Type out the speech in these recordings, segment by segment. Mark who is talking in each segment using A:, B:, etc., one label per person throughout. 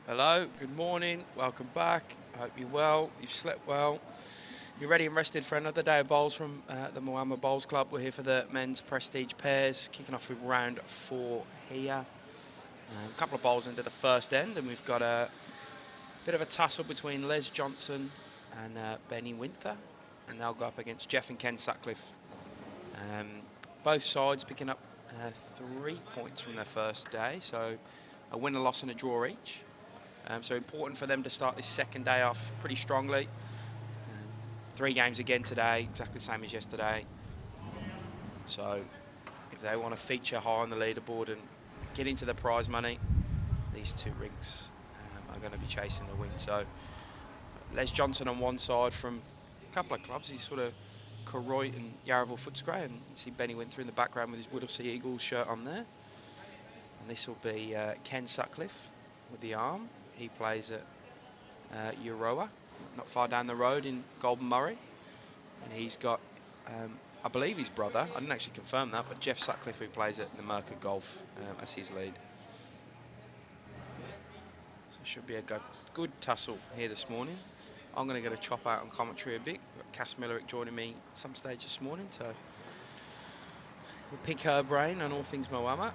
A: Hello, good morning, welcome back. I hope you're well, you've slept well. You're ready and rested for another day of bowls from the Moama Bowls Club. We're here for the men's prestige pairs, kicking off with round 4 here. A couple of bowls into the first end, and we've got a bit of a tussle between Les Johnson and B.Winther, and they'll go up against Jeff and K.Sutcliffe. Both sides picking up 3 points from their first day, so a win, a loss, and a draw each. So important for them to start this second day off pretty strongly. 3 games again today, exactly the same as yesterday. So if they want to feature high on the leaderboard and get into the prize money, these 2 rinks are going to be chasing the win. So Les Johnson on one side from a couple of clubs. He's sort of Koroit and Yarraville Footscray, and you see B.Winther in the background with his Whittlesea Eagles shirt on there. And this will be K.Sutcliffe with the arm. He plays at Euroa, not far down the road in Golden Murray. And he's got, I believe his brother, I didn't actually confirm that, but G.Sutcliffe, who plays at the Merca Golf as his lead. So it should be a good tussle here this morning. I'm going to get a chop out on commentary a bit. We've got Cass Merrick joining me at some stage this morning, so we'll pick her brain on all things Moama.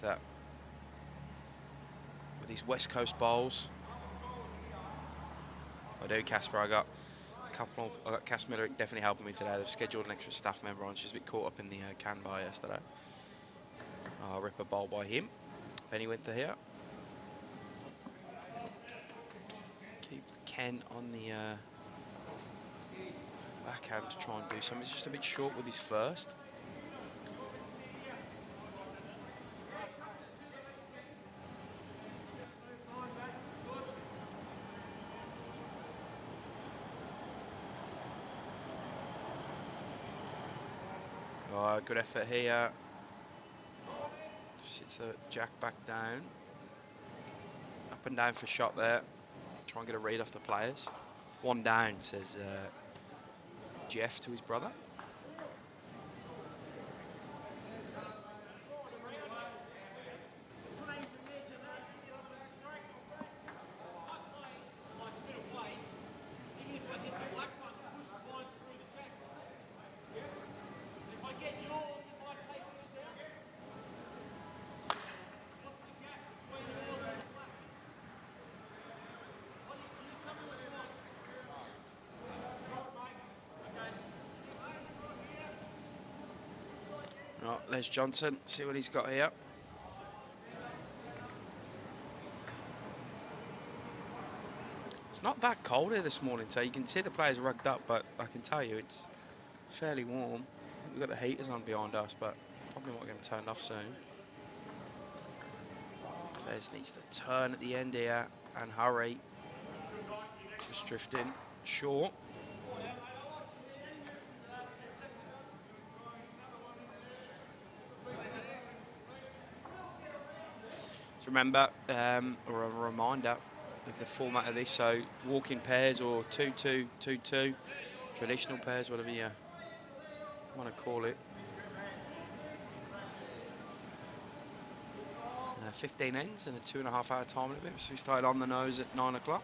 A: That with these West Coast bowls. I do, Casper. I got Cass Merrick definitely helping me today. They've scheduled an extra staff member on. She's a bit caught up in the can bar yesterday. I'll rip a bowl by him. B.Winther here. Keep Ken on the backhand to try and do something. He's just a bit short with his first. Good effort here. Just hits the jack back down. Up and down for shot there. Try and get a read off the players. 1 down, says Jeff to his brother. Right, Les Johnson, see what he's got here. It's not that cold here this morning, so you can see the players rugged up, but I can tell you it's fairly warm. We've got the heaters on behind us, but probably won't get them turned off soon. Les needs to turn at the end here and hurry. Just drifting short. Remember, or a reminder of the format of this, so walk-in pairs or 2-2, 2-2, traditional pairs, whatever you want to call it. 15 ends and a 2.5 hour time limit, so we started on the nose at 9 o'clock.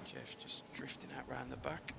A: Jeff just drifting out round the back.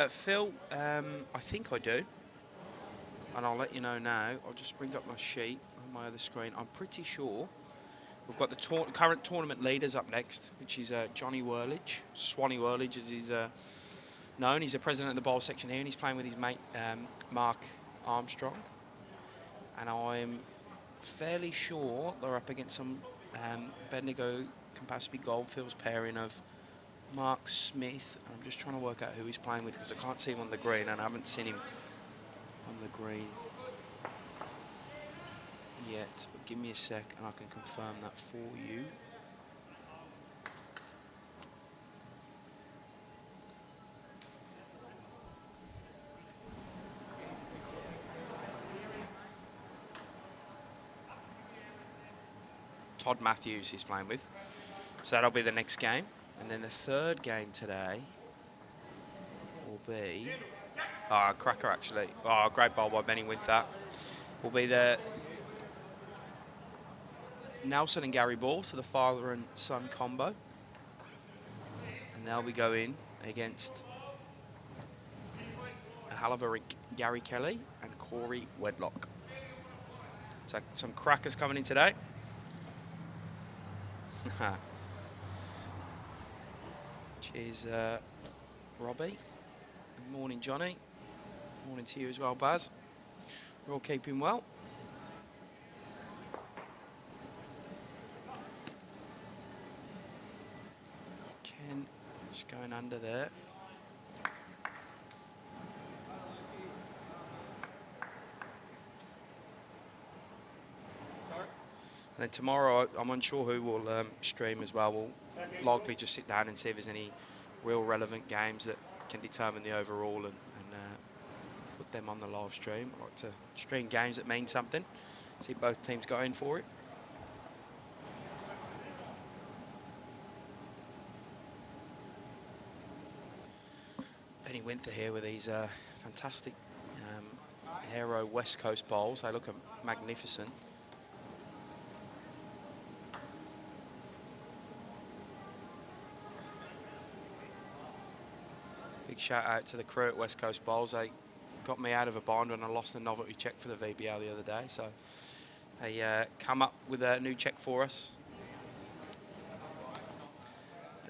A: Phil, I think I do, and I'll let you know now. I'll just bring up my sheet on my other screen. I'm pretty sure We've got the current tournament leaders up next, which is Johnny Whirlidge. Swanee Whirlidge, as he's known. He's the president of the bowl section here, and he's playing with his mate Mark Armstrong. And I'm fairly sure they're up against some Bendigo Campaspe Goldfields pairing of Mark Smith. I'm just trying to work out who he's playing with because I can't see him on the green, and I haven't seen him on the green yet. But give me a sec and I can confirm that for you. Todd Matthews he's playing with. So that'll be the next game. And then the third game today will be... Oh, cracker, actually. Oh, great bowl by B.Winther. Will be the Nelson and Gary Ball, so the father and son combo. And they'll be going against Halaverick Gary Kelly and Corey Wedlock. So some crackers coming in today. Cheers, Robbie. Good morning, Johnny. Morning to you as well, Baz. We're all keeping well. Ken just going under there. And then tomorrow, I'm unsure who will stream as well. We'll likely just sit down and see if there's any real relevant games that can determine the overall and put them on the live stream. I like to stream games that mean something. See both teams going for it. B.Winther here with these fantastic Aero West Coast bowls. They look magnificent. Big shout out to the crew at West Coast Bowls. They got me out of a bind when I lost the novelty check for the VBL the other day. So they come up with a new check for us.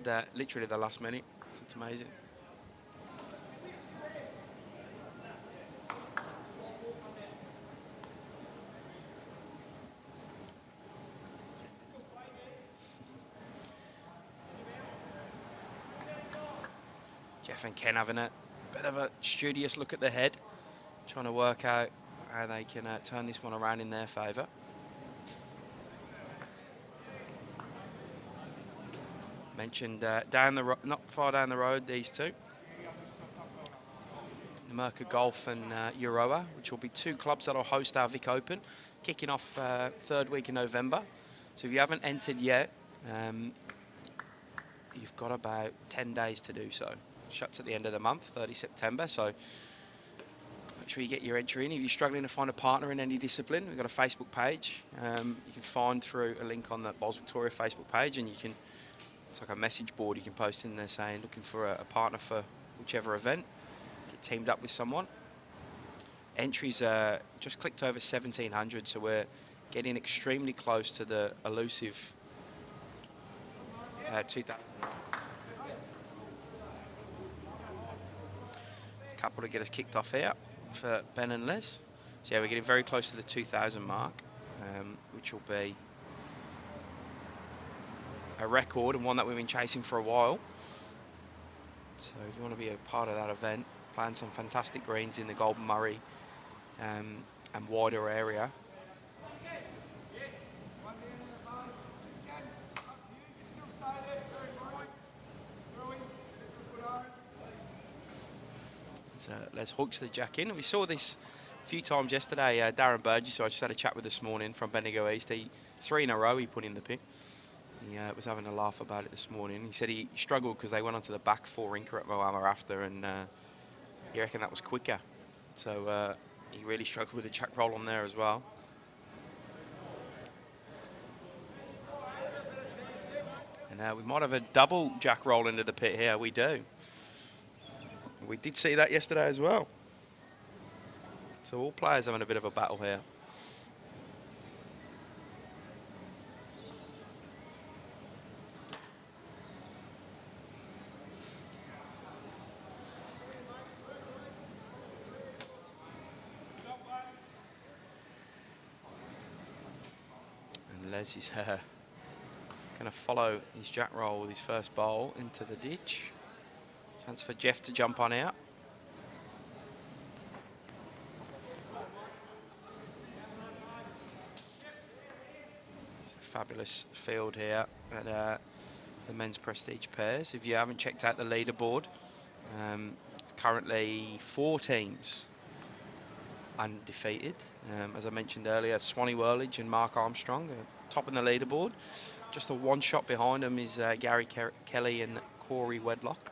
A: At, literally the last minute. It's amazing. Jeff and Ken having a bit of a studious look at the head, trying to work out how they can turn this one around in their favour. Mentioned not far down the road, these two. Merca Golf and Euroa, which will be two clubs that will host our Vic Open, kicking off third week in November. So if you haven't entered yet, you've got about 10 days to do so. Shuts at the end of the month, 30 September, so make sure you get your entry in. If you're struggling to find a partner in any discipline, we've got a Facebook page. You can find through a link on the Bowls Victoria Facebook page, and you can, it's like a message board you can post in there saying looking for a partner for whichever event. Get teamed up with someone. Entries are just clicked over 1,700, so we're getting extremely close to the elusive 2,000. Couple to get us kicked off here for Ben and Les. So yeah, we're getting very close to the 2,000 mark, which will be a record and one that we've been chasing for a while. So if you want to be a part of that event, playing some fantastic greens in the Golden Murray and wider area. Les hooks the jack in. We saw this a few times yesterday. Darren Burgess, so I just had a chat with this morning from Bendigo East. 3 in a row he put in the pit. He was having a laugh about it this morning. He said he struggled because they went onto the back 4-inker at Moama after, and he reckoned that was quicker. So he really struggled with the jack roll on there as well. And we might have a double jack roll into the pit here. We do. We did see that yesterday as well. So all players having a bit of a battle here. Les is going to follow his jack roll with his first bowl into the ditch. Chance for Jeff to jump on out. It's a fabulous field here at the men's prestige pairs. If you haven't checked out the leaderboard, currently 4 teams undefeated. As I mentioned earlier, Swanee Whirlage and Mark Armstrong are top in the leaderboard. Just a 1 shot behind them is Gary Kelly and Corey Wedlock.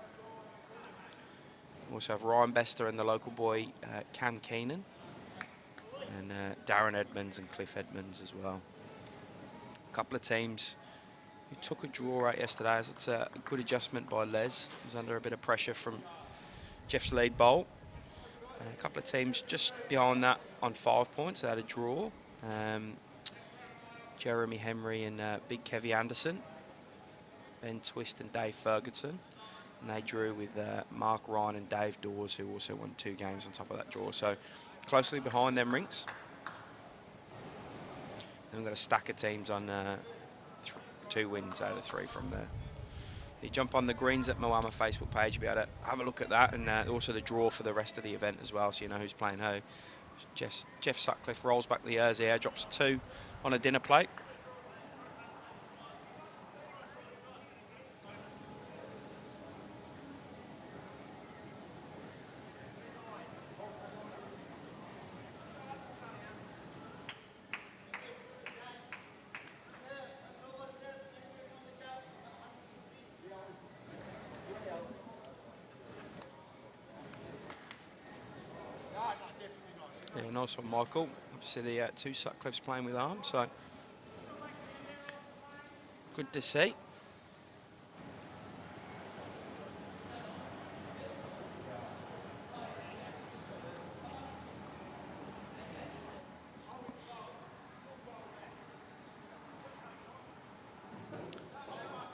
A: We also have Ryan Bester and the local boy Cam Keenan, and Darren Edmonds and Cliff Edmonds as well. A couple of teams who took a draw out yesterday, as it's a good adjustment by Les. He was under a bit of pressure from Jeff's lead bowl. A couple of teams just behind that on 5 points. They had a draw. Jeremy Henry and Big Kevy Anderson, Ben Twist and Dave Ferguson. And they drew with Mark Ryan and Dave Dawes, who also won 2 games on top of that draw. So closely behind them rinks. And we've got a stack of teams on 2 wins out of 3 from there. You jump on the Greens at Moama Facebook page, you'll be able to have a look at that, and also the draw for the rest of the event as well, so you know who's playing who. G.Sutcliffe rolls back the airs here, drops 2 on a dinner plate. Yeah, nice one, Michael. Obviously, the 2 Sutcliffes playing with arms, so good to see.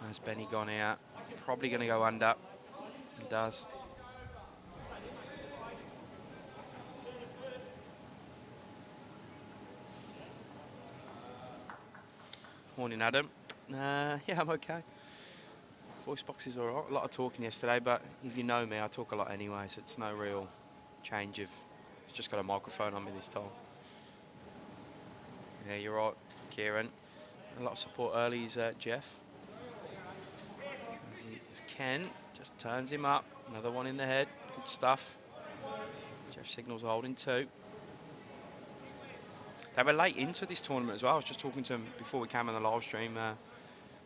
A: Has Benny gone out? Probably going to go under. He does. Morning, Adam. Yeah, I'm okay. Voice box is all right. A lot of talking yesterday, but if you know me, I talk a lot anyway, so it's no real change of... It's just got a microphone on me this time. Yeah, you're right, Kieran. A lot of support early is Jeff. As Ken just turns him up. Another one in the head. Good stuff. Jeff signals holding 2. They were late into this tournament as well. I was just talking to him before we came on the live stream.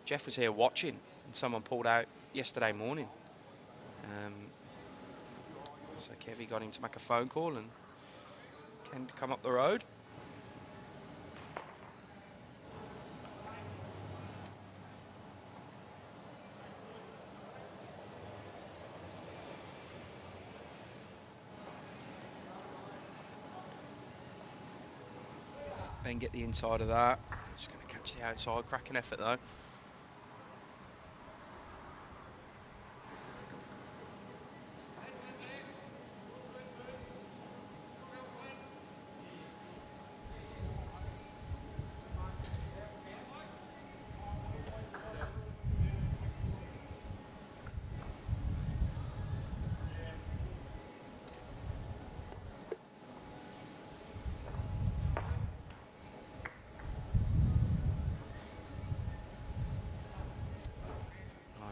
A: Jeff was here watching, and someone pulled out yesterday morning. So Kevy got him to make a phone call and Ken to come up the road. Then get the inside of that. Just going to catch the outside. Cracking effort though.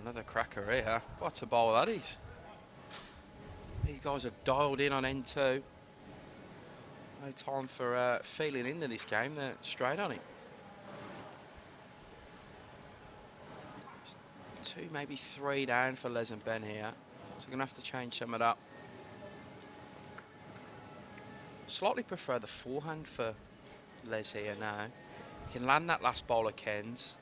A: Another cracker here. What a bowl that is. These guys have dialed in on N2. No time for feeling into this game. They're straight on it. 2, maybe 3 down for Les and Ben here. So we're going to have to change some of that. Slightly prefer the forehand for Les here now. You can land that last bowl of Ken's,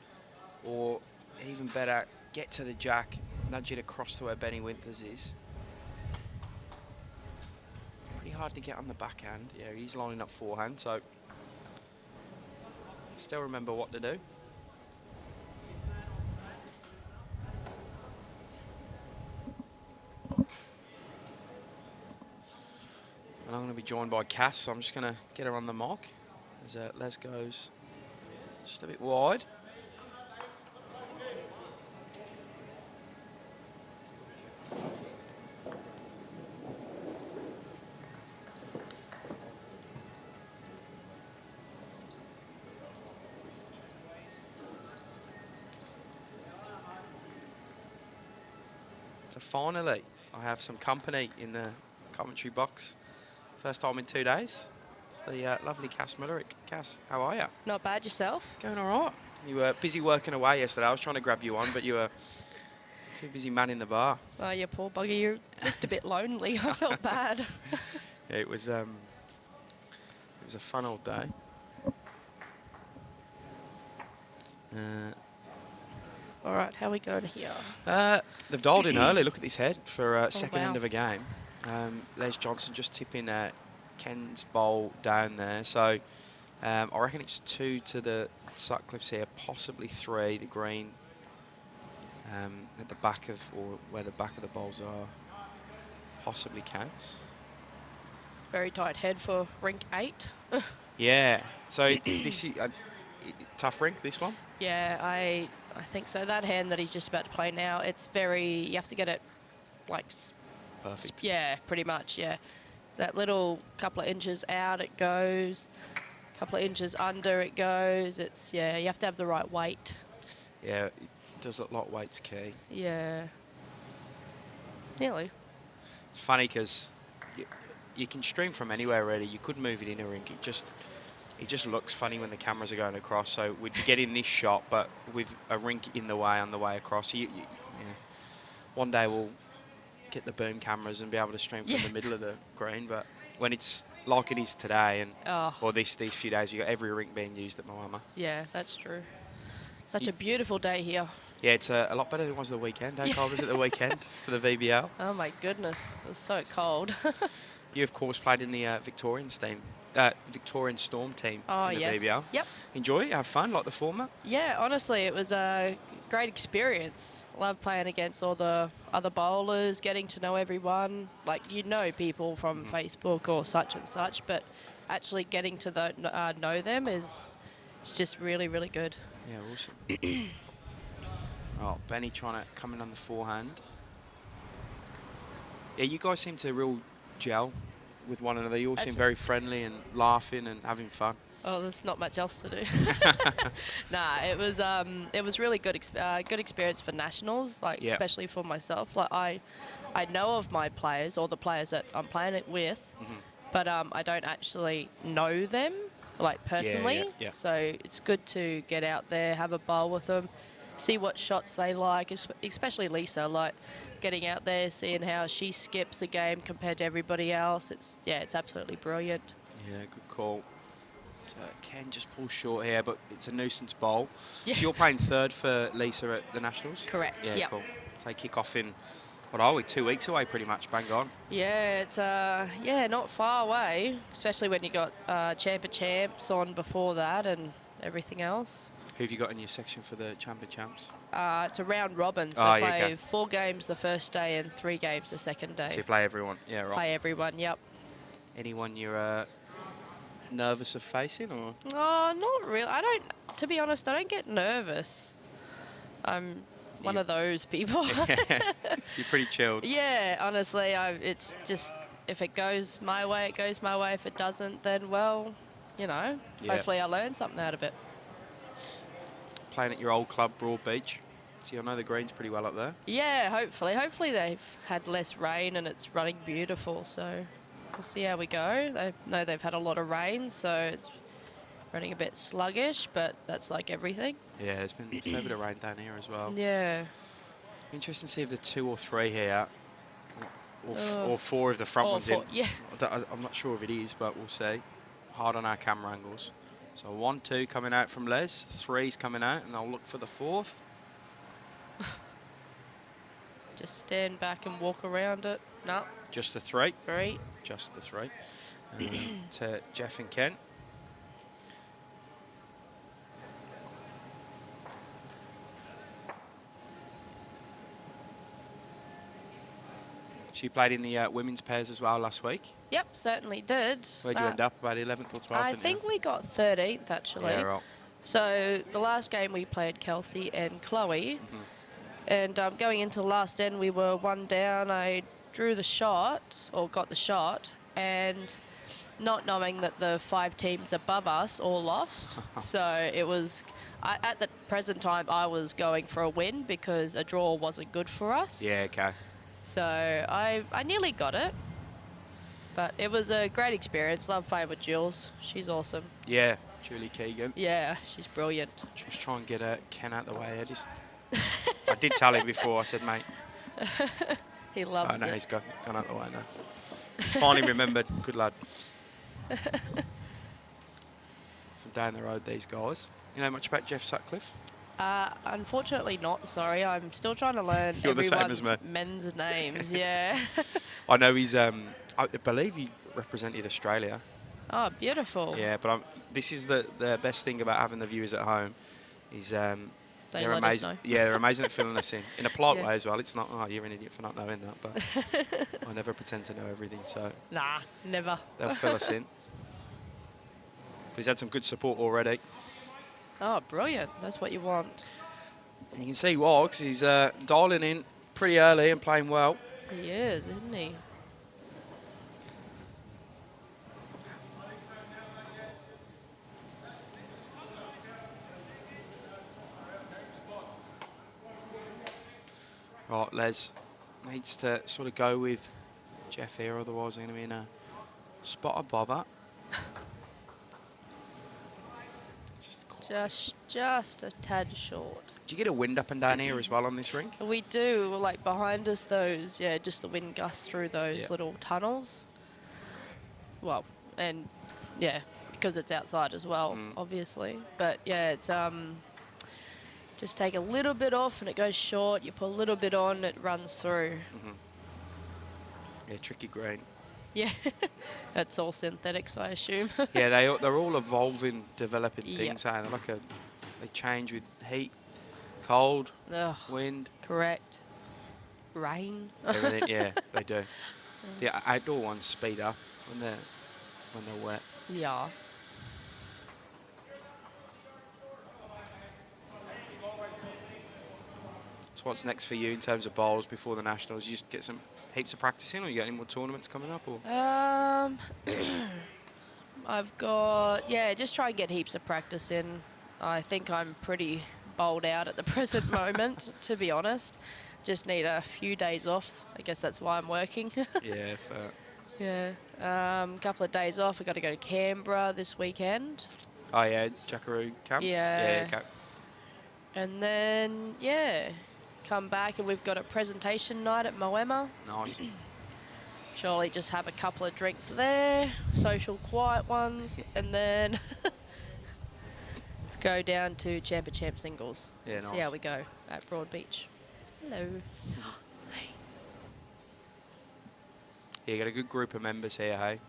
A: or even better, get to the jack, nudge it across to where B.Winther's is. Pretty hard to get on the backhand. Yeah, he's lining up forehand, so still remember what to do. And I'm going to be joined by Cass, so I'm just going to get her on the mark as Les goes Just a bit wide. So finally, I have some company in the commentary box. First time in 2 days. It's the lovely Cass Merrick. Cass, how are you?
B: Not bad yourself.
A: Going all right. You were busy working away yesterday. I was trying to grab you on, but you were too busy manning the bar.
B: Oh, you poor bugger. You looked a bit lonely. I felt bad.
A: Yeah, it was a fun old day.
B: All right, how are we going here?
A: They've dialed in early. Look at this head for second
B: wow.
A: end of a game. Les Johnson just tipping Ken's bowl down there. So I reckon it's 2 to the Sutcliffes here, possibly 3. The green at the back of, or where the back of the bowls are, possibly counts.
B: Very tight head for rink 8.
A: Yeah. So this is tough rink, this one?
B: Yeah, I think so. That hand that he's just about to play now, it's very, you have to get it like...
A: Perfect.
B: Yeah, pretty much, yeah. That little couple of inches out it goes, couple of inches under it goes. It's, yeah, you have to have the right weight.
A: Yeah, it does look like weight's key.
B: Yeah. Nearly.
A: It's funny because you can stream from anywhere really. You could move it in a rink. It just looks funny when the cameras are going across. So we'd get in this shot, but with a rink in the way on the way across. Yeah. One day we'll get the boom cameras and be able to stream from the middle of the green. But when it's like it is today, and or these few days, you got every rink being used at Moama.
B: Yeah, that's true. Such a beautiful day here.
A: Yeah, it's a lot better than it was the weekend. How cold was it the weekend for the VBL?
B: Oh my goodness, it was so cold.
A: You of course played in the Victorian Storm team in the VBL.
B: Yep.
A: Enjoy it, have fun, like the format?
B: Yeah, honestly, it was a great experience. Love playing against all the other bowlers, getting to know everyone. Like, you know people from Facebook or such and such, but actually getting to know them it's just really, really good.
A: Yeah, awesome. Oh, Benny trying to come in on the forehand. Yeah, you guys seem to real gel with one another. You all seem very friendly and laughing and having fun.
B: Oh, there's not much else to do. Nah, it was really good experience for nationals, like especially for myself. Like I know of my players or the players that I'm playing it with, but I don't actually know them like personally.
A: Yeah.
B: So it's good to get out there, have a bowl with them, see what shots they like, especially Lisa, like getting out there, seeing how she skips a game compared to everybody else. It's absolutely brilliant.
A: Yeah, good call. So Ken just pulls short here, but it's a nuisance bowl.
B: Yeah.
A: So you're playing third for Lisa at the Nationals?
B: Correct,
A: Yeah,
B: yep.
A: cool. So they kick off in, what are we, 2 weeks away pretty much, bang on.
B: Yeah, it's not far away, especially when you got Champ of Champs on before that and everything else.
A: Who have you got in your section for the Champ of Champs?
B: It's a round robin, so play 4 games the first day and 3 games the second day.
A: So you play everyone? Yeah, right.
B: Play everyone, yep.
A: Anyone you're nervous of facing, or?
B: Oh, not really. To be honest, I don't get nervous. I'm one of those people.
A: You're pretty chilled.
B: Yeah, honestly, it's just, if it goes my way, it goes my way. If it doesn't, then, well, hopefully I learn something out of it.
A: Playing at your old club, Broad Beach. So I know the green's pretty well up there.
B: Yeah, hopefully. Hopefully they've had less rain and it's running beautiful, so we'll see how we go. They've had a lot of rain, so it's running a bit sluggish, but that's like everything. Yeah,
A: there's been a fair bit of rain down here as well.
B: Yeah.
A: Interesting to see if the 2 or 3 here, or 4 of the front ones in.
B: Yeah.
A: I'm not sure if it is, but we'll see. Hard on our camera angles. So 1, 2 coming out from Les, 3's coming out, and I'll look for the 4th.
B: Just stand back and walk around it. No.
A: Just the 3.
B: 3.
A: Just the 3. To Jeff and Ken. She played in the women's pairs as well last week.
B: Yep, certainly did.
A: Where'd you end up? About 11th or 12th?
B: I think we got 13th, actually.
A: Yeah, right.
B: So the last game we played Kelsey and Chloe, and going into the last end we were 1 down. I drew the shot, or got the shot, and not knowing that the 5 teams above us all lost. So it was, at the present time, I was going for a win because a draw wasn't good for us.
A: Yeah, okay.
B: So I nearly got it. But it was a great experience. Love playing with Jules. She's awesome.
A: Yeah, Julie Keegan.
B: Yeah, she's brilliant.
A: Just try and get Ken out the way, Eddie. I did tell him before. I said, mate.
B: He loves
A: it. Oh, no,
B: it.
A: he's gone out the way now. He's finally remembered. Good lad. From down the road, these guys. You know much about G.Sutcliffe?
B: Unfortunately not, sorry. I'm still trying to learn
A: You're the same as
B: everyone's
A: me.
B: men's names, yeah.
A: I know he's, I believe he represented Australia.
B: Oh, beautiful.
A: Yeah, but this is the best thing about having the viewers at home is they're
B: let
A: amazing.
B: us know.
A: Yeah, they're amazing at filling us in a polite
B: Yeah.
A: way as well. It's not, oh, you're an idiot for not knowing that, but I never pretend to know everything, so
B: Nah, never.
A: they'll fill us in. But he's had some good support already.
B: Oh, brilliant. That's what you want.
A: And you can see Wogs, he's dialing in pretty early and playing well.
B: He is, isn't he?
A: Right, Les needs to sort of go with Jeff here, otherwise they're going to be in a spot of bother.
B: Just a tad short.
A: Do you get a wind up and down here as well on this rink?
B: We do, like behind us, just the wind gusts through those little tunnels. Well, and yeah, because it's outside as well, obviously. But yeah, it's just take a little bit off and it goes short. You put a little bit on, it runs through.
A: Yeah, tricky green.
B: Yeah, that's all synthetics, I assume.
A: Yeah, they're all evolving, developing things.
B: Yep.
A: They change with heat, cold,
B: Ugh,
A: wind.
B: correct. Rain.
A: Everything. Yeah, they do. The outdoor ones speed up when they're wet.
B: Yes.
A: So what's next for you in terms of bowls before the Nationals? You just get some heaps of practice in, or you got any more tournaments coming up? Or
B: I've got, just try and get heaps of practice in. I think I'm pretty bowled out at the present moment, to be honest. Just need a few days off. I guess that's why I'm working.
A: Yeah, fair.
B: Yeah. Couple of days off. I've got to go to Canberra this weekend.
A: Oh, yeah, Jackaroo camp?
B: Yeah.
A: Okay.
B: And then, come back and we've got a presentation night at Moama.
A: Nice.
B: Surely just have a couple of drinks there, social quiet ones, and then go down to Champ singles.
A: Yeah,
B: See
A: nice.
B: how we go at Broad Beach. Hello.
A: Yeah, you got a good group of members here, hey?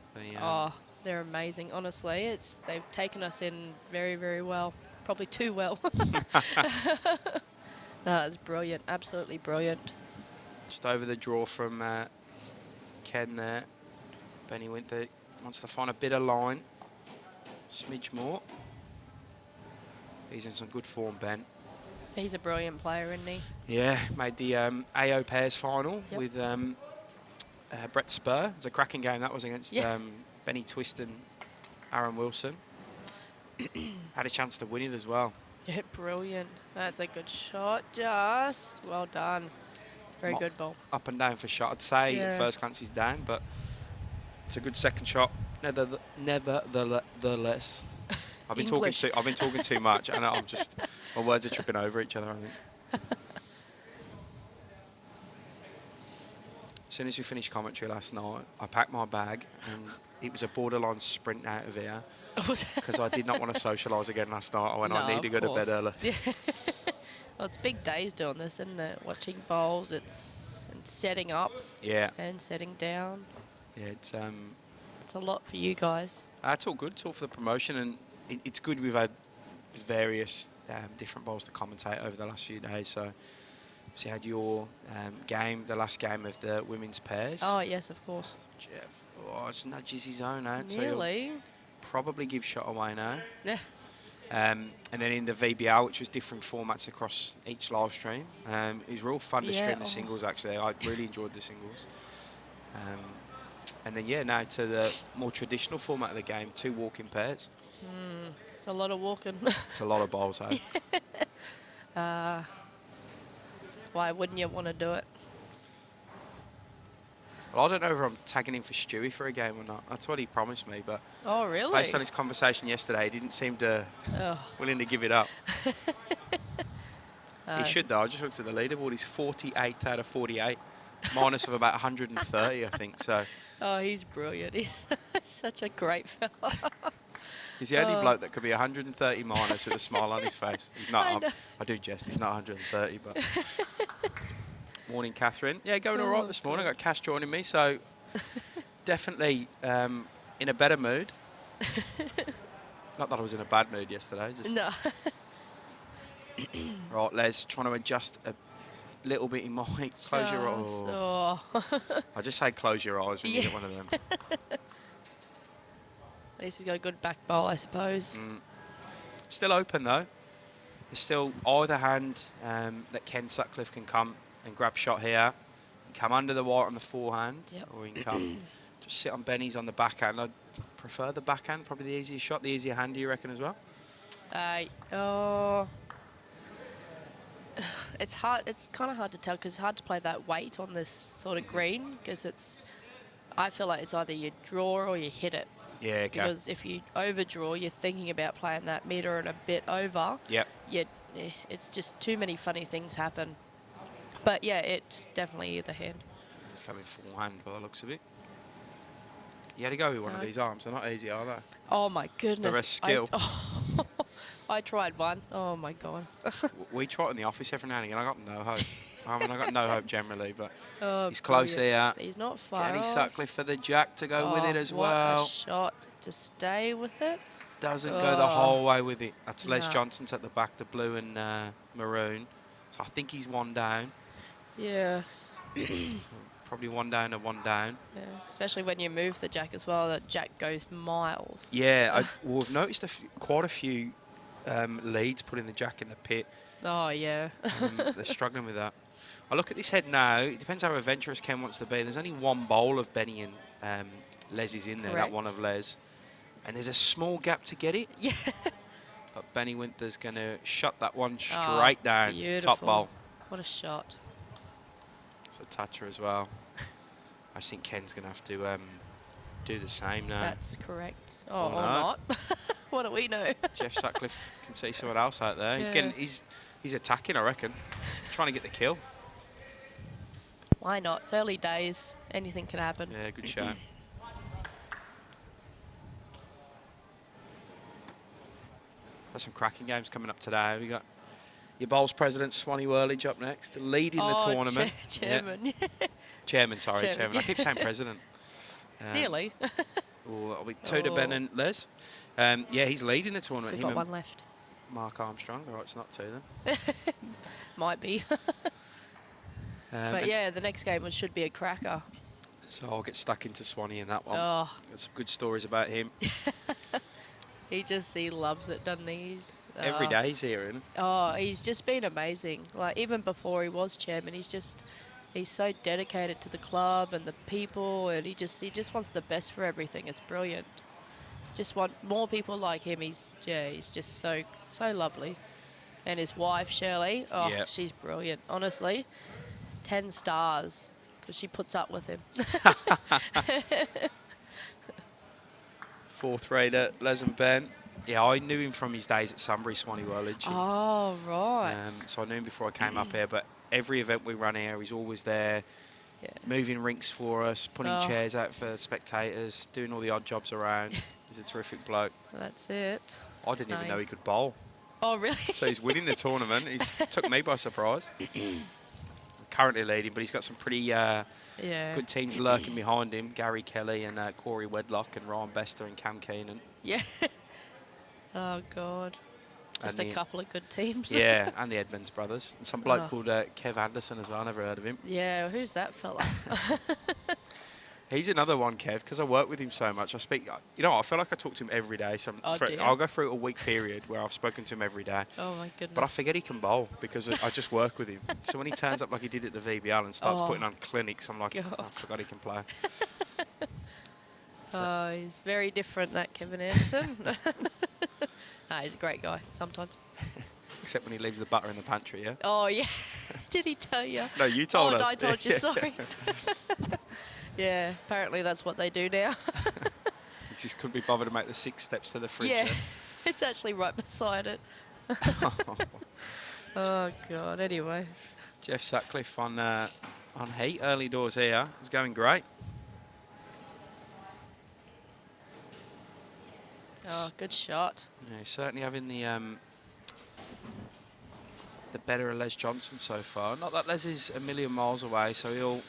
B: They're amazing. Honestly, they've taken us in very, very well. Probably too well. No, it's brilliant. Absolutely brilliant.
A: Just over the draw from Ken there. B.Winther wants to find a bit of line. Smidge more. He's in some good form, Ben.
B: He's a brilliant player, isn't he?
A: Yeah, made the AO pairs final
B: Yep.
A: with Brett Spur. It was a cracking game. That was against Benny Twist and Aaron Wilson. Had a chance to win it as well.
B: Yeah, brilliant. That's a good shot, just. Well done. Very good ball.
A: Up and down for shot. I'd say at first glance he's down, but it's a good second shot. Nevertheless. I've been talking too much, and my words are tripping over each other, I think. As soon as we finished commentary last night, I packed my bag, and it was a borderline sprint out of here because I did not want to socialise again last night. I need to go to bed early.
B: Yeah. Well, it's big days doing this, isn't it? Watching bowls, it's setting up and setting down.
A: Yeah, it's
B: a lot for you guys.
A: It's all good. It's all for the promotion, and it's good we've had various different bowls to commentate over the last few days. So you had your game, the last game of the women's pairs.
B: Oh, yes, of course.
A: Jeff, it's nudges his own out.
B: Nearly.
A: So probably give shot away now.
B: Yeah.
A: And then in the VBL, which was different formats across each live stream. It was real fun to stream the singles, actually. I really enjoyed the singles. And then, yeah, now to the more traditional format of the game, 2 walking pairs.
B: It's a lot of walking.
A: It's a lot of bowls, eh?
B: Why wouldn't you want to do it?
A: Well, I don't know if I'm tagging in for Stewie for a game or not. That's what he promised me, but
B: oh, really?
A: based on his conversation yesterday, he didn't seem to willing to give it up. He should, though. I just looked at the leaderboard. He's 48th out of 48, minus of about 130, I think. So.
B: Oh, he's brilliant. He's such a great fella.
A: He's the only bloke that could be 130 minus with a smile on his face. He's not. I do jest. He's not 130, but. Morning, Catherine. Yeah, going all right this morning. I got Cass joining me, so definitely in a better mood. Not that I was in a bad mood yesterday. Just
B: no.
A: Right, Les, trying to adjust a little bit in my close your eyes.
B: Oh.
A: I just say close your eyes when you get one of them.
B: At least he's got a good back bowl, I suppose.
A: Still open though. There's still either hand that K.Sutcliffe can come and grab shot here. He can come under the white on the forehand, or he can come just sit on Benny's on the backhand. I prefer the backhand, probably the easier shot, the easier hand, do you reckon, as well?
B: It's hard. It's kind of hard to tell because it's hard to play that weight on this sort of green because it's. I feel like it's either you draw or you hit it.
A: Yeah, okay.
B: Because if you overdraw, you're thinking about playing that meter and a bit over.
A: Yep.
B: It's just too many funny things happen. But yeah, it's definitely either hand.
A: It's coming forehand by the looks of it. You had to go with one of these arms. They're not easy, are they?
B: Oh my goodness.
A: The rest skill.
B: I tried one. Oh my god.
A: We try it in the office every now and again. I got no hope. I mean, I got no hope generally, but he's
B: brilliant.
A: close here.
B: He's not far
A: Getting
B: off.
A: Sutcliffe for the jack to go with it as well.
B: What a shot to stay with it.
A: Doesn't go the whole way with it. That's Les Johnson's at the back, the blue and maroon. So I think he's one down.
B: Yes.
A: Probably one down and one down.
B: Yeah, especially when you move the jack as well. That jack goes miles.
A: Yeah, we've noticed quite a few leads putting the jack in the pit.
B: Oh, yeah.
A: They're struggling with that. I look at this head now. It depends how adventurous Ken wants to be. There's only one bowl of Benny and Les in there,
B: Correct.
A: that one of Les. And there's a small gap to get it.
B: Yeah.
A: But B.Winther's going to shut that one straight down.
B: Beautiful.
A: Top bowl.
B: What a shot.
A: It's a toucher as well. I think Ken's going to have to do the same now.
B: That's correct. Or
A: no.
B: not. What do we know?
A: G.Sutcliffe can see someone else out there.
B: Yeah.
A: He's attacking, I reckon. Trying to get the kill.
B: Why not? It's early days. Anything can happen.
A: Yeah, good shot. There's some cracking games coming up today. We got your bowls president, Swanee Whirlage, up next, leading the tournament.
B: Chairman.
A: Yeah. Chairman.
B: Chairman.
A: I keep saying president.
B: Nearly.
A: It'll be Toda, Ben and Les. Yeah, he's leading the tournament.
B: We've got one left.
A: Mark Armstrong. All right, it's not two then.
B: Might be. But yeah, the next game should be a cracker.
A: So I'll get stuck into Swanee in that one.
B: Oh.
A: Got some good stories about him.
B: He loves it, doesn't he?
A: Every day he's here, isn't he?
B: Oh, he's just been amazing. Like, even before he was chairman, he's so dedicated to the club and the people, and he just wants the best for everything. It's brilliant. Just want more people like him. He's just so lovely. And his wife, Shirley, she's brilliant. Honestly, 10 stars because she puts up with him.
A: Fourth rater, Les and Ben. Yeah, I knew him from his days at Sunbury, Swanee Whirlage.
B: Oh, right.
A: So I knew him before I came up here, but every event we run here, he's always there, moving rinks for us, putting chairs out for spectators, doing all the odd jobs around. He's a terrific bloke.
B: That's it.
A: I didn't even know he could bowl.
B: Oh, really?
A: So he's winning the tournament. He's took me by surprise. Currently leading, but he's got some pretty good teams lurking behind him. Gary Kelly and Corey Wedlock and Ryan Bester and Cam Keenan.
B: Yeah. Oh, God. Just a couple of good teams.
A: Yeah, and the Edmonds brothers. And some bloke called Kev Anderson as well. I never heard of him.
B: Yeah, who's that fella?
A: He's another one, Kev, because I work with him so much. I speak, you know, I feel like I talk to him every day. I'll go through a week period where I've spoken to him every day.
B: Oh, my goodness.
A: But I forget he can bowl because I just work with him. So when he turns up like he did at the VBL and starts putting on clinics, I'm like, I forgot he can play.
B: Oh, he's very different, that Kevin Anderson. Nah, he's a great guy sometimes.
A: Except when he leaves the butter in the pantry, yeah?
B: Oh, yeah. Did he tell you?
A: No, you told us.
B: I told you, sorry. Yeah, apparently that's what they do now.
A: You just couldn't be bothered to make the 6 steps to the fridge.
B: Yeah, it's actually right beside it. Oh, God, anyway.
A: G.Sutcliffe on heat, early doors here. It's going great.
B: Oh, good shot.
A: Yeah, he's certainly having the better of Les Johnson so far. Not that Les is a million miles away, so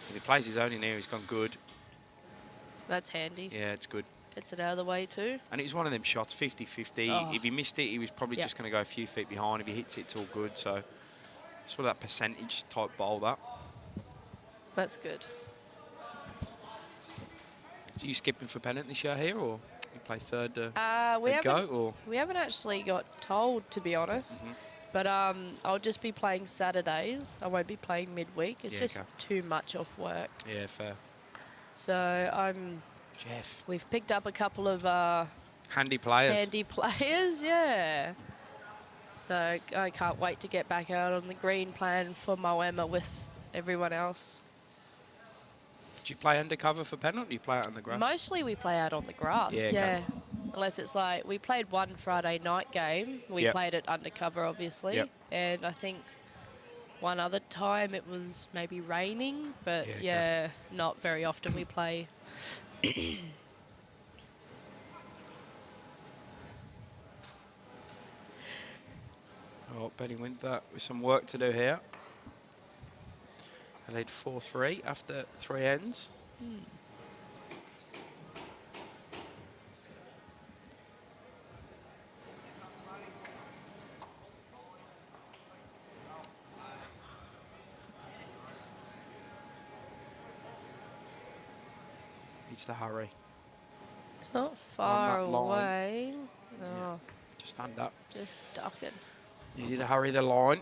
A: if he plays his own in here, he's gone good.
B: That's handy.
A: Yeah, it's good.
B: Gets it out of the way too.
A: And it was one of them shots, 50-50. Oh. If he missed it, he was probably just going to go a few feet behind. If he hits it, it's all good. So sort of that percentage type bowl, that.
B: That's good.
A: Are you skipping for pennant this year here, or you play third
B: we haven't actually got told, to be honest. But I'll just be playing Saturdays. I won't be playing midweek. It's just too much off work.
A: Yeah, fair.
B: So we've picked up a couple of
A: handy players.
B: Yeah. So I can't wait to get back out on the green playing for Moama with everyone else.
A: Do you play undercover for pennant, or do you play out on the grass?
B: Mostly we play out on the grass. Yeah. Unless it's like, we played one Friday night game. We played it undercover, obviously. And I think one other time it was maybe raining, but not very often we play.
A: Oh, B.Winther with some work to do here. They lead 4-3 after 3 ends. Needs to hurry.
B: It's not far away. No.
A: Yeah. Just stand up.
B: Just ducking.
A: You need to hurry the line.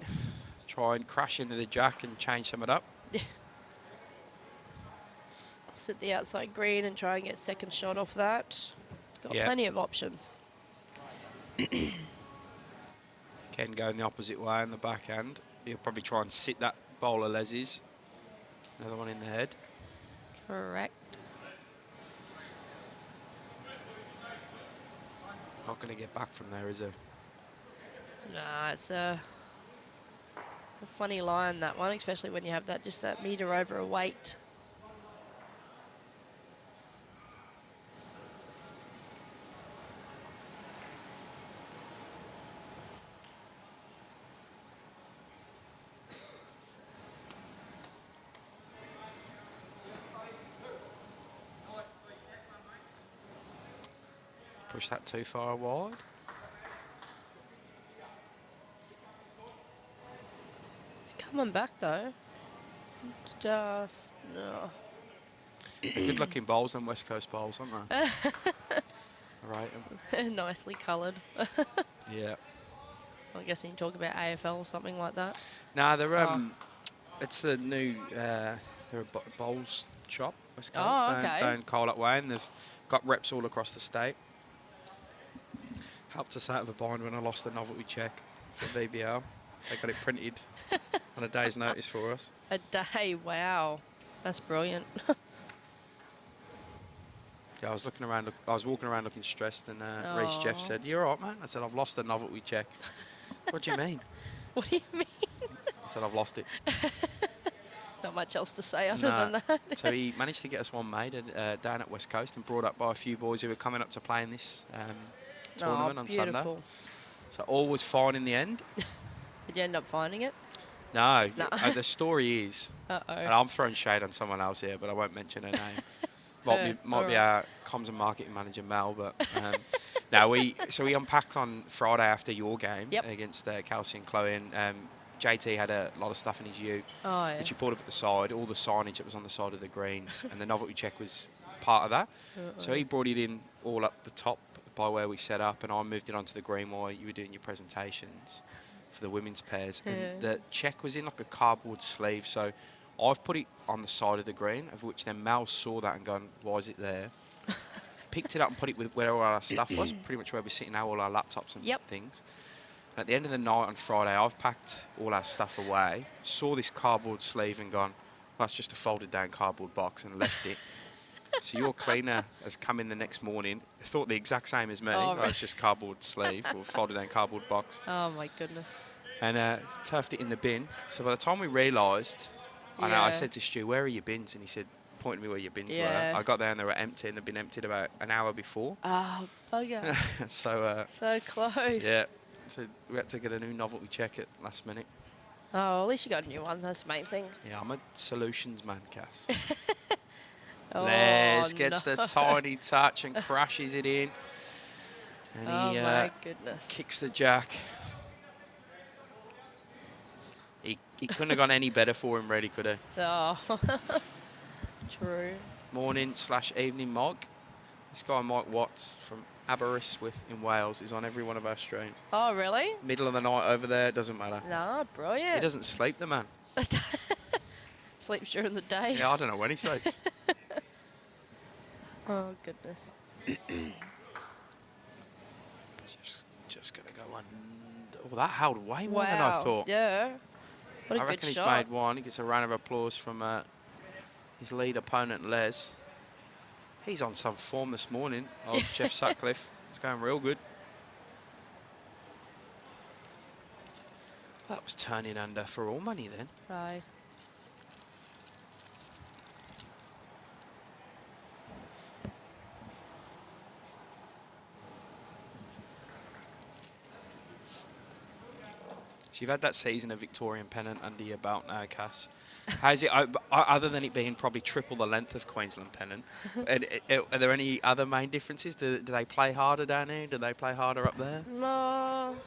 A: Try and crash into the jack and change some of it up.
B: Yeah. Sit the outside green and try and get second shot off that. Got plenty of options.
A: Can go in the opposite way in the backhand. You'll probably try and sit that bowler Les's. Another one in the head.
B: Correct.
A: Not going to get back from there, is he?
B: Nah, it's a funny line, that one, especially when you have that just that metre over a weight.
A: Push that too far wide.
B: Coming back though. Just no.
A: Good looking bowls and West Coast bowls, aren't they? Right.
B: Nicely coloured.
A: Yeah.
B: I guess you talk about AFL or something like that.
A: Nah, they're it's the new they're a bowls shop, West Coast.
B: Oh, okay.
A: Down Cole Way, and they've got reps all across the state. Helped us out of a bind when I lost the novelty check for VBL. They got it printed on a day's notice for us.
B: A day, wow. That's brilliant.
A: Yeah, I was looking around. I was walking around looking stressed, and Reece Jeff said, "You all right, man?" I said, "I've lost the novelty check." What do you mean?
B: What do you mean?
A: I said, "I've lost it."
B: Not much else to say other than that.
A: So he managed to get us one made down at West Coast and brought up by a few boys who were coming up to play in this tournament on Sunday. So all was fine in the end.
B: Did you end up finding it?
A: No. The story is,
B: and
A: I'm throwing shade on someone else here, but I won't mention her name. Might be our comms and marketing manager, Mel. But no, we unpacked on Friday after your game against Kelsey and Chloe, and JT had a lot of stuff in his ute, which he pulled up at the side, all the signage that was on the side of the greens, and the novelty check was part of that. So he brought it in all up the top by where we set up, and I moved it onto the green while you were doing your presentations for the women's pairs. And the check was in like a cardboard sleeve, so I've put it on the side of the green, of which then Mel saw that and gone, why is it there? Picked it up and put it with where all our stuff was, pretty much where we're sitting now, all our laptops and things. And at the end of the night on Friday, I've packed all our stuff away, saw this cardboard sleeve and gone, well, that's just a folded down cardboard box, and left it. So your cleaner has come in the next morning, thought the exact same as me.
B: Oh,
A: it's just cardboard sleeve or folded down cardboard box.
B: Oh, my goodness.
A: And turfed it in the bin. So by the time we realised, I said to Stu, where are your bins? And he said, pointed me where your bins were. I got there and they were empty, and they'd been emptied about an hour before.
B: Oh, bugger. So close.
A: Yeah. So we had to get a new novelty check at last minute.
B: Oh, at least you got a new one. That's the main thing.
A: Yeah, I'm a solutions man, Cass.
B: Oh,
A: Les gets the tiny touch and crashes it in. And he
B: my goodness.
A: Kicks the jack. He couldn't have gone any better for him, really, could he?
B: Oh, true.
A: Morning/evening Mog. This guy, Mike Watts, from Aberystwyth in Wales, is on every one of our streams.
B: Oh, really?
A: Middle of the night over there, it doesn't matter.
B: No, brilliant.
A: He doesn't sleep, the man.
B: Sleeps during the day.
A: Yeah, I don't know when he sleeps.
B: Oh, goodness.
A: just going to go on. Oh, that held way more than I thought.
B: Yeah. What a
A: I
B: good
A: reckon
B: shot.
A: he's made one. He gets a round of applause from his lead opponent, Les. He's on some form this morning, old G.Sutcliffe. It's going real good. That was turning under for all money then.
B: Aye.
A: So you've had that season of Victorian pennant under your belt now, Cass. How's it, other than it being probably triple the length of Queensland pennant, are there any other main differences? Do they play harder down here? Do they play harder up there?
B: No.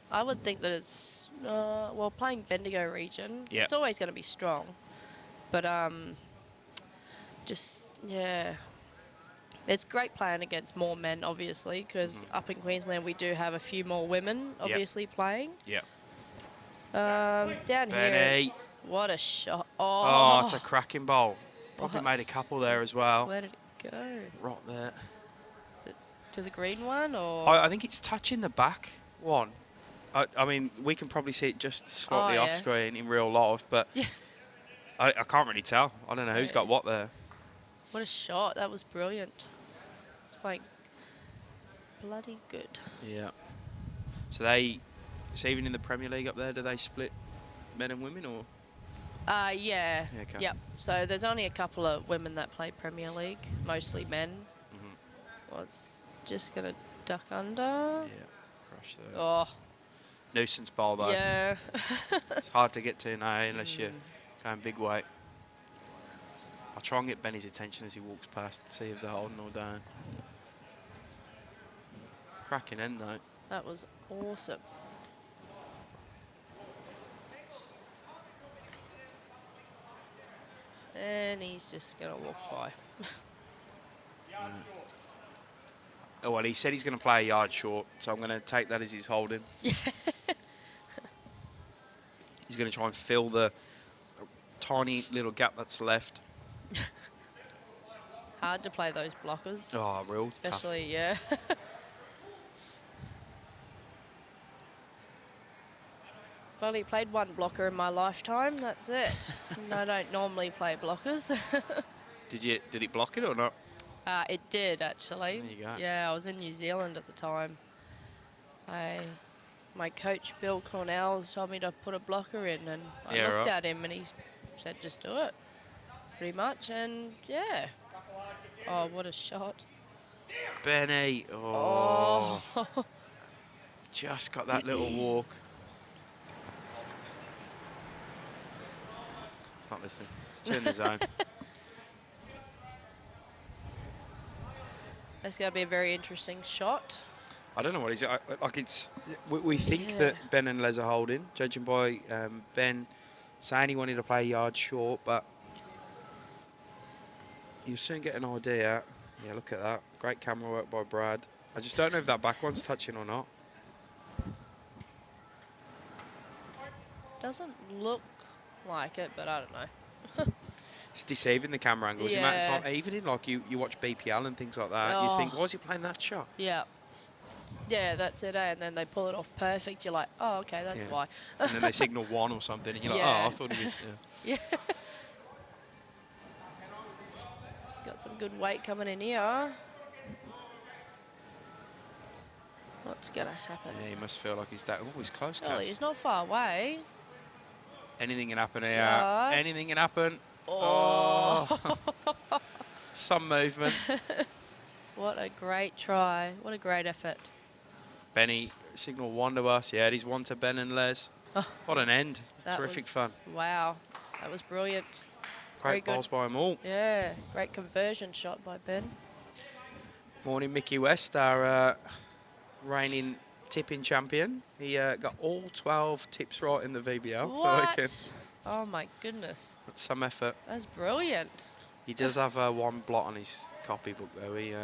B: I would think that it's, well, playing Bendigo region, it's always going to be strong. But, just, yeah. It's great playing against more men, obviously, because up in Queensland we do have a few more women, obviously, playing.
A: Yeah.
B: Down
A: Benny.
B: here, what a shot.
A: Oh, it's a cracking bowl. Probably
B: What?
A: made a couple there as well.
B: Where did it go?
A: Right there.
B: Is it to the green one, or?
A: I think it's touching the back one. I mean, we can probably see it just slightly off screen in real life, but I can't really tell. I don't know who's got what there.
B: What a shot. That was brilliant. It's playing bloody good.
A: Yeah. So even in the Premier League up there, do they split men and women, or?
B: Yeah.
A: Okay.
B: Yep. So there's only a couple of women that play Premier League, mostly men. Was just going to duck under.
A: Yeah. Crush there.
B: Oh.
A: Nuisance bowl, though.
B: Yeah.
A: It's hard to get to now unless you're going big weight. I'll try and get Benny's attention as he walks past to see if they're holding or down. Cracking end, though.
B: That was awesome. And he's just going to walk by.
A: Oh, well, he said he's going to play a yard short, so I'm going to take that as he's holding.
B: Yeah.
A: He's going to try and fill the tiny little gap that's left.
B: Hard to play those blockers.
A: Oh, real
B: Especially,
A: tough.
B: yeah. Well, he played one blocker in my lifetime, that's it. And I don't normally play blockers.
A: Did it block it or not?
B: It did, actually.
A: There you go.
B: Yeah, I was in New Zealand at the time. My coach, Bill Cornell, told me to put a blocker in, and I looked at him and he said, just do it, pretty much, and yeah. Oh, what a shot.
A: Benny. Oh. Just got that little walk. It's not listening. It's turn the zone.
B: That's going to be a very interesting shot.
A: I don't know what he's like. It's we think that Ben and Les are holding, judging by Ben saying he wanted to play a yard short, but you'll soon get an idea. Yeah, look at that. Great camera work by Brad. I just don't know if that back one's touching or not.
B: Doesn't look like it, but I don't know.
A: It's deceiving, the camera angles. The amount of time, even in like you watch BPL and things like that, you think, why is he playing that shot?
B: Yeah. Yeah, that's it, eh? And then they pull it off perfect. You're like, oh, okay, that's why.
A: And then they signal one or something, and you're like, oh, I thought he was.
B: Yeah. Got some good weight coming in here. What's going to happen?
A: Yeah, he must feel like he's that. Oh, he's close,
B: Oh,
A: Cass.
B: he's not far away.
A: Anything can happen here. Anything can happen. Oh. Some movement.
B: What a great try. What a great effort.
A: Benny, signal one to us. Yeah, he's one to Ben and Les. Oh. What an end. It's terrific fun.
B: Wow. That was brilliant.
A: Great balls by them all.
B: Yeah, great conversion shot by Ben.
A: Morning, Mickey West, our reigning tipping champion. He got all 12 tips right in the VBL.
B: What? Oh, my goodness.
A: That's some effort.
B: That's brilliant.
A: He does have one blot on his copybook, though. He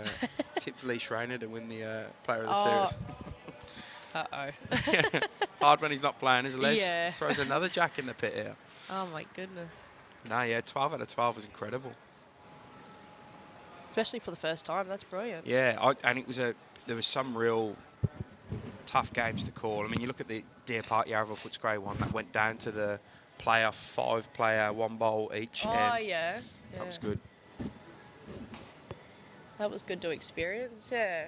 A: tipped Lee Schreiner to win the Player of the Series.
B: Uh-oh.
A: Hard when he's not playing, isn't it?
B: Yeah.
A: Throws another jack in the pit here.
B: Oh, my goodness.
A: No, yeah, 12 out of 12 was incredible.
B: Especially for the first time. That's brilliant.
A: Yeah, and it was there was some real tough games to call. I mean, you look at the Deer Park Yarraville Footscray one that went down to the playoff, 5-player, 1 bowl each.
B: Oh, yeah.
A: That was good.
B: That was good to experience, yeah.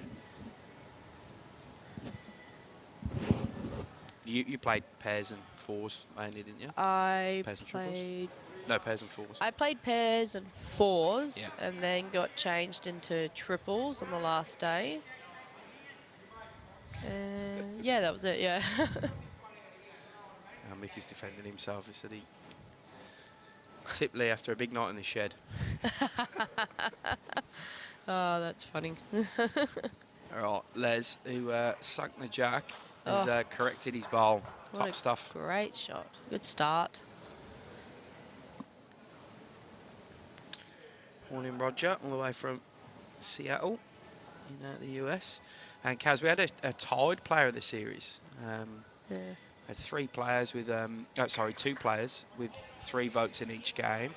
A: You played pairs and fours mainly, didn't you?
B: Pairs
A: and fours.
B: I played pairs and fours and then got changed into triples on the last day. Yeah, that was it, yeah.
A: Mickey's defending himself. He said he tipped Lee after a big night in the shed.
B: Oh, that's funny.
A: All right, Les, who sunk the jack, has corrected his bowl. Top stuff.
B: Great shot. Good start.
A: Morning, Roger, all the way from Seattle in the US. And Kaz, we had a tied player of the series. Had 2 players with 3 votes in each game.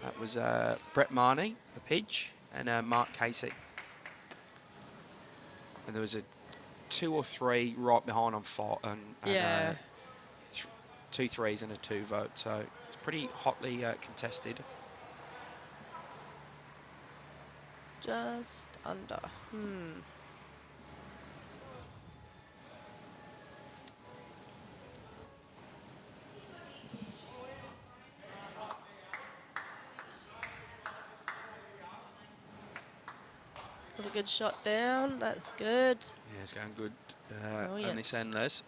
A: That was Brett Marnie, a Pidge, and Mark Casey. And there was 2 or 3 right behind on 4, and 2 threes and a 2 vote. So it's pretty hotly contested.
B: Just under. With a good shot down. That's good.
A: Yeah, it's going good on this end, Les.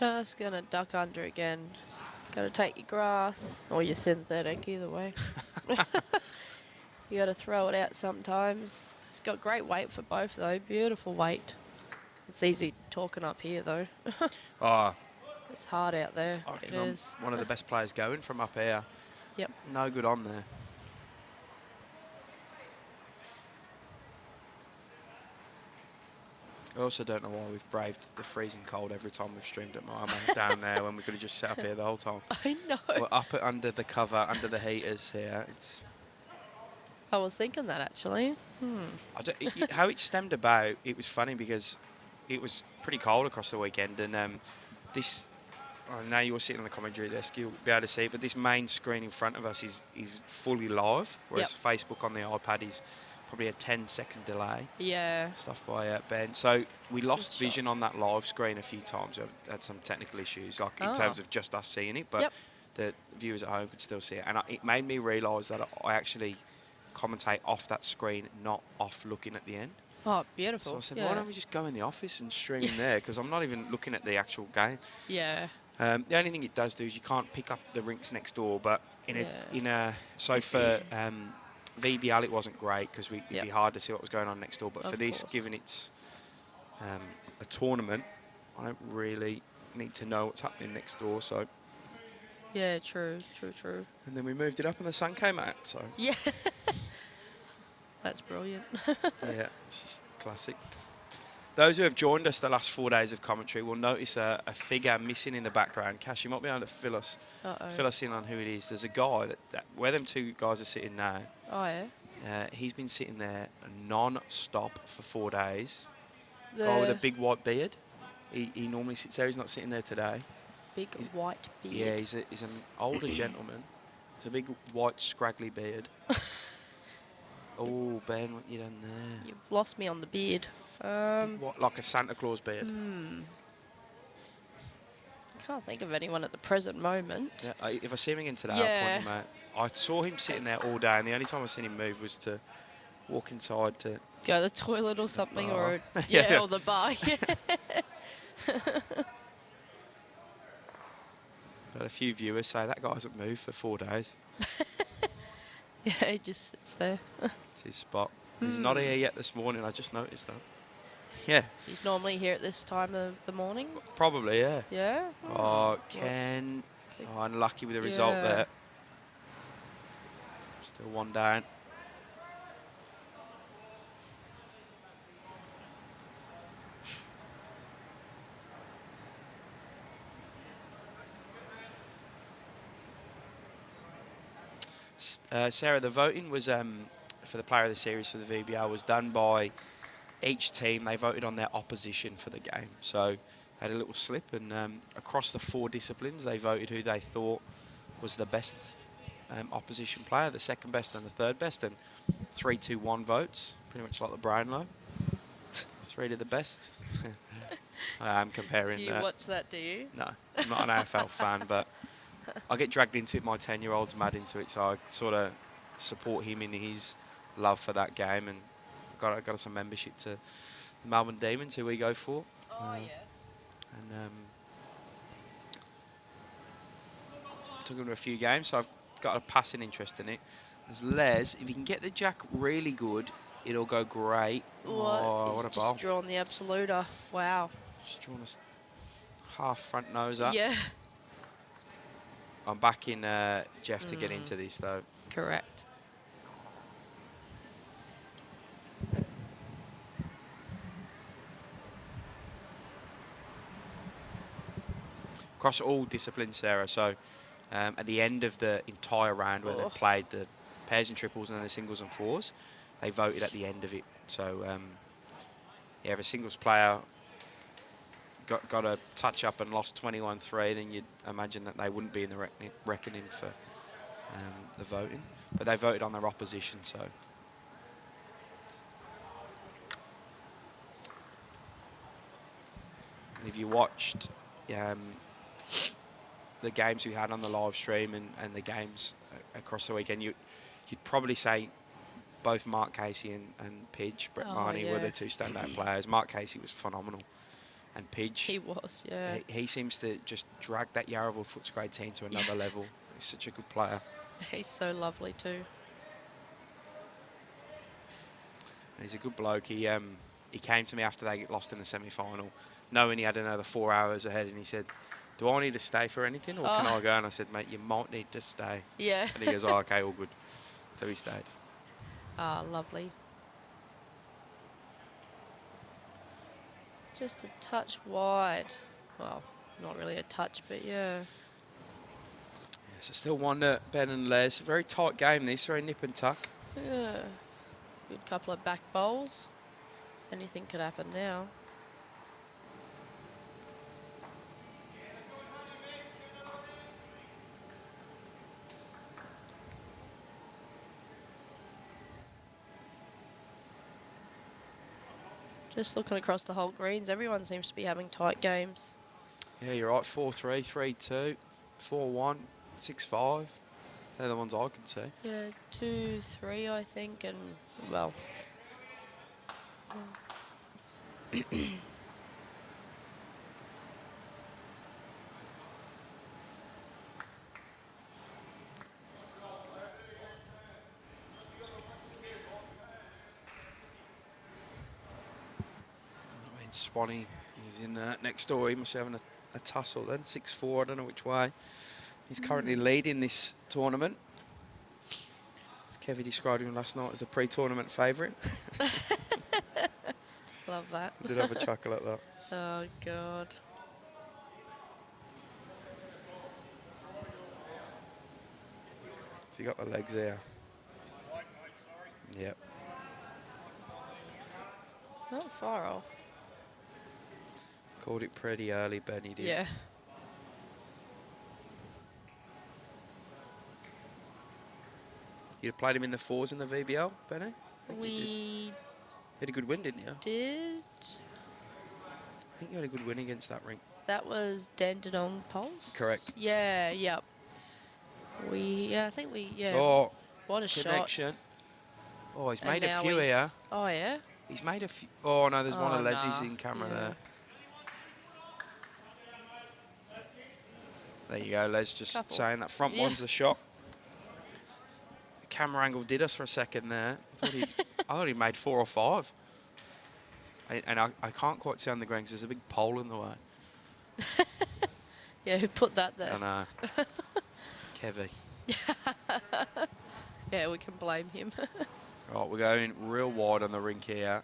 B: Just gonna duck under again. Gotta take your grass or your synthetic, either way. You gotta throw it out sometimes. It's got great weight for both though. Beautiful weight. It's easy talking up here though. It's hard out there. It is.
A: One of the best players going from up here.
B: Yep.
A: No good on there. I also don't know why we've braved the freezing cold every time we've streamed at Moama down there when we could have just sat up here the whole time.
B: I know.
A: We're up under the cover, under the heaters here.
B: I was thinking that actually.
A: How it stemmed about, it was funny because it was pretty cold across the weekend, and now you're sitting on the commentary desk, you'll be able to see it, but this main screen in front of us is fully live, whereas Facebook on the iPad is probably a 10-second delay.
B: Yeah.
A: Stuff by Ben. So we lost vision on that live screen a few times. I've had some technical issues, like in terms of just us seeing it, but the viewers at home could still see it. And it made me realise that I actually commentate off that screen, not off looking at the end.
B: Oh, beautiful.
A: So I said, why don't we just go in the office and stream there? Because I'm not even looking at the actual game.
B: Yeah.
A: The only thing it does do is you can't pick up the rinks next door, but so for VBL it wasn't great because it'd be hard to see what was going on next door. But for this, given it's a tournament, I don't really need to know what's happening next door. So
B: yeah, true.
A: And then we moved it up and the sun came out. So
B: yeah. That's brilliant.
A: Yeah, it's just classic. Those who have joined us the last 4 days of commentary will notice a figure missing in the background. Cash, you might be able to fill us in on who it is. There's a guy that where them two guys are sitting now.
B: Oh, yeah?
A: He's been sitting there non-stop for 4 days. Guy with a big white beard. He normally sits there. He's not sitting there today.
B: Big white beard.
A: Yeah, he's an older gentleman. He's a big white scraggly beard. Oh, Ben, what you done there?
B: You've lost me on the beard.
A: What, like a Santa Claus beard?
B: I can't think of anyone at the present moment.
A: Yeah, if I see him again today, I'll point him out. I saw him sitting there all day, and the only time I've seen him move was to walk inside to
B: go to the toilet or something, or or the bar.
A: But a few viewers say that guy hasn't moved for 4 days.
B: Yeah, he just sits there.
A: It's his spot. He's not here yet this morning. I just noticed that. Yeah.
B: He's normally here at this time of the morning.
A: Probably, yeah.
B: Yeah.
A: Oh, Ken. Oh, unlucky with the result there. Still one down. Sarah, the voting was for the player of the series for the VBL was done by each team. They voted on their opposition for the game. So had a little slip, and across the 4 disciplines, they voted who they thought was the best opposition player, the second best and the third best, and 3-2-1 votes, pretty much like the Brownlow. 3 to the best. I am comparing.
B: Do you watch that, do you?
A: No, I'm not an AFL fan, but I get dragged into it. My 10-year-old's mad into it, so I sort of support him in his love for that game, and got us a membership to the Melbourne Demons, who we go for.
B: Oh, yes.
A: And took him to a few games, so I've got a passing interest in it. There's Les. If you can get the jack really good, it'll go great. Oh, what a ball.
B: Just drawn the absoluter. Wow.
A: Just drawn a half front nose up.
B: Yeah.
A: I'm backing Jeff to get into this, though.
B: Correct.
A: Across all disciplines, Sarah. So at the end of the entire round where they played the pairs and triples and then the singles and fours, they voted at the end of it. So if a singles player got a touch up and lost 21-3, then you'd imagine that they wouldn't be in the reckoning for the voting. But they voted on their opposition, so. And if you watched the games we had on the live stream and the games across the weekend, you'd probably say both Mark Casey and Pidge, Brett Marnie, were the 2 standout players. Mark Casey was phenomenal. And Pidge,
B: he was, yeah.
A: He seems to just drag that Yarraville Footscray team to another level. He's such a good player.
B: He's so lovely too.
A: And he's a good bloke. He came to me after they lost in the semi-final, knowing he had another 4 hours ahead, and he said, "Do I need to stay for anything, or can I go?" And I said, "Mate, you might need to stay."
B: Yeah.
A: And he goes, "Oh, okay, all good." So he stayed.
B: Ah, lovely. Just a touch wide. Well, not really a touch, but yeah.
A: So still one to Ben and Les. A very tight game this, very nip and tuck.
B: Yeah. Good couple of back bowls. Anything could happen now. Just looking across the whole greens, everyone seems to be having tight games.
A: Yeah, you're right. 4-3, 3-2, 4-1, 6-5. They're the ones I can see.
B: Yeah, 2, 3, I think, and well.
A: Swanee, he's in next door. He must be having a tussle then. 6-4, I don't know which way. He's currently leading this tournament. As Kevy described him last night as the pre-tournament favourite.
B: Love that.
A: I did have a chuckle at that.
B: Oh, God.
A: Has he got the legs there? Yep.
B: Not far off.
A: Called it pretty early, Benny did.
B: Yeah.
A: You'd have played him in the 4s in the VBL, Benny?
B: We
A: you had a good win, didn't you?
B: did.
A: I think you had a good win against that rink.
B: That was Dandenong Pulse?
A: Correct.
B: Yeah, yep. I think we, yeah.
A: Oh,
B: what a shot.
A: connection. Oh, he's
B: And
A: made a
B: now
A: few here.
B: Oh, yeah?
A: He's made a few. Oh, no, there's one
B: Oh,
A: of Leslie's
B: nah.
A: in camera
B: Yeah.
A: there. There you go, Les just
B: Couple.
A: saying that front
B: Yeah.
A: one's the shot. The camera angle did us for a second there. I thought he made 4 or 5. I can't quite see on the ground because there's a big pole in the way.
B: Yeah, who put that there?
A: I know. Kevy.
B: Yeah, we can blame him.
A: Right, we're going real wide on the rink here.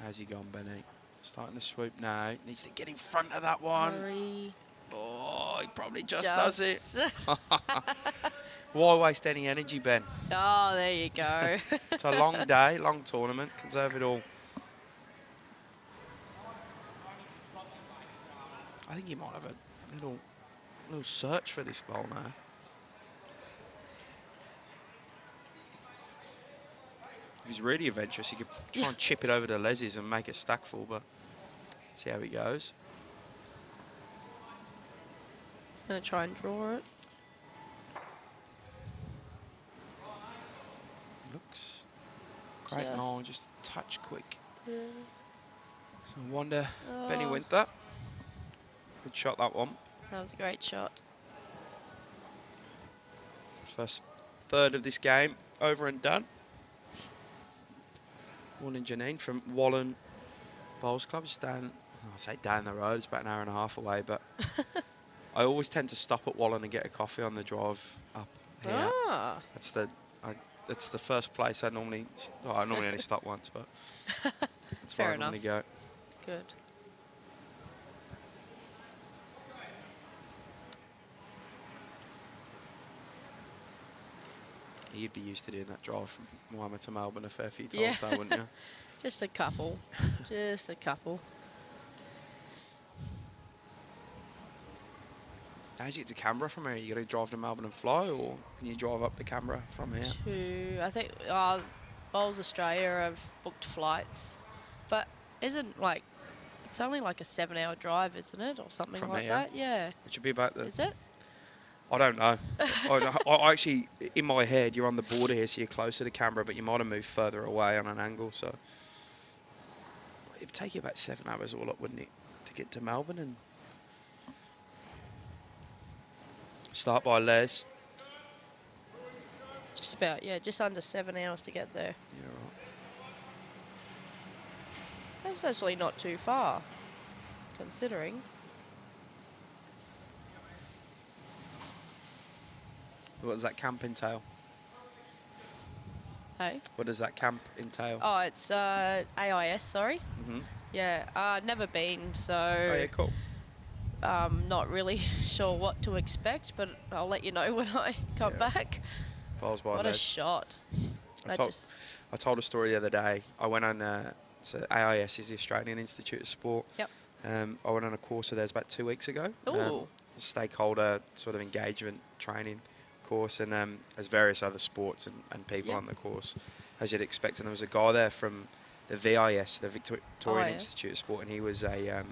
A: How's he gone, Benny? Starting to swoop now. Needs to get in front of that one.
B: Hurry.
A: Oh, he probably just does it.
B: Just.
A: Why waste any energy, Ben?
B: Oh, there you go.
A: It's a long day, long tournament. Conserve it all. I think he might have a little search for this ball now. If he's really adventurous, he could try and chip it over to Leslie's and make a stack full, but see how he goes.
B: He's going to try and draw it.
A: Looks great long, just a touch quick.
B: Yeah.
A: So I wonder, B.Winther. Good shot, that one.
B: That was a great shot.
A: First third of this game over and done. Morning, Janine from Wallen Bowls Club. Just down, I say down the road, it's about an hour and a half away, but I always tend to stop at Wallen and get a coffee on the drive up here.
B: Ah.
A: That's the first place I normally only stop once, but that's
B: Fair
A: where I
B: enough.
A: normally go.
B: Good.
A: You'd be used to doing that drive from Moama to Melbourne a fair few times,
B: Yeah.
A: though, wouldn't you?
B: Just a couple. Just a couple.
A: How do you get to Canberra from here? You got to drive to Melbourne and fly, or can you drive up to Canberra from here?
B: I think Bowls Australia have booked flights, but isn't like it's only like a 7-hour drive, isn't it, or something
A: From
B: like
A: here?
B: that? Yeah.
A: It should be about the.
B: Is it?
A: I don't know. I actually, in my head, you're on the border here, so you're closer to Canberra, but you might have moved further away on an angle. So it'd take you about 7 hours all up, wouldn't it, to get to Melbourne? And start by Les.
B: Just about, yeah, just under 7 hours to get there.
A: Yeah, right.
B: That's actually not too far, considering.
A: What does that camp entail?
B: Hey?
A: What does that camp entail?
B: Oh, it's AIS, sorry.
A: Mm-hmm.
B: Yeah, never been, so
A: Oh, yeah, cool.
B: not really sure what to expect, but I'll let you know when I come
A: Yeah.
B: back.
A: Bowls by
B: What
A: Les.
B: a shot.
A: I told a story the other day. I went on, so AIS is the Australian Institute of Sport.
B: Yep.
A: I went on a course of theirs about 2 weeks ago.
B: Ooh.
A: Stakeholder sort of engagement training course, and there's various other sports and people
B: Yep.
A: on the course, as you'd expect. And there was a guy there from the VIS, the Victorian
B: yeah.
A: Institute of Sport, and he was a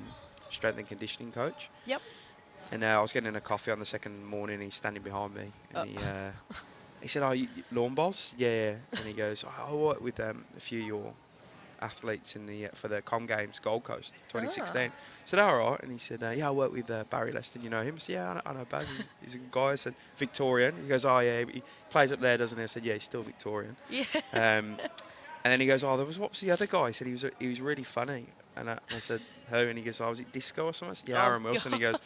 A: strength and conditioning coach.
B: Yep.
A: And I was getting a coffee on the second morning, and he's standing behind me. And he said, "Oh, you lawn bowls?" Yeah. And he goes, "Oh, I work with a few of your athletes in the for the Com Games Gold Coast 2016." I said, "All right." And he said, "Yeah, I work with Barry Leston. You know him?" I said, "Yeah, I know Baz. He's a good guy." I said, "Victorian." He goes, "Oh, yeah, he plays up there, doesn't he?" I said, "Yeah, he's still Victorian."
B: Yeah.
A: And then he goes, "Oh, what was the other guy?" He said, he was really funny." And I said, "Who?" And he goes, "Oh, was it Disco or something?" I said, "Yeah, Aaron Wilson." He goes,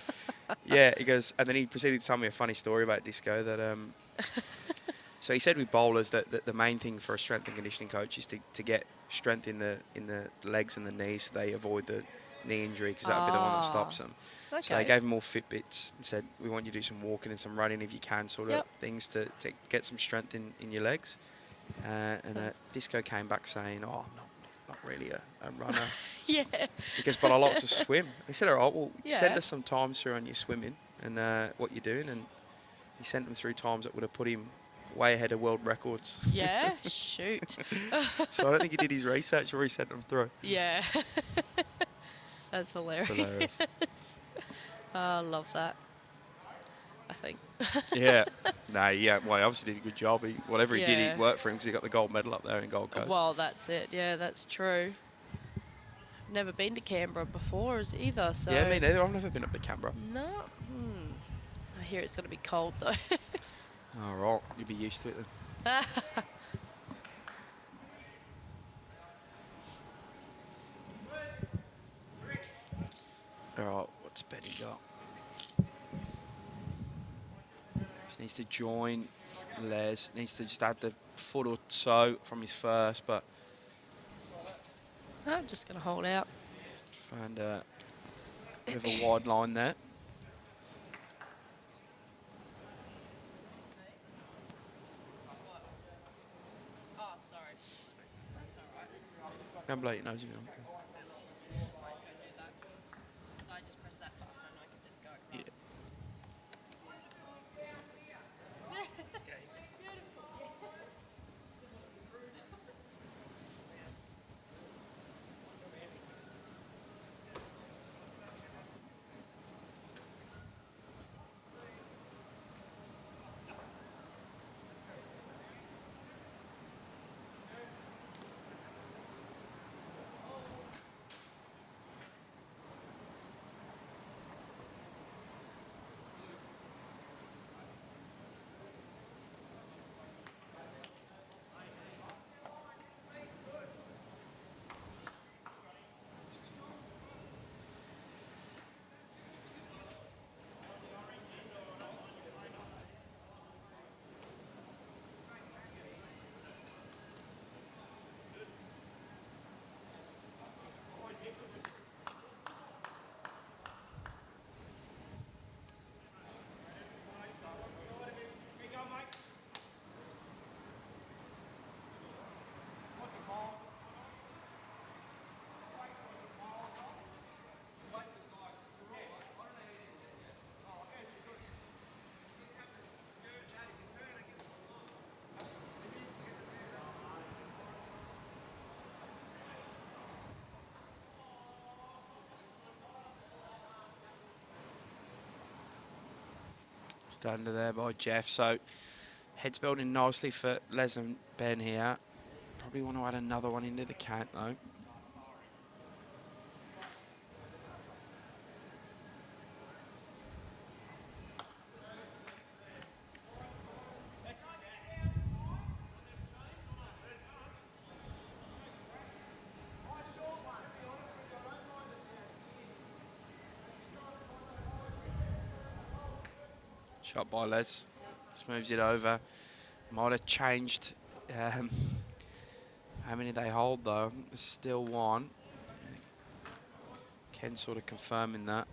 A: "Yeah." He goes, and then he proceeded to tell me a funny story about Disco that. So he said with bowlers that the main thing for a strength and conditioning coach is to get strength in the legs and the knees so they avoid the knee injury, because that would be the one that stops them.
B: Okay.
A: So they gave him all Fitbits and said, "We want you to do some walking and some running if you can," sort of things to get some strength in your legs. And Disco came back saying, "Oh, not really a runner."
B: Yeah.
A: He goes, "But I like to swim." He said, "All right, well,
B: Yeah.
A: send us some times through on your swimming and what you're doing." And he sent them through times that would have put him way ahead of world records.
B: Yeah, shoot.
A: So I don't think he did his research or he sent them through.
B: Yeah. That's hilarious.
A: It's hilarious.
B: Oh, I love that, I think.
A: Yeah. No, yeah. Well, he obviously did a good job. Whatever he did,
B: Yeah.
A: he worked for him because he got the gold medal up there in Gold Coast.
B: Well, that's it. Yeah, that's true. Never been to Canberra before either, so...
A: Yeah, me neither. I've never been up to Canberra.
B: No? I hear it's going to be cold, though.
A: All right. You'll be used to it then. All right. What's Benny got? He needs to join Les. Needs to just add the foot or so from his first, but...
B: I'm just going to hold out.
A: Found a bit of a wide line there.
B: Oh, sorry. That's all right.
A: Don't blow your nose, you know.
B: So I just press that button and I can just go.
A: Yeah. Under there by Jeff. So head's building nicely for Les and Ben here. Probably want to add another one into the count though. Shot by Les. Smooths it over. Might have changed how many they hold though. There's still one. Ken sort of confirming that.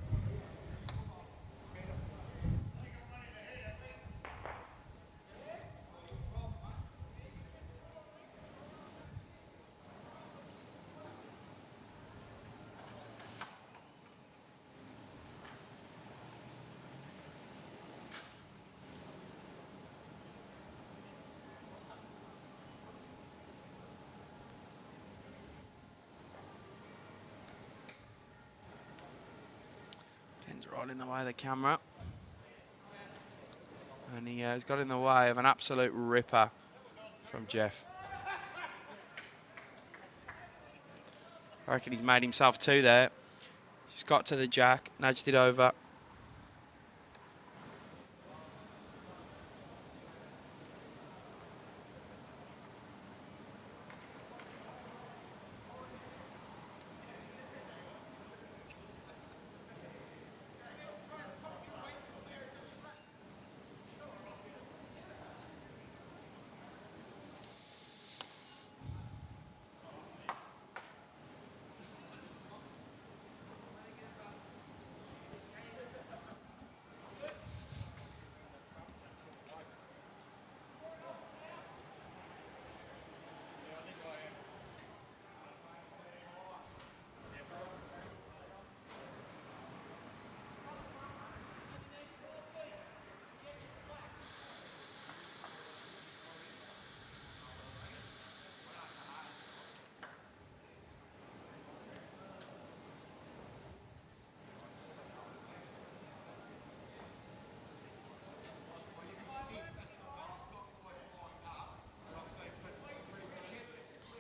A: right in the way of the camera. And he has got in the way of an absolute ripper from Jeff. I reckon he's made himself two there. Just got to the jack, nudged it over.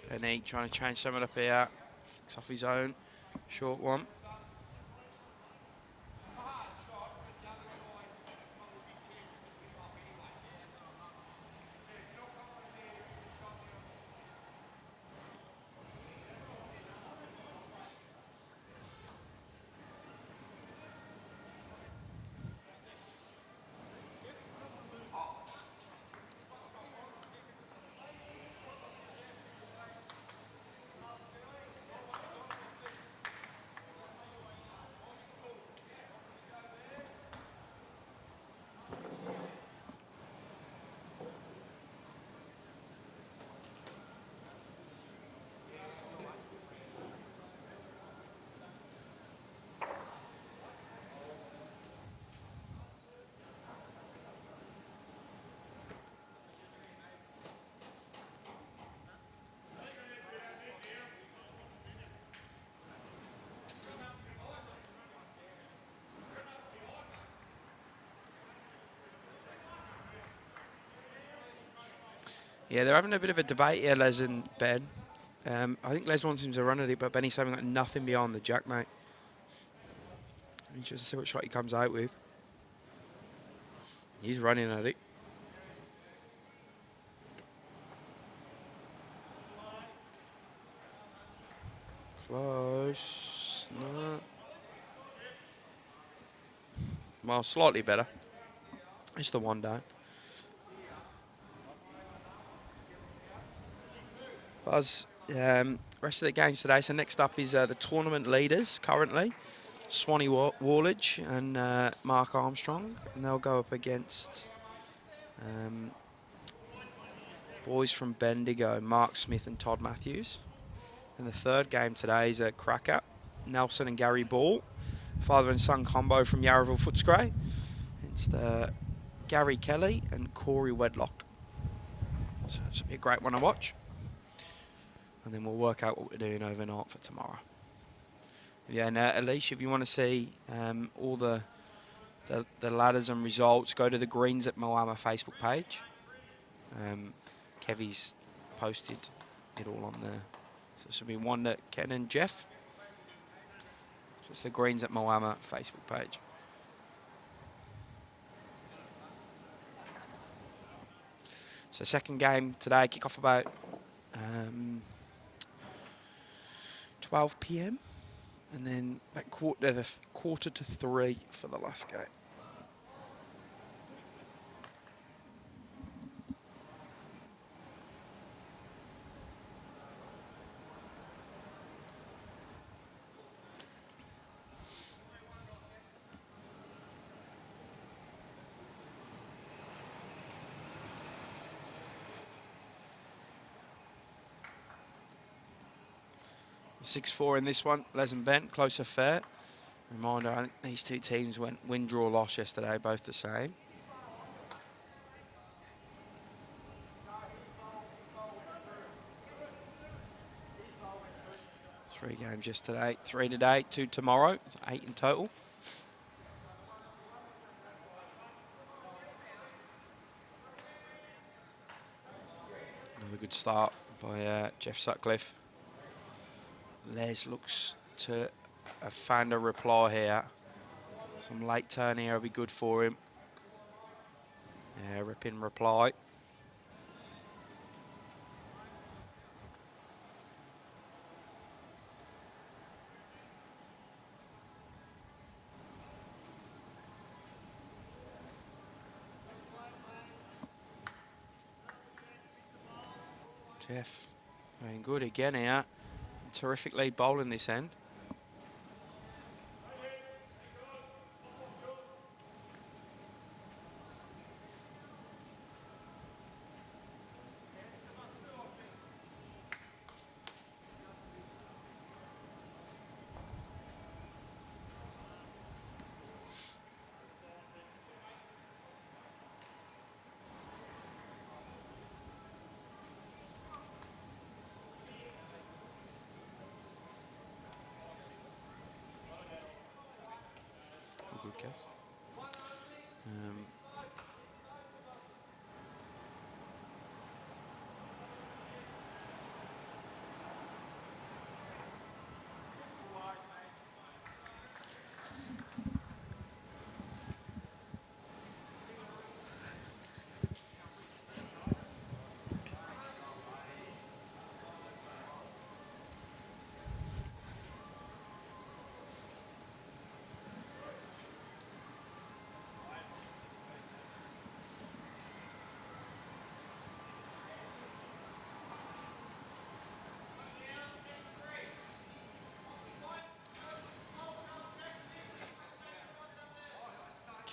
A: Penny trying to change something up here. Flicks off his own. Short one. Yeah, they're having a bit of a debate here, Les and Ben. I think Les wants him to run at it, but Benny's having like nothing beyond the jack, mate. I'm interested to see what shot he comes out with. He's running at it. Close. No. Well, slightly better. It's the one down. Buzz, rest of the games today. So next up is the tournament leaders currently, Swanee Wallage and Mark Armstrong, and they'll go up against boys from Bendigo, Mark Smith and Todd Matthews. And the third game today is a cracker, Nelson and Gary Ball, father and son combo from Yarraville Footscray. It's the Gary Kelly and Corey Wedlock. So it's be a great one to watch. And then we'll work out what we're doing overnight for tomorrow. Yeah, and Alicia, if you want to see all the ladders and results, go to the Greens at Moama Facebook page. Kevy's posted it all on there. So this will be one that Ken and Jeff. So it's the Greens at Moama Facebook page. So second game today, kick off about 12 p.m. and then about quarter to 3 for the last game. (6-4) in this one, Les and Ben, closer fair. Reminder, I think these two teams went win, draw, loss yesterday, both the same. Three games yesterday, 3 today, 2 tomorrow, so 8 in total. Good start by G.Sutcliffe. Les looks to have found a reply here. Some late turn here will be good for him. Yeah, ripping reply. Jeff, doing good again here. Terrific lead bowling this end. Good guess.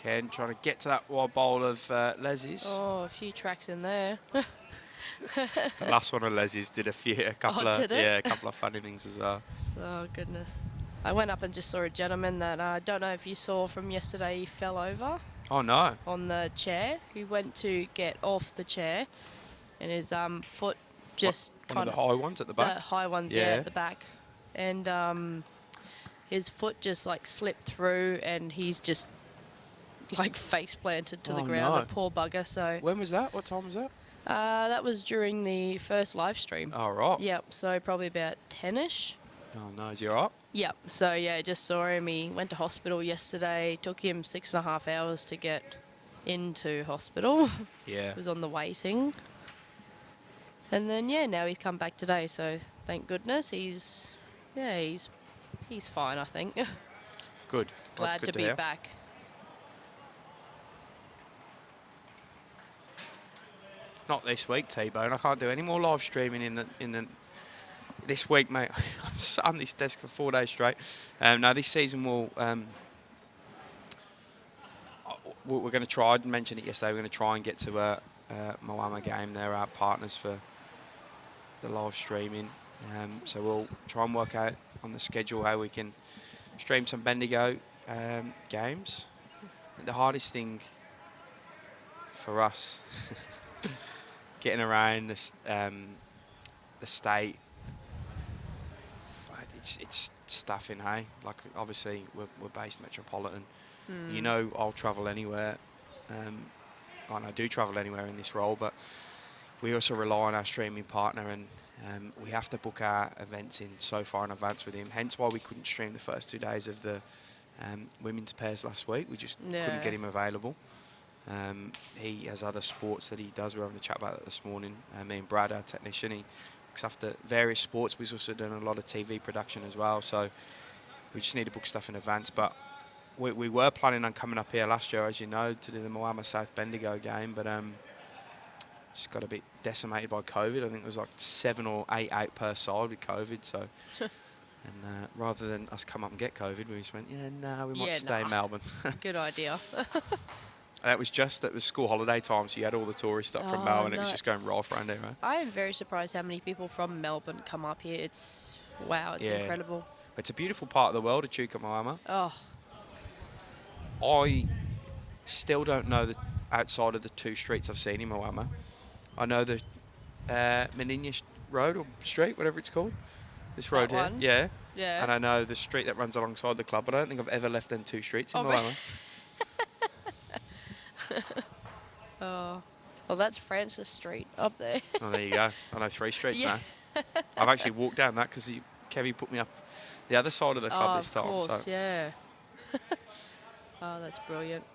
A: Ken trying to get to that wide bowl of Les's.
B: Oh, a few tracks in there.
A: The last one of Les's did a couple of funny things as well.
B: Oh, goodness. I went up and just saw a gentleman that I don't know if you saw from yesterday. He fell over.
A: Oh, no.
B: On the chair. He went to get off the chair and his foot just
A: one of the high ones at the back?
B: The high ones, yeah, at the back. And his foot just like slipped through and he's just like face planted to the ground,
A: no.
B: the poor bugger. So
A: when was that? What time was that?
B: That was during the first live stream.
A: Oh, right.
B: Yep, so probably about 10ish.
A: Oh, no, is he all right?
B: Yep, so yeah, just saw him. He went to hospital yesterday. Took him 6.5 hours to get into hospital.
A: Yeah.
B: He was on the waiting. And then, yeah, now he's come back today, so thank goodness. He's fine, I think.
A: Good.
B: Glad to be back.
A: Not this week, T-Bone. I can't do any more live streaming in the this week, mate. I'm sat on this desk for 4 days straight. Now this season we're going to try. I mentioned it yesterday. We're going to try and get to a Moama game. They're our partners for the live streaming. So we'll try and work out on the schedule how we can stream some Bendigo games. The hardest thing for us. Getting around this, the state, it's staffing, hey? Like, obviously, we're based metropolitan. You know, I'll travel anywhere. And I do travel anywhere in this role, but we also rely on our streaming partner, and we have to book our events in so far in advance with him. Hence why we couldn't stream the first 2 days of the women's pairs last week. We just couldn't get him available. He has other sports that he does. We were having a chat about that this morning. Me and Brad, our technician, he looks after various sports, but he's also done a lot of TV production as well. So we just need to book stuff in advance. But we were planning on coming up here last year, as you know, to do the Moama South Bendigo game, but just got a bit decimated by COVID. I think it was like 7 or 8 out per side with COVID. So, and rather than us come up and get COVID, we just went, we might stay in Melbourne.
B: Good idea.
A: That was school holiday time, so you had all the tourist stuff from Melbourne. It was just going right around here, right?
B: I am very surprised how many people from Melbourne come up here. It's incredible.
A: It's a beautiful part of the world, Echuca Moama.
B: Oh.
A: I still don't know the outside of the 2 streets I've seen in Moama. I know the Meninia Road or Street, whatever it's called. This road here.
B: One?
A: Yeah.
B: Yeah.
A: And I know the street that runs alongside the club, but I don't think I've ever left them 2 streets in Moama.
B: Oh. Well, that's Francis Street up there.
A: Oh, there you go. I know 3 streets
B: Yeah.
A: now. I've actually walked down that because Kevy put me up the other side of the club this
B: Of
A: time.
B: course,
A: So
B: yeah. Oh, that's brilliant.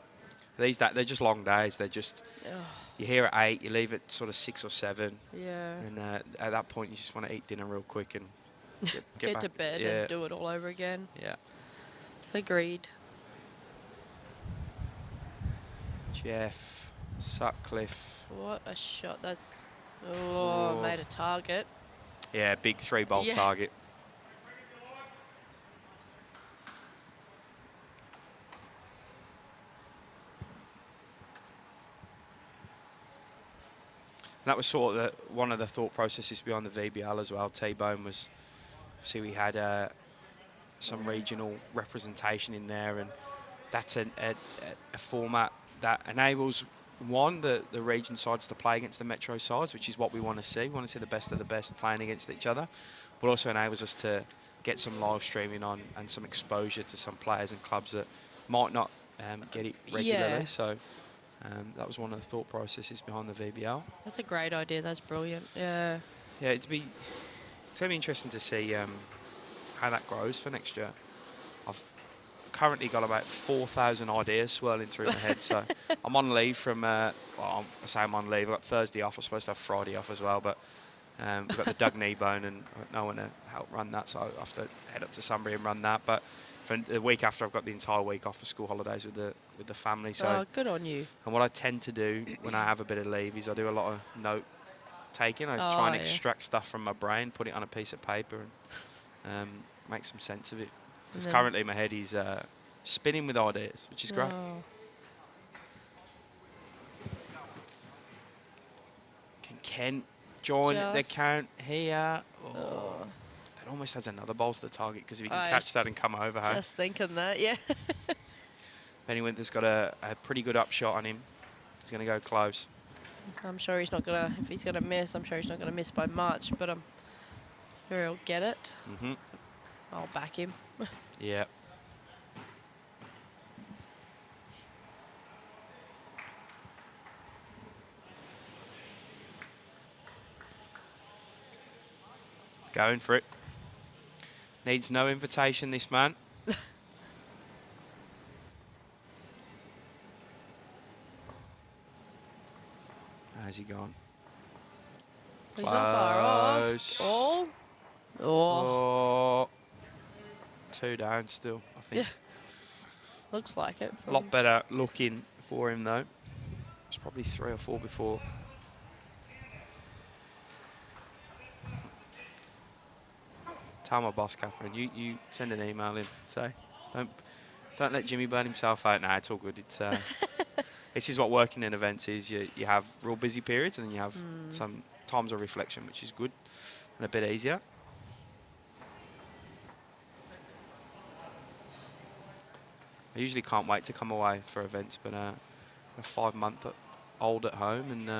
A: they're just long days. They're just,
B: Ugh,
A: you hear at 8, you leave at sort of 6 or 7.
B: yeah.
A: And at that point, you just want to eat dinner real quick and get
B: Get to
A: back.
B: bed
A: Yeah.
B: and do it all over again.
A: Yeah.
B: Agreed.
A: G.Sutcliffe.
B: What a shot. That's... Oh, made a target.
A: Yeah, big 3-bolt
B: Yeah.
A: target. And that was sort of one of the thought processes behind the VBL as well. T-Bone was, see, we had some regional representation in there, and that's a format that enables, one, the region sides to play against the metro sides, which is what we want to see. We want to see the best of the best playing against each other, but also enables us to get some live streaming on and some exposure to some players and clubs that might not get it regularly.
B: Yeah.
A: So that was one of the thought processes behind the VBL.
B: That's a great idea. That's brilliant. Yeah.
A: Yeah, it's going to be interesting to see how that grows for next year. I've currently got about 4,000 ideas swirling through my head, so I'm on leave from, well, I say I'm on leave, I've got Thursday off, I'm supposed to have Friday off as well, but we've got the dug knee bone and I've got no one to help run that, so I have to head up to Sunbury and run that. But for the week after, I've got the entire week off for school holidays with the family. So
B: Oh, good on you.
A: and what I tend to do when I have a bit of leave is I do a lot of note taking. I try and extract stuff from my brain, put it on a piece of paper, and make some sense of it. Because currently my head is spinning with ideas, which is great.
B: Oh.
A: Can Kent join the
B: Just-
A: count here? Oh.
B: Oh.
A: That almost has another balls to the target, because if he can
B: I
A: catch that and come over, hey?
B: Just thinking that, yeah.
A: B.Winther's got a pretty good upshot on him. He's going to go close.
B: I'm sure he's not going to, if he's going to miss, I'm sure he's not going to miss by much, but I'm sure he'll get it.
A: Mm-hmm.
B: I'll back him.
A: Yeah. Going for it. Needs no invitation, this man. How's he gone?
B: He's not far off.
A: Close.
B: Oh. Oh.
A: Oh. 2 down still, I think.
B: Yeah. Looks like it.
A: A lot better looking for him, though. It's probably 3 or 4 before. Tell my boss, Catherine, you send an email in. Say, don't let Jimmy burn himself out. Nah, it's all good. It's this is what working in events is. You have real busy periods, and then you have some times of reflection, which is good and a bit easier. I usually can't wait to come away for events, but a 5-month-old at home, and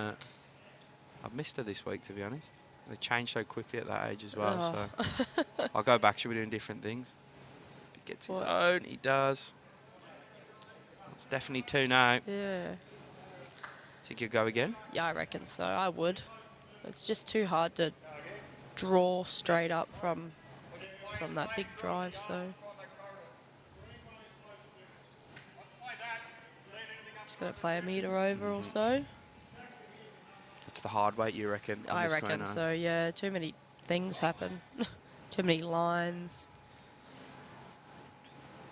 A: I've missed her this week, to be honest. They change so quickly at that age as well, so I'll go back. She'll be doing different things. If he gets his own, he does. It's definitely 2 now.
B: Yeah.
A: Think you'll go again?
B: Yeah, I reckon so. I would. It's just too hard to draw straight up from that big drive, so. Just going to play a metre over or so.
A: That's the hard weight, you reckon?
B: I reckon so, yeah. Too many things happen. Too many lines.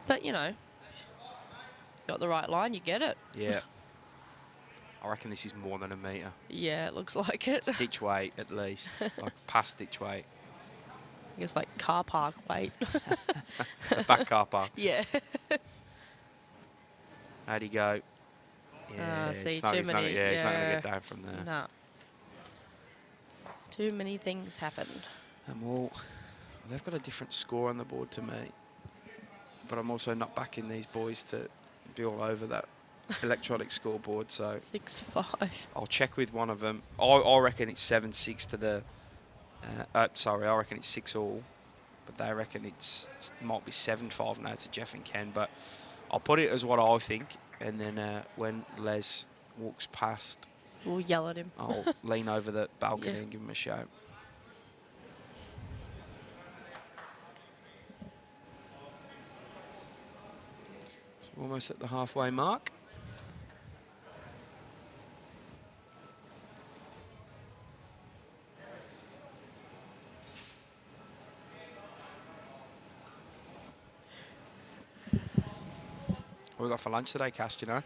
B: But, you know, got the right line, you get it.
A: Yeah. I reckon this is more than a metre.
B: Yeah, it looks like it.
A: It's ditch weight, at least. Like past ditch weight.
B: I guess like car park weight.
A: The back car park.
B: Yeah.
A: How'd he go? Yeah,
B: see,
A: he's not
B: too many.
A: he's not going to get down from there.
B: Nah. Too many things happened.
A: And well, they've got a different score on the board to me. But I'm also not backing these boys to be all over that electronic scoreboard. So
B: 6-5.
A: I'll check with one of them. I reckon it's 7-6 to the... sorry, I reckon it's 6-all. But they reckon it might be 7-5 now to Jeff and Ken. But I'll put it as what I think. And then when Les walks past
B: We'll yell at him.
A: I'll lean over the balcony and give him a shout. So almost at the halfway mark. What we got for lunch today, Cass, do you know?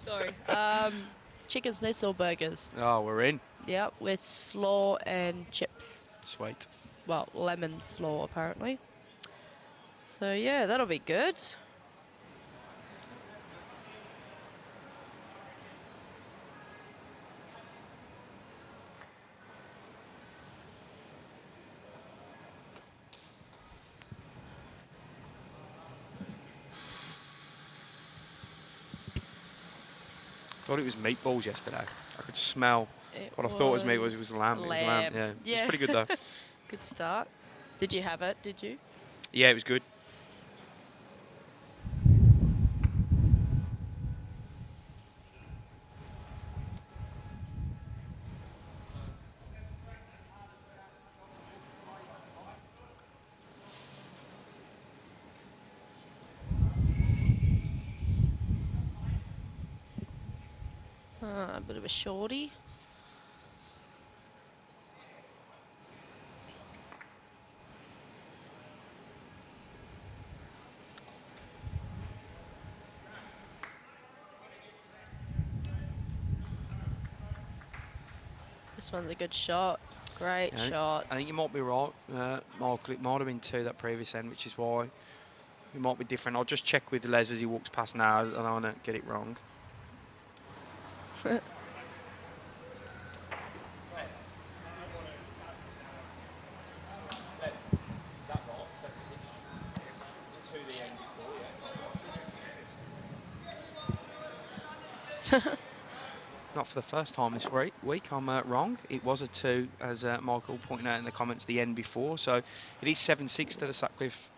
B: Sorry. Chicken schnitzel burgers.
A: Oh, we're in.
B: Yep, with slaw and chips.
A: Sweet.
B: Well, lemon slaw, apparently. So, yeah, that'll be good.
A: I thought it was meatballs yesterday. I could smell what I thought was meat was lamb. It was lamb. Yeah. It was pretty good though.
B: Good start. Did you have it? Did you?
A: Yeah, it was good.
B: A bit of a shorty. This one's a good shot. Great shot.
A: I think you might be right, Michael. It might have been 2 that previous end, which is why it might be different. I'll just check with Les as he walks past now. I don't want to get it wrong. Not for the first time this week. I'm wrong. It was a 2, as Michael pointed out in the comments, the end before. So it is 7-6 to the Sutcliffe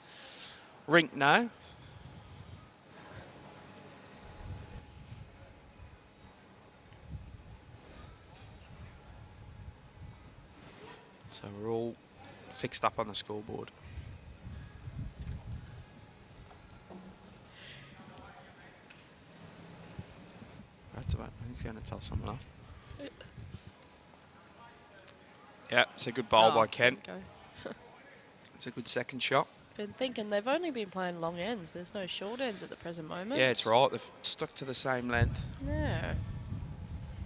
A: rink now. So we're all fixed up on the scoreboard. He's going to tell someone off. Yeah, it's a good bowl by Ken. It's a good second shot.
B: Been thinking they've only been playing long ends. There's no short ends at the present moment.
A: Yeah, it's right. They've stuck to the same length.
B: Yeah.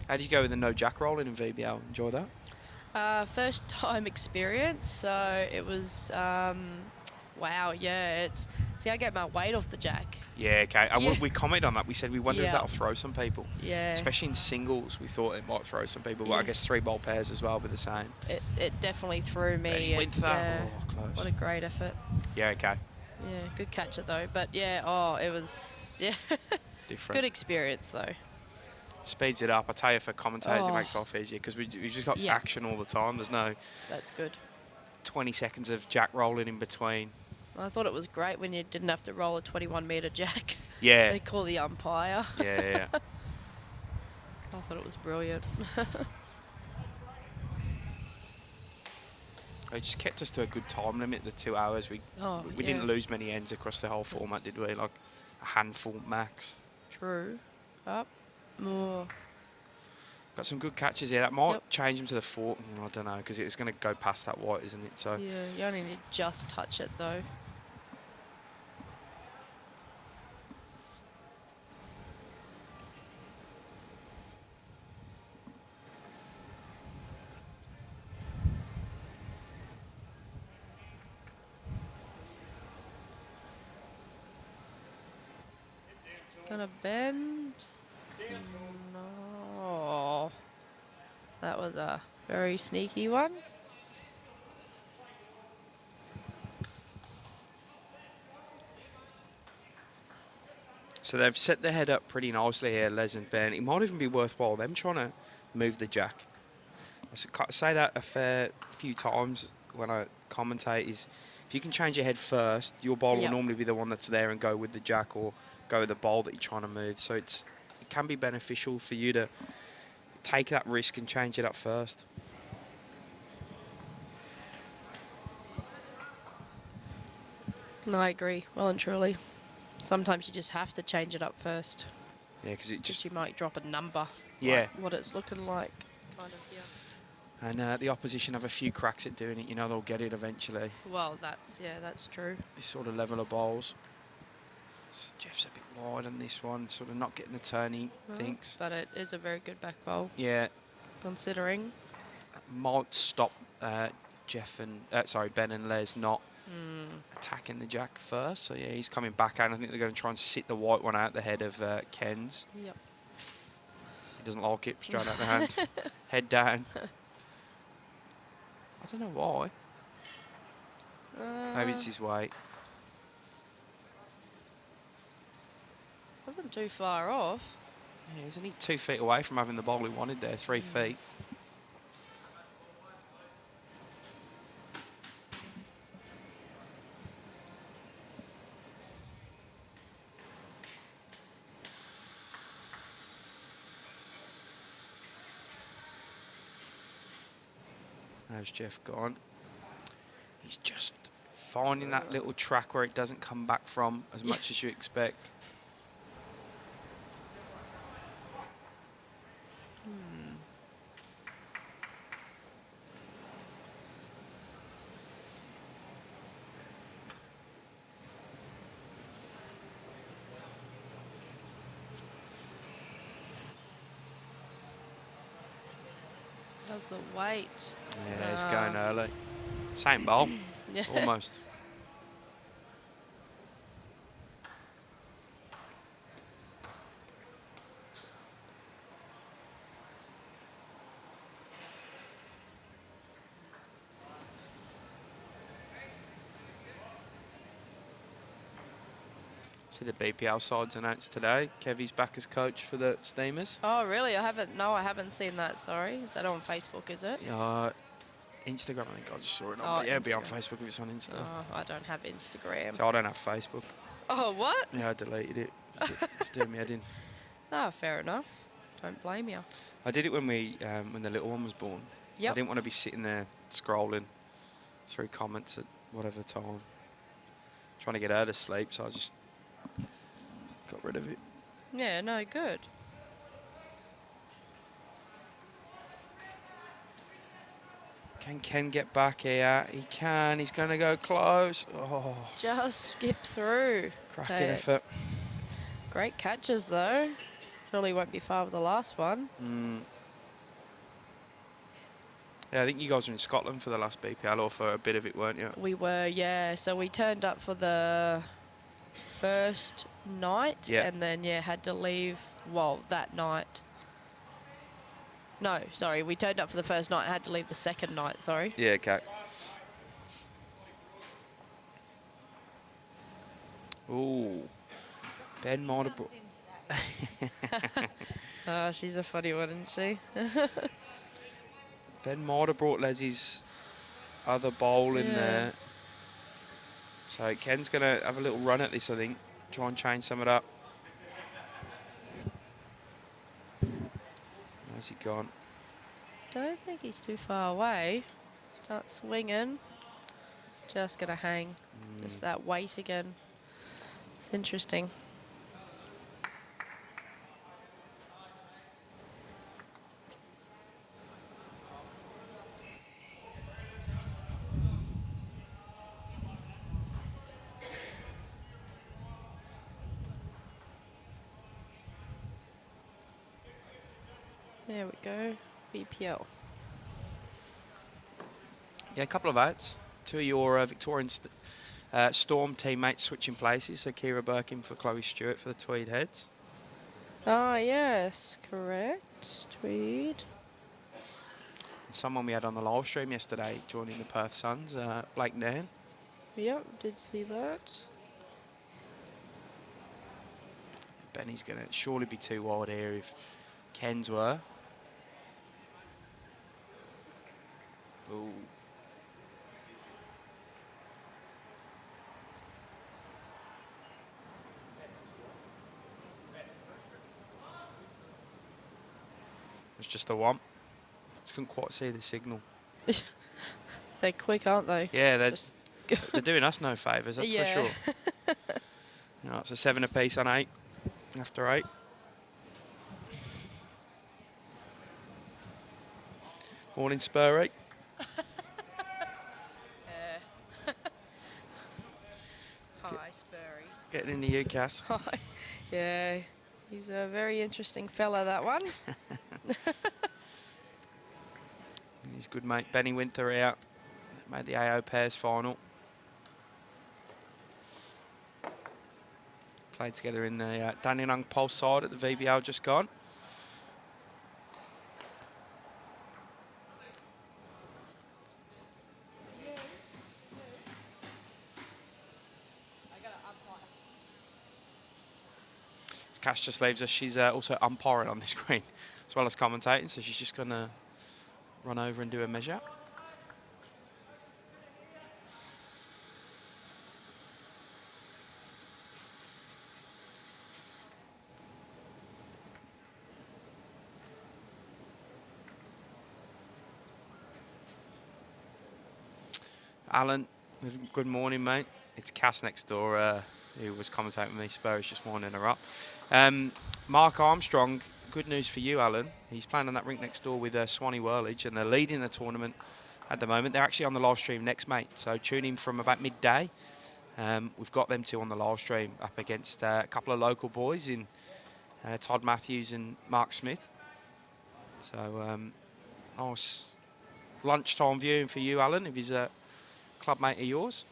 A: How did you go with the no jack rolling in VBL? Enjoy that?
B: First time experience, so it was wow. Yeah, see, I get my weight off the jack.
A: Yeah, okay. We commented on that. We said we wonder if that'll throw some people.
B: Yeah.
A: Especially in singles, we thought it might throw some people. But I guess 3-bowl pairs as well will be the same.
B: It definitely threw me.
A: B.Winther.
B: Yeah.
A: Oh, close.
B: What a great effort.
A: Yeah, okay.
B: Yeah, good catcher though. But yeah, it was
A: different.
B: Good experience though.
A: Speeds it up. I tell you, for commentators, it makes life easier because we just got action all the time. There's no.
B: That's good.
A: 20 seconds of jack rolling in between.
B: I thought it was great when you didn't have to roll a 21-metre jack.
A: Yeah.
B: They call the umpire.
A: Yeah.
B: I thought it was brilliant.
A: It just kept us to a good time limit, the 2 hours. We didn't lose many ends across the whole format, did we? Like a handful max.
B: True. Up. More.
A: Got some good catches here. That might change them to the 4. I don't know, because it's going to go past that white, isn't it? So
B: yeah, you only need to just touch it though. Gonna bend. No. That was a very sneaky one.
A: So they've set their head up pretty nicely here, Les and Ben. It might even be worthwhile them trying to move the jack. I say that a fair few times when I commentate is if you can change your head first, your bowler will normally be the one that's there and go with the jack or go with the bowl that you're trying to move. So it it can be beneficial for you to take that risk and change it up first.
B: No, I agree. Well and truly. Sometimes you just have to change it up first.
A: Yeah, because it just...
B: you might drop a number.
A: Yeah.
B: Like what it's looking like. Kind of, yeah.
A: And the opposition have a few cracks at doing it. You know, they'll get it eventually.
B: Well, that's true.
A: This sort of level of bowls. So Jeff's a bit wide on this one, sort of not getting the turn he thinks.
B: But it is a very good back bowl.
A: Yeah.
B: Considering.
A: Might stop Jeff and Ben and Les not attacking the jack first. So yeah, he's coming back and I think they're going to try and sit the white one out the head of Ken's.
B: Yep.
A: He doesn't like it, straight out the hand. Head down. I don't know why. Maybe it's his weight.
B: Wasn't too far off.
A: Yeah, he's only 2 feet away from having the bowl he wanted there, 3 feet. There's Jeff gone. He's just finding that little track where it doesn't come back from as much as you expect.
B: How's the weight?
A: Yeah, it's going early. Same bowl, almost. See the BPL sides announced today. Kevy's back as coach for the Steamers.
B: Oh, really? I haven't seen that, sorry. Is that on Facebook, is it?
A: Yeah, Instagram, I think I just saw it on. But yeah, it'll be on Facebook if it's on Insta.
B: Oh, I don't have Instagram.
A: So I don't have Facebook.
B: Oh, what?
A: Yeah, I deleted it. It's doing me head in.
B: Oh, fair enough. Don't blame you.
A: I did it when when the little one was born.
B: Yep.
A: I didn't want to be sitting there scrolling through comments at whatever time, trying to get her to sleep, so I just got rid of it.
B: Yeah, no, good.
A: Can Ken get back here? He can. He's going to go close. Oh.
B: Just skip through.
A: Cracking effort.
B: Great catches, though. Surely won't be far with the last one.
A: Yeah, I think you guys were in Scotland for the last BPL, or for a bit of it, weren't you?
B: We were, yeah. So we turned up for the first night and then, had to leave, that night. No, sorry, we turned up for the first night and had to leave the second night, sorry.
A: Yeah, okay. Ooh. Ben might have brought...
B: Oh, she's a funny one, isn't she?
A: Ben might have brought Leslie's other bowl in there. So Ken's going to have a little run at this, I think. Try and change some of that. Where's he gone?
B: Don't think he's too far away. Start swinging. Just going to hang. Just that weight again. It's interesting. There we go. BPL.
A: Yeah, a couple of outs. Two of your Victorian Storm teammates switching places. So Kira Burke in for Chloe Stewart for the Tweed Heads.
B: Ah, yes, correct. Tweed.
A: And someone we had on the live stream yesterday joining the Perth Suns, Blake Nairn.
B: Yep, did see that.
A: Benny's going to surely be too wide here if Ken's were. Ooh. just the one. Just couldn't quite see the signal.
B: They're quick, aren't they?
A: Yeah, they're doing us no favours, that's for sure. It's a 7 apiece on 8 after 8. Morning, Spurry.
B: Hi, Spurry.
A: Getting into you, Cass.
B: Hi. Yeah, he's a very interesting fella, that one.
A: His good mate B.Winther out. Made the AO pairs final. Played together in the Dandenong Pulse side at the VBL just gone. As Cass just leaves us, she's also umpiring on the screen as well as commentating, so she's just going to run over and do a measure. Alan, good morning, mate. It's Cass next door, who was commentating with me. Spurs just winding her up. Mark Armstrong, good news for you, Alan. He's playing on that rink next door with Swanee Whirlage, and they're leading the tournament at the moment. They're actually on the live stream next, mate, so tune in from about midday. We've got them two on the live stream up against a couple of local boys in Todd Matthews and Mark Smith. So, nice lunchtime viewing for you, Alan, if he's a club mate of yours.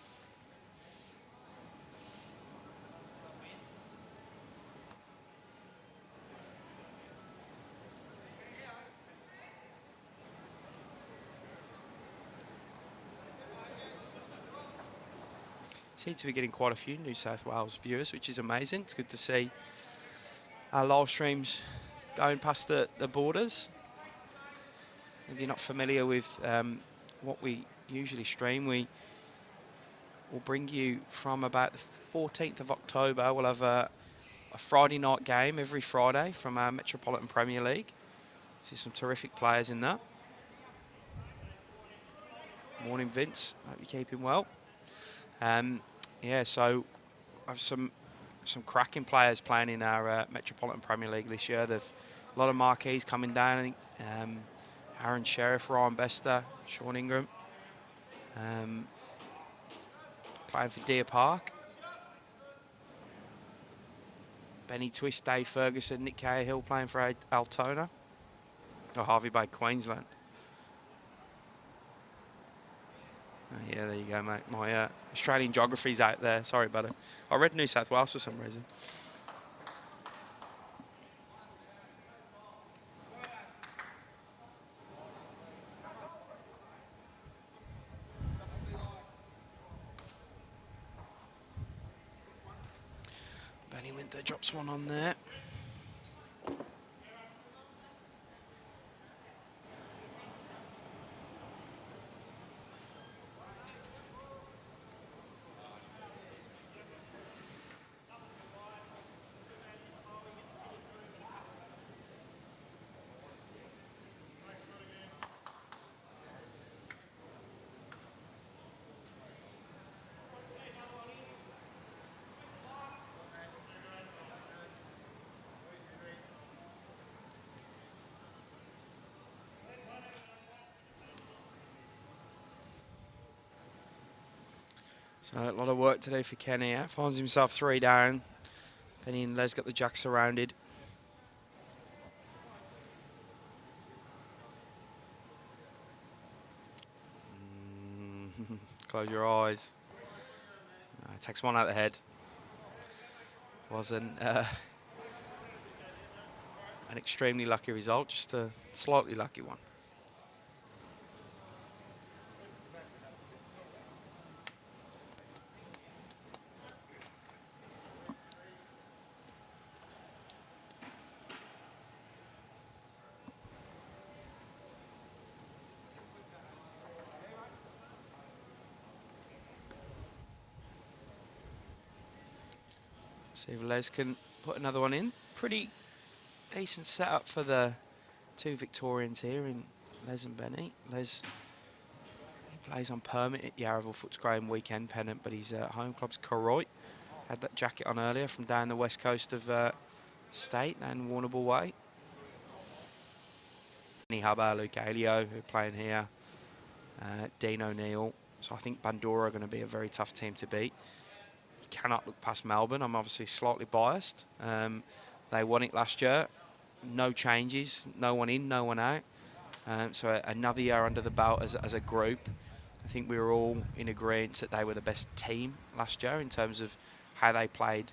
A: Seem to be getting quite a few New South Wales viewers, which is amazing. It's good to see our live streams going past the borders. If you're not familiar with what we usually stream, we will bring you from about the 14th of October. We'll have a Friday night game every Friday from our Metropolitan Premier League. See some terrific players in that. Morning, Vince. Hope you're keeping well. Yeah, so I have some cracking players playing in our Metropolitan Premier League this year. There's a lot of marquees coming down. I think Aaron Sheriff, Ryan Bester, Sean Ingram, playing for Deer Park. Benny Twist, Dave Ferguson, Nick Cahill playing for Altona. Or Harvey Bay, Queensland. Oh, yeah, there you go, mate. My Australian geography's out there. Sorry, buddy. I read New South Wales for some reason. B.Winther drops one on there. So a lot of work today for Kenny. Finds himself 3 down. Penny and Les got the jack surrounded. Close your eyes. Takes one out of the head. Wasn't an extremely lucky result, just a slightly lucky one. See if Les can put another one in. Pretty decent setup for the two Victorians here in Les and Benny. Les, he plays on permit at Yarraville Footscray weekend pennant, but his home club's Koroit. Had that jacket on earlier from down the west coast of state and Warrnambool Way. Hubba, Luke Alio, who are playing here. Dean O'Neill. So I think Bandura are going to be a very tough team to beat. You cannot look past Melbourne. I'm obviously slightly biased. They won it last year. No changes, no one in, no one out. So another year under the belt as a group. I think we were all in agreement that they were the best team last year in terms of how they played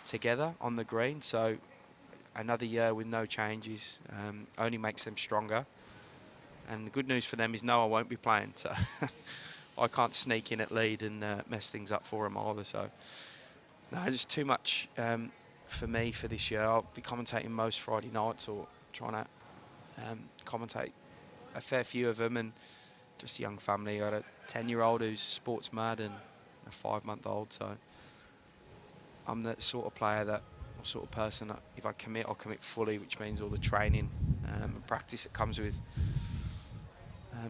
A: together on the green. So another year with no changes only makes them stronger. And the good news for them is no, I won't be playing. So I can't sneak in at lead and mess things up for them either. So no, just too much for me for this year. I'll be commentating most Friday nights or trying to commentate a fair few of them, and just a young family. I got a 10-year-old who's sports mad and a 5-month-old. So I'm the sort of player that, or sort of person that if I commit, I'll commit fully, which means all the training and practice that comes with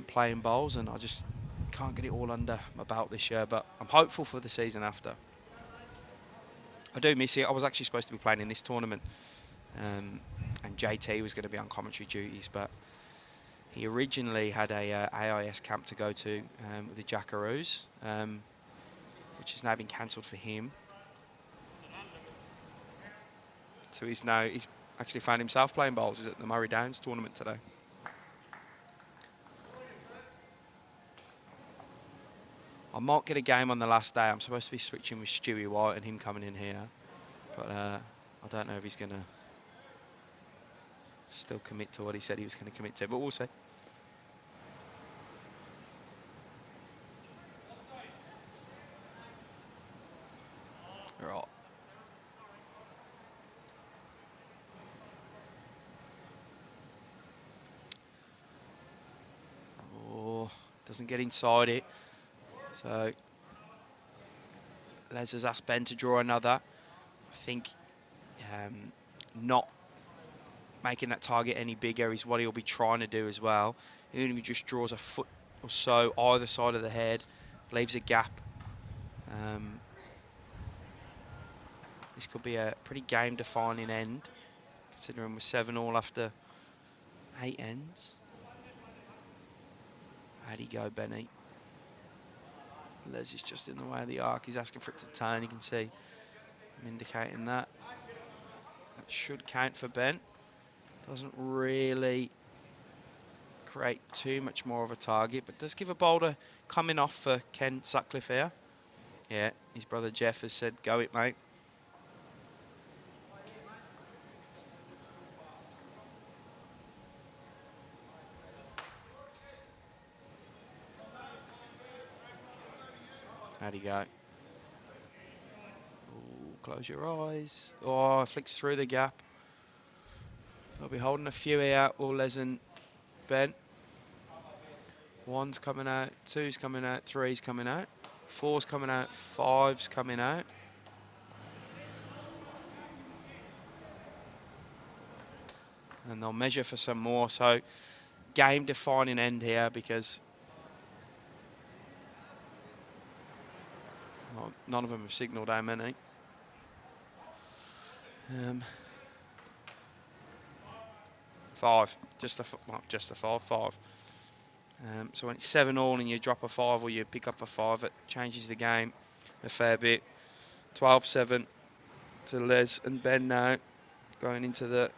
A: playing bowls, and I just can't get it all under my belt this year, but I'm hopeful for the season after. I do miss it. I was actually supposed to be playing in this tournament, and JT was going to be on commentary duties, but he originally had a AIS camp to go to with the Jackaroos, which has now been cancelled for him. So he's actually found himself playing bowls. He's at the Murray Downs tournament today. I might get a game on the last day. I'm supposed to be switching with Stewie White and him coming in here. But I don't know if he's going to still commit to what he said he was going to commit to. But we'll see. Right. Oh, doesn't get inside it. So Les has asked Ben to draw another. I think not making that target any bigger is what he'll be trying to do as well. Even if he just draws a foot or so either side of the head, leaves a gap. This could be a pretty game-defining end, considering we're 7-all after 8 ends. How'd he go, Benny? Les is just in the way of the arc. He's asking for it to turn. You can see him indicating that. That should count for Ben. Doesn't really create too much more of a target, but does give a boulder coming off for K.Sutcliffe here. Yeah, his brother Jeff has said, go it, mate. How'd he go? Ooh, close your eyes. Oh, flicks through the gap. They'll be holding a few out, all Les and Ben. 1's coming out, 2's coming out, 3's coming out, 4's coming out, 5's coming out. And they'll measure for some more. So game-defining end here because well, none of them have signalled how many. 5, just a 5. So when it's 7-all and you drop a 5 or you pick up a 5, it changes the game a fair bit. 12-7 to Les and Ben now, going into the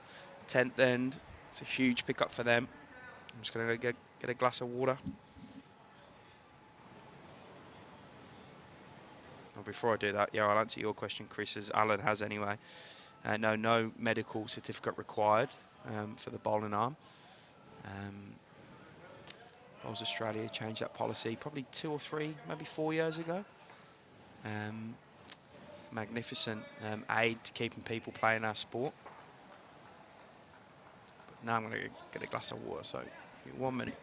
A: 10th end. It's a huge pickup for them. I'm just going to go get a glass of water. Well, before I do that, yeah, I'll answer your question, Chris, as Alan has anyway. No medical certificate required for the bowling arm. Bowls Australia changed that policy probably 2 or 3, maybe 4 years ago. Magnificent aid to keeping people playing our sport. But now I'm going to get a glass of water, so give me 1 minute.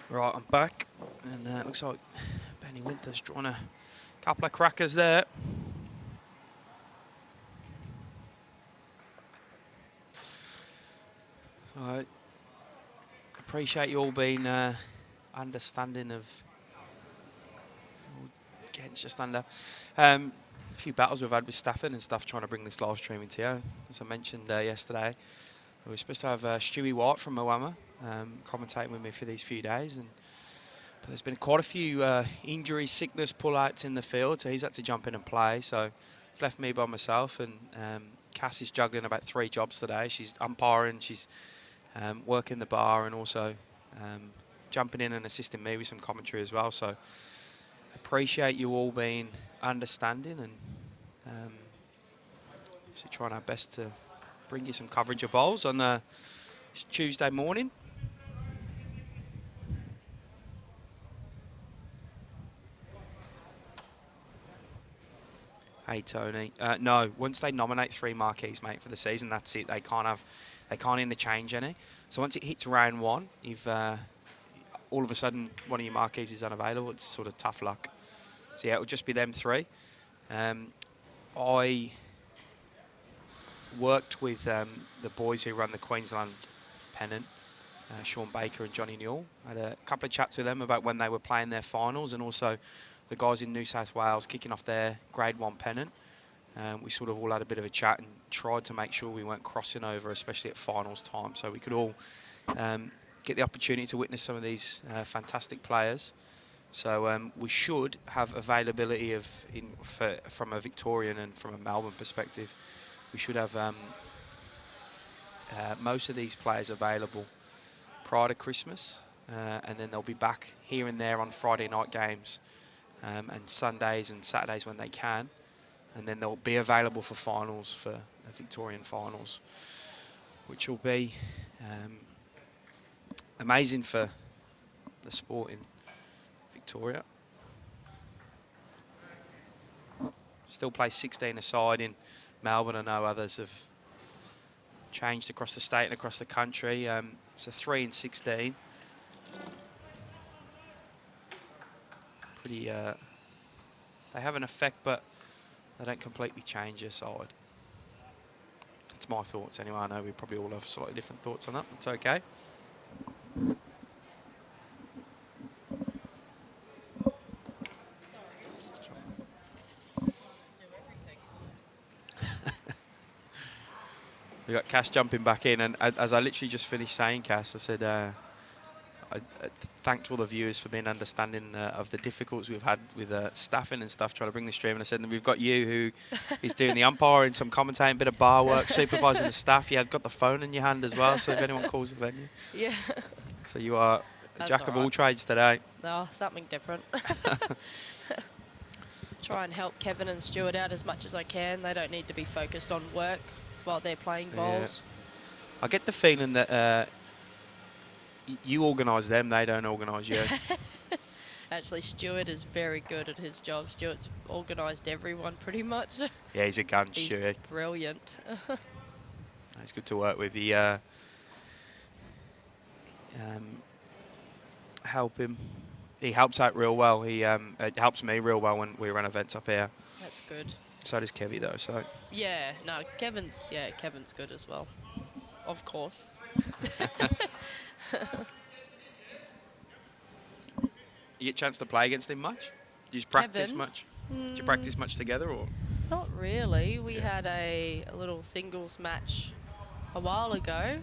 A: Right, I'm back, and it looks like B.Winther's drawn a couple of crackers there. So I appreciate you all being understanding of getting just under. A few battles we've had with Stafford and stuff trying to bring this live streaming to you. As I mentioned yesterday, we were supposed to have Stewie White from Moama commentating with me for these few days, but there's been quite a few injuries, sickness, pull-outs in the field, so he's had to jump in and play. So it's left me by myself, and Cass is juggling about 3 jobs today. She's umpiring, she's working the bar, and also jumping in and assisting me with some commentary as well. So appreciate you all being understanding, and obviously trying our best to bring you some coverage of bowls on Tuesday morning. Hey Tony, no. Once they nominate 3 marquees, mate, for the season, that's it. They can't interchange any. So once it hits round 1, you've all of a sudden one of your marquees is unavailable. It's sort of tough luck. So yeah, it'll just be them 3. I worked with the boys who run the Queensland pennant, Sean Baker and Johnny Newell. I had a couple of chats with them about when they were playing their finals, and also the guys in New South Wales kicking off their Grade 1 pennant. We sort of all had a bit of a chat and tried to make sure we weren't crossing over, especially at finals time, so we could all get the opportunity to witness some of these fantastic players. So we should have availability of, from a Victorian and from a Melbourne perspective, we should have most of these players available prior to Christmas, and then they'll be back here and there on Friday night games and Sundays and Saturdays when they can, and then they'll be available for finals, for Victorian finals, which will be amazing for the sport in Victoria. Still play 16-a-side in Melbourne. I know others have changed across the state and across the country. So 3 and 16. Pretty. They have an effect, but they don't completely change your side. That's my thoughts anyway. I know we probably all have slightly different thoughts on that. It's okay. We got Cass jumping back in, and as I literally just finished saying, Cass, I said I thanked all the viewers for being understanding of the difficulties we've had with staffing and stuff, trying to bring the stream. And I said, and we've got you who is doing the umpiring, some commentating, bit of bar work, supervising the staff. You have got the phone in your hand as well, so if anyone calls the venue.
B: Yeah.
A: So you are a jack of all trades today.
B: No, something different. Try and help Kevin and Stuart out as much as I can. They don't need to be focused on work while they're playing bowls.
A: Yeah. I get the feeling that you organise them, they don't organise you.
B: Actually, Stuart is very good at his job. Stuart's organised everyone pretty much.
A: Yeah, he's a gun, Stuart.
B: He's brilliant.
A: It's good to work with. He help him. He helps out real well. He helps me real well when we run events up here.
B: That's good.
A: So does Kevy though. So.
B: Yeah, no, Kevin's good as well. Of course.
A: You get a chance to play against him much? You just practice
B: Kevin?
A: much? Did you practice much together, or?
B: Not really. We had a little singles match a while ago,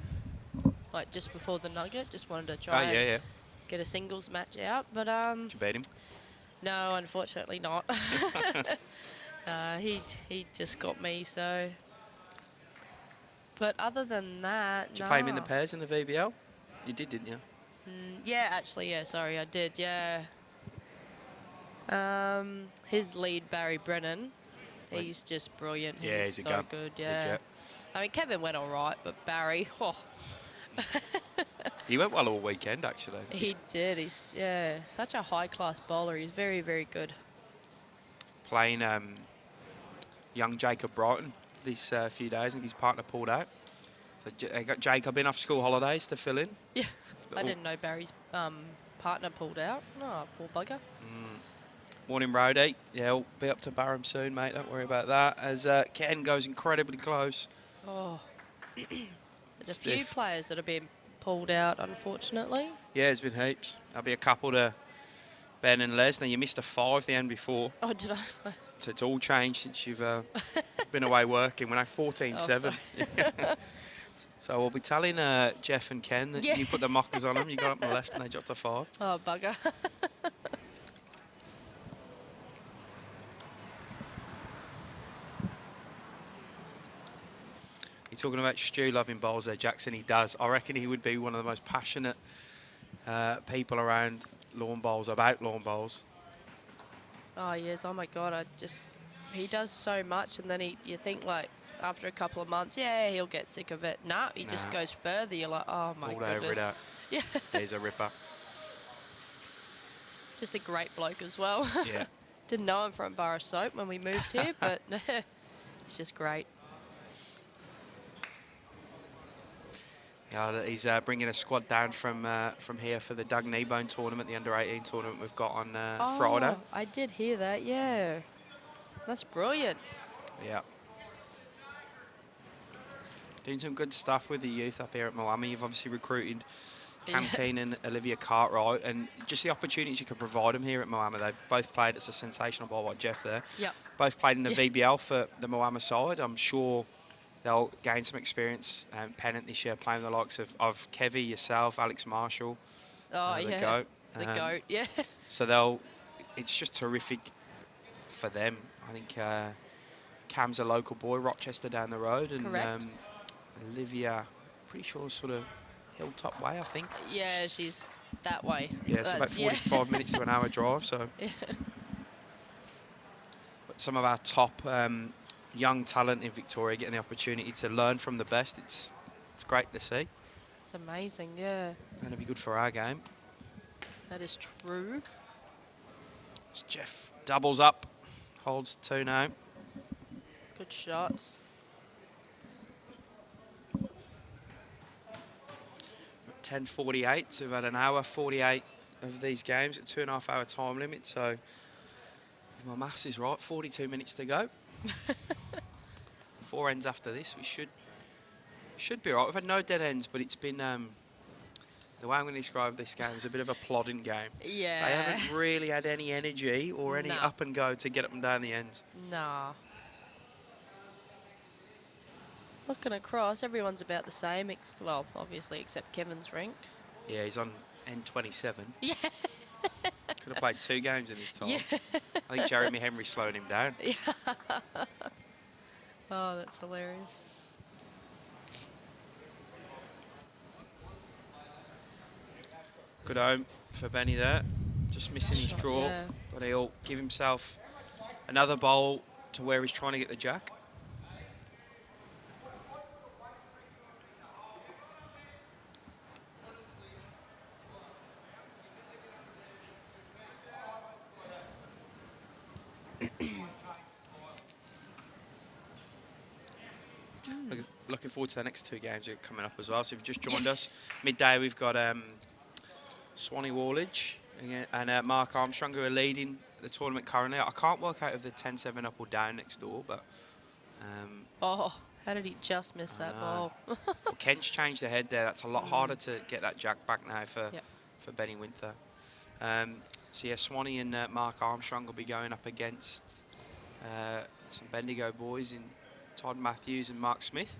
B: like just before the Nugget. Just wanted to try and get a singles match out, but
A: Did you beat him?
B: No, unfortunately not. He just got me, so. But other than that,
A: Did you play him in the pairs in the VBL? You did, didn't you?
B: Yeah, actually, yeah. Sorry, I did. Yeah. His lead, Barry Brennan, he's just brilliant.
A: Yeah, he's
B: so
A: a gun.
B: good. Yeah. I mean, Kevin went all right, but Barry, oh.
A: He went well all weekend, actually.
B: He did. He's such a high-class bowler. He's very, very good.
A: Playing young Jacob Brighton these few days. I think his partner pulled out. So they got Jacob in off school holidays to fill in.
B: Yeah. I didn't know Barry's partner pulled out. Oh, poor bugger.
A: Morning, Rody. Yeah, we'll be up to Barham soon, mate. Don't worry about that. As Ken goes incredibly close.
B: Oh. There's a few players that have been pulled out, unfortunately.
A: Yeah, there's been heaps. There'll be a couple to Ben and Les. Now, you missed a 5 the end before.
B: Oh, did I?
A: So it's all changed since you've been away working. We're now 14-7. So we'll be telling Jeff and Ken that you put the mockers on them. You got up on the left and they dropped a 5.
B: Oh, bugger.
A: You're talking about Stu loving bowls there, Jackson. He does. I reckon he would be one of the most passionate people around lawn bowls, about lawn bowls.
B: Oh, yes. Oh, my God. He does so much, and then you think, like, after a couple of months, yeah, he'll get sick of it. Nah, he just goes further. You're like, oh, my goodness.
A: All over it out.
B: Yeah.
A: He's a ripper.
B: Just a great bloke as well.
A: Yeah.
B: Didn't know him from Bar of Soap when we moved here, but he's just great.
A: Yeah, he's bringing a squad down from here for the Doug Kneebone tournament, the under-18 tournament we've got on Friday.
B: I did hear that, yeah. That's brilliant.
A: Yeah. Doing some good stuff with the youth up here at Moama. You've obviously recruited Cam Keane and Olivia Cartwright, and just the opportunities you can provide them here at Moama. They've both played. It's a sensational ball by Jeff there.
B: Yep.
A: Both played in the VBL for the Moama side. I'm sure they'll gain some experience pennant this year, playing the likes of Kevy, yourself, Alex Marshall.
B: Oh,
A: the
B: yeah.
A: GOAT.
B: The GOAT, yeah.
A: So it's just terrific for them. I think Cam's a local boy, Rochester down the road. And Olivia, pretty sure sort of Hilltop way, I think.
B: Yeah, she's that way.
A: Yeah, it's about 45 minutes to an hour drive. So, but some of our top young talent in Victoria getting the opportunity to learn from the best. It's great to see.
B: It's amazing, yeah.
A: And it'll be good for our game.
B: That is true.
A: As Jeff doubles up, holds 2 now.
B: Good shots.
A: 10:48, so we've had an hour 48 of these games at 2.5 hour time limit. So if my maths is right, 42 minutes to go. 4 ends after this. We should be right. We've had no dead ends, but it's been the way I'm going to describe this game is a bit of a plodding game.
B: Yeah.
A: They haven't really had any energy or any up and go to get up and down the ends.
B: Nah. Looking across, everyone's about the same. Well, obviously, except Kevin's rank.
A: Yeah, he's on N27.
B: Yeah.
A: Could have played 2 games in this time.
B: Yeah.
A: I think Jeremy Henry's slowing him down.
B: Yeah. Oh, that's hilarious.
A: Good home for Benny there. Just missing his draw.
B: Yeah.
A: But he'll give himself another bowl to where he's trying to get the jack. Looking forward to the next 2 games that are coming up as well. So if you've just joined us, midday we've got Swanee Wallage and Mark Armstrong who are leading the tournament currently. I can't work out if they're 10-7 up or down next door, but...
B: oh, how did he just miss that ball?
A: Well, Kent's changed the head there. That's a lot harder to get that jack back now for B.Winther. So yeah, Swanee and Mark Armstrong will be going up against some Bendigo boys in Todd Matthews and Mark Smith.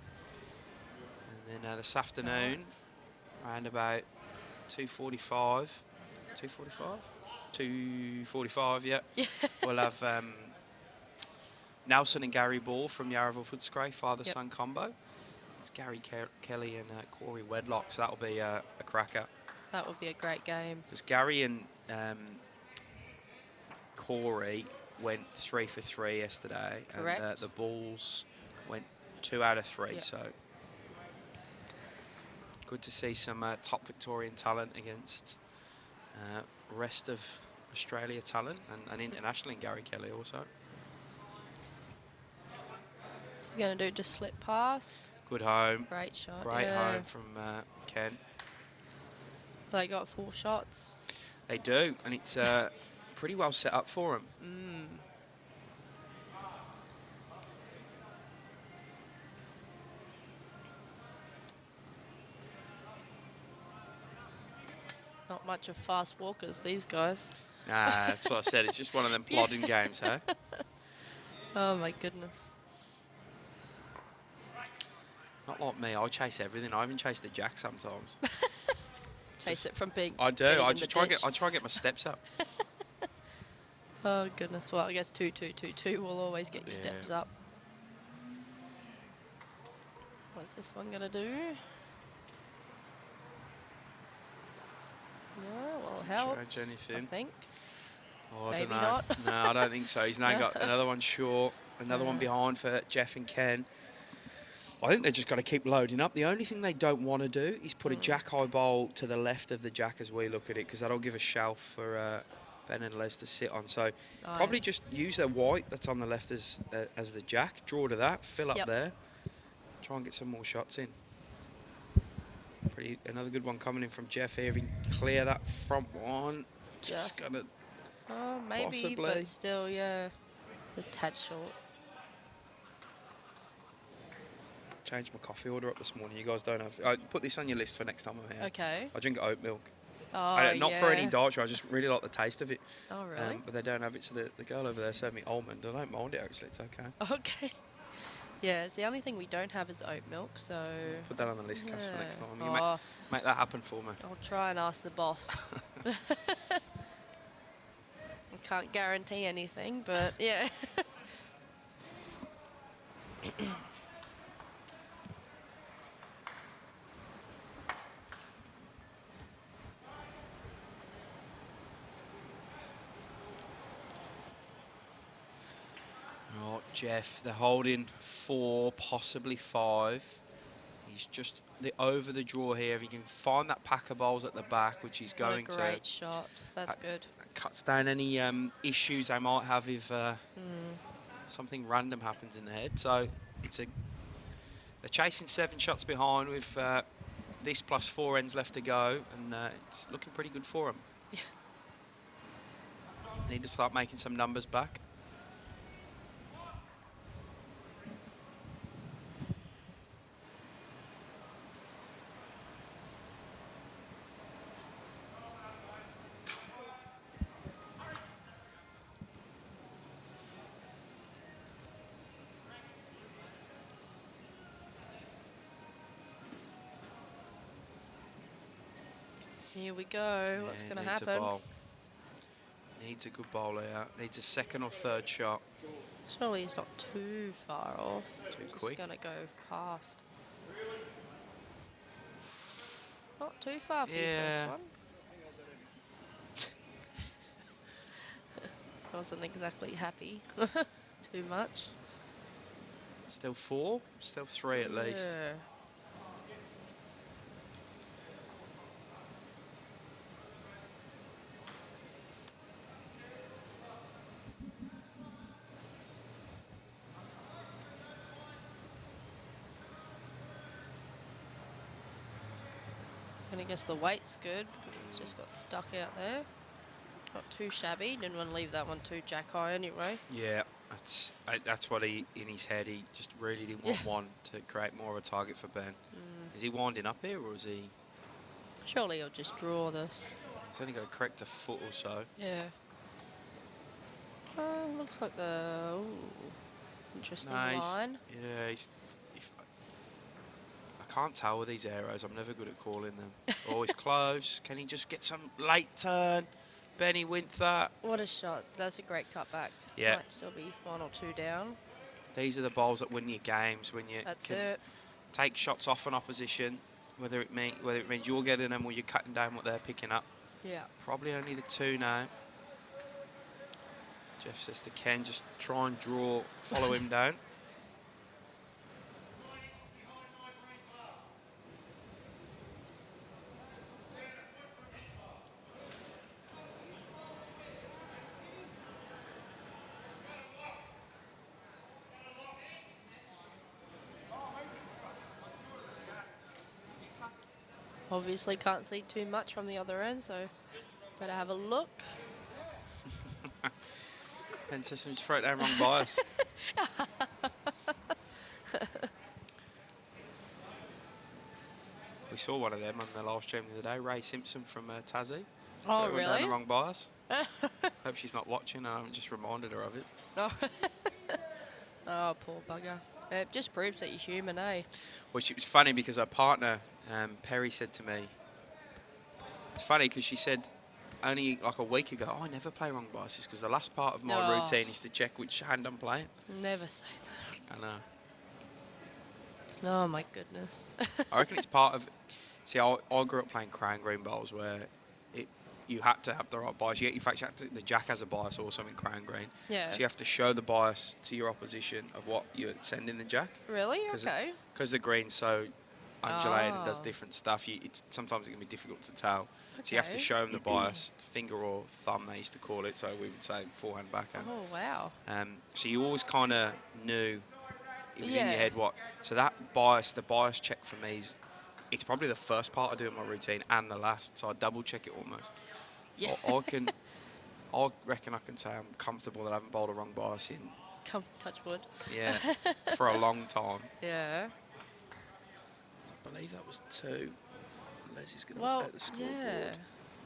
A: And then this afternoon, around about 2:45, 2:45, yeah. We'll have Nelson and Gary Ball from Yarraville Footscray, father-son combo. It's Gary Kelly and Corey Wedlock, so that'll be a cracker.
B: That would be a great game.
A: Because Gary and Corey went 3 for 3 yesterday.
B: Correct.
A: And the Bulls went 2 out of 3, so good to see some top Victorian talent against rest of Australia talent and internationally Gary Kelly also.
B: What's he going to do? Just slip past?
A: Good home.
B: Great shot.
A: Great home from Ken.
B: They got 4 shots.
A: They do, and it's pretty well set up for them.
B: Not much of fast walkers, these guys.
A: Nah, that's what I said. It's just one of them plodding games, huh?
B: Oh, my goodness.
A: Not like me. I chase everything. I even chase the jack sometimes.
B: Chase it from being.
A: I do. I just try and get my steps up.
B: Oh, goodness. Well, I guess 2-2-2-2 will always get your steps up. What's this one going to do? No, well, help, I think.
A: Oh, I
B: Maybe
A: don't know.
B: not.
A: No, I don't think so. He's now got another one short, another one behind for Jeff and Ken. I think they've just got to keep loading up. The only thing they don't want to do is put a jack high bowl to the left of the jack as we look at it, because that'll give a shelf for Ben and Les to sit on. So probably just use their white that's on the left as the jack, draw to that, fill up there, try and get some more shots in. Another good one coming in from Jeff here. If he can clear that front one, just gonna
B: maybe,
A: possibly.
B: But still, yeah, a tad short.
A: Changed my coffee order up this morning. You guys don't have. I put this on your list for next time I'm here.
B: Okay.
A: I drink oat milk.
B: Oh,
A: Not for any dietary. I just really like the taste of it.
B: Oh, really?
A: But they don't have it, so the girl over there served me almond. I don't mind it actually. It's okay.
B: Okay. Yeah, it's the only thing we don't have is oat milk, so...
A: Put that on the list, Cass, for next time. You make that happen for me.
B: I'll try and ask the boss. I can't guarantee anything, but yeah.
A: Right, Jeff, they're holding 4, possibly 5. He's just over the draw here. If he can find that pack of bowls at the back, which he's going to.
B: Great shot. That's good.
A: That cuts down any issues they might have if something random happens in the head. So they're chasing 7 shots behind with this plus 4 ends left to go, and it's looking pretty good for them.
B: Yeah.
A: Need to start making some numbers back.
B: Here we go. What's going to happen?
A: Needs a good bowl here. Needs a second or third shot.
B: Surely he's not too far off.
A: Too quick.
B: He's going to go past. Not too far for your first one. I wasn't exactly happy. Too much.
A: Still 4? Still 3 at least.
B: I guess the weight's good. It's just got stuck out there. Not too shabby. Didn't want to leave that one too jack high anyway.
A: Yeah, that's what in his head, he just really didn't want one to create more of a target for Ben. Is he winding up here, or is he?
B: Surely he'll just draw this.
A: He's only got to correct a foot or so.
B: Yeah. Looks like interesting line.
A: Yeah, I can't tell with these arrows. I'm never good at calling them. Always close. Can he just get some late turn? B.Winther.
B: What a shot. That's a great cutback.
A: Yeah.
B: Might still be 1 or 2 down.
A: These are the bowls that win your games when you can take shots off an opposition, whether it means you're getting them or you're cutting down what they're picking up.
B: Yeah.
A: Probably only the 2 now. Jeff says to Ken, just try and draw, follow him down.
B: Obviously can't see too much from the other end, so Better have a look.
A: Pen system just throw it down wrong bias. We saw one of them on the live stream the other day, Ray Simpson from Tassie.
B: Oh,
A: Went down the
B: really?
A: wrong bias. Hope she's not watching. I just reminded her of it.
B: Oh, oh poor bugger. It just proves that you're human, eh?
A: Well, it was funny because her partner, Perry, said to me, it's funny because she said only like a week ago, oh, I never play wrong biases because the last part of my routine is to check which hand I'm playing.
B: Never say that.
A: I know.
B: Oh, my goodness.
A: I reckon it's part of... See, I grew up playing crown green bowls where you had to have the right bias. In fact, the jack has a bias also in crown green.
B: Yeah.
A: So you have to show the bias to your opposition of what you're sending the jack.
B: Really? Okay.
A: Because the green's so undulated and does different stuff, sometimes it can be difficult to tell. Okay. So you have to show them the bias, finger or thumb they used to call it, so we would say forehand, backhand.
B: Oh, wow.
A: So you always kind of knew it was in your head what. So that bias, the bias check for me is, it's probably the first part of doing my routine and the last, so I double check it almost.
B: Yeah.
A: So I reckon I can say I'm comfortable that I haven't bowled a wrong bias in.
B: Touch wood.
A: Yeah, for a long time.
B: Yeah.
A: I believe that was 2. Les is going to update the scoreboard.
B: Yeah.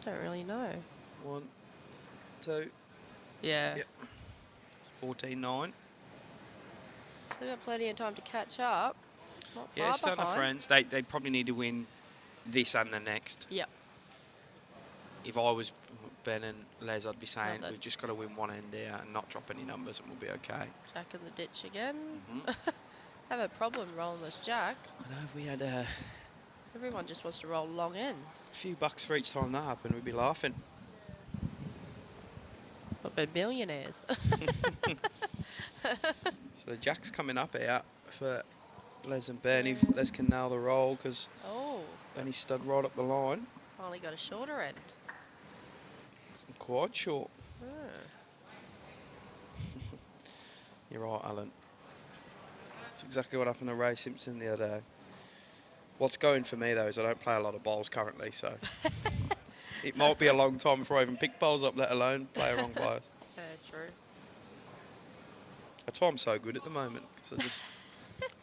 B: Don't really know.
A: 1, 2.
B: Yeah.
A: Yep. It's 14-9.
B: So we've got plenty of time to catch up. Not
A: Yeah,
B: far
A: still no
B: behind.
A: friends. They probably need to win this and the next.
B: Yep.
A: If I was Ben and Les, I'd be saying
B: Well,
A: we've just got to win one end here and not drop any numbers and we'll be okay.
B: Jack in the ditch again.
A: Mm-hmm.
B: Have a problem rolling this jack.
A: I know if we had
B: Everyone just wants to roll long ends.
A: a few bucks for each time that happened, we'd be laughing.
B: But we're millionaires.
A: So the jack's coming up here for Les and Ben. If Les can nail the roll, because Benny's stud right up the line.
B: Finally got a shorter end.
A: It's quite short.
B: Oh.
A: You're right, Alan. That's exactly what happened to Ray Simpson the other day. What's going for me, though, is I don't play a lot of bowls currently, so it might be a long time before I even pick bowls up, let alone play a wrong bias.
B: Yeah, true.
A: That's why I'm so good at the moment, because I just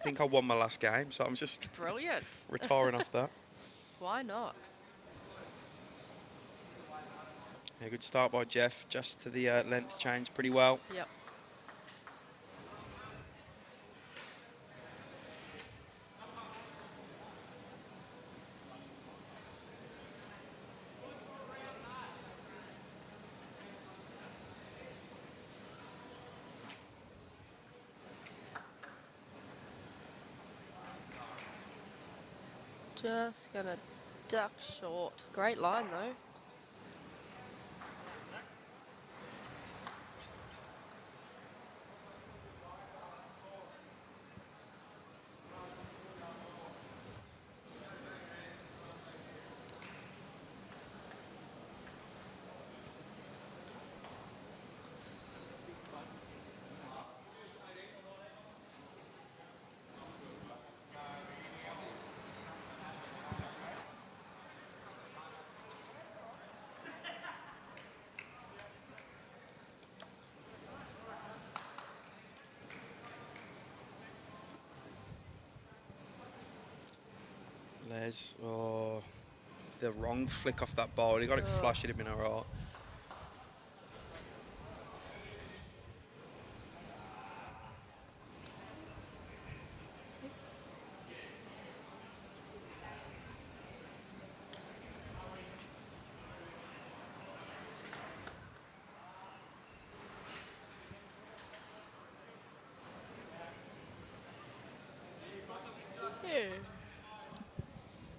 A: think I won my last game, so I'm just
B: Brilliant.
A: retiring off that.
B: Why not?
A: Yeah, good start by Jeff, just to the length change pretty well.
B: Yep. Just gonna duck short. Great line though.
A: Les, the wrong flick off that ball. He got it flush, it'd have been alright.
B: Yeah.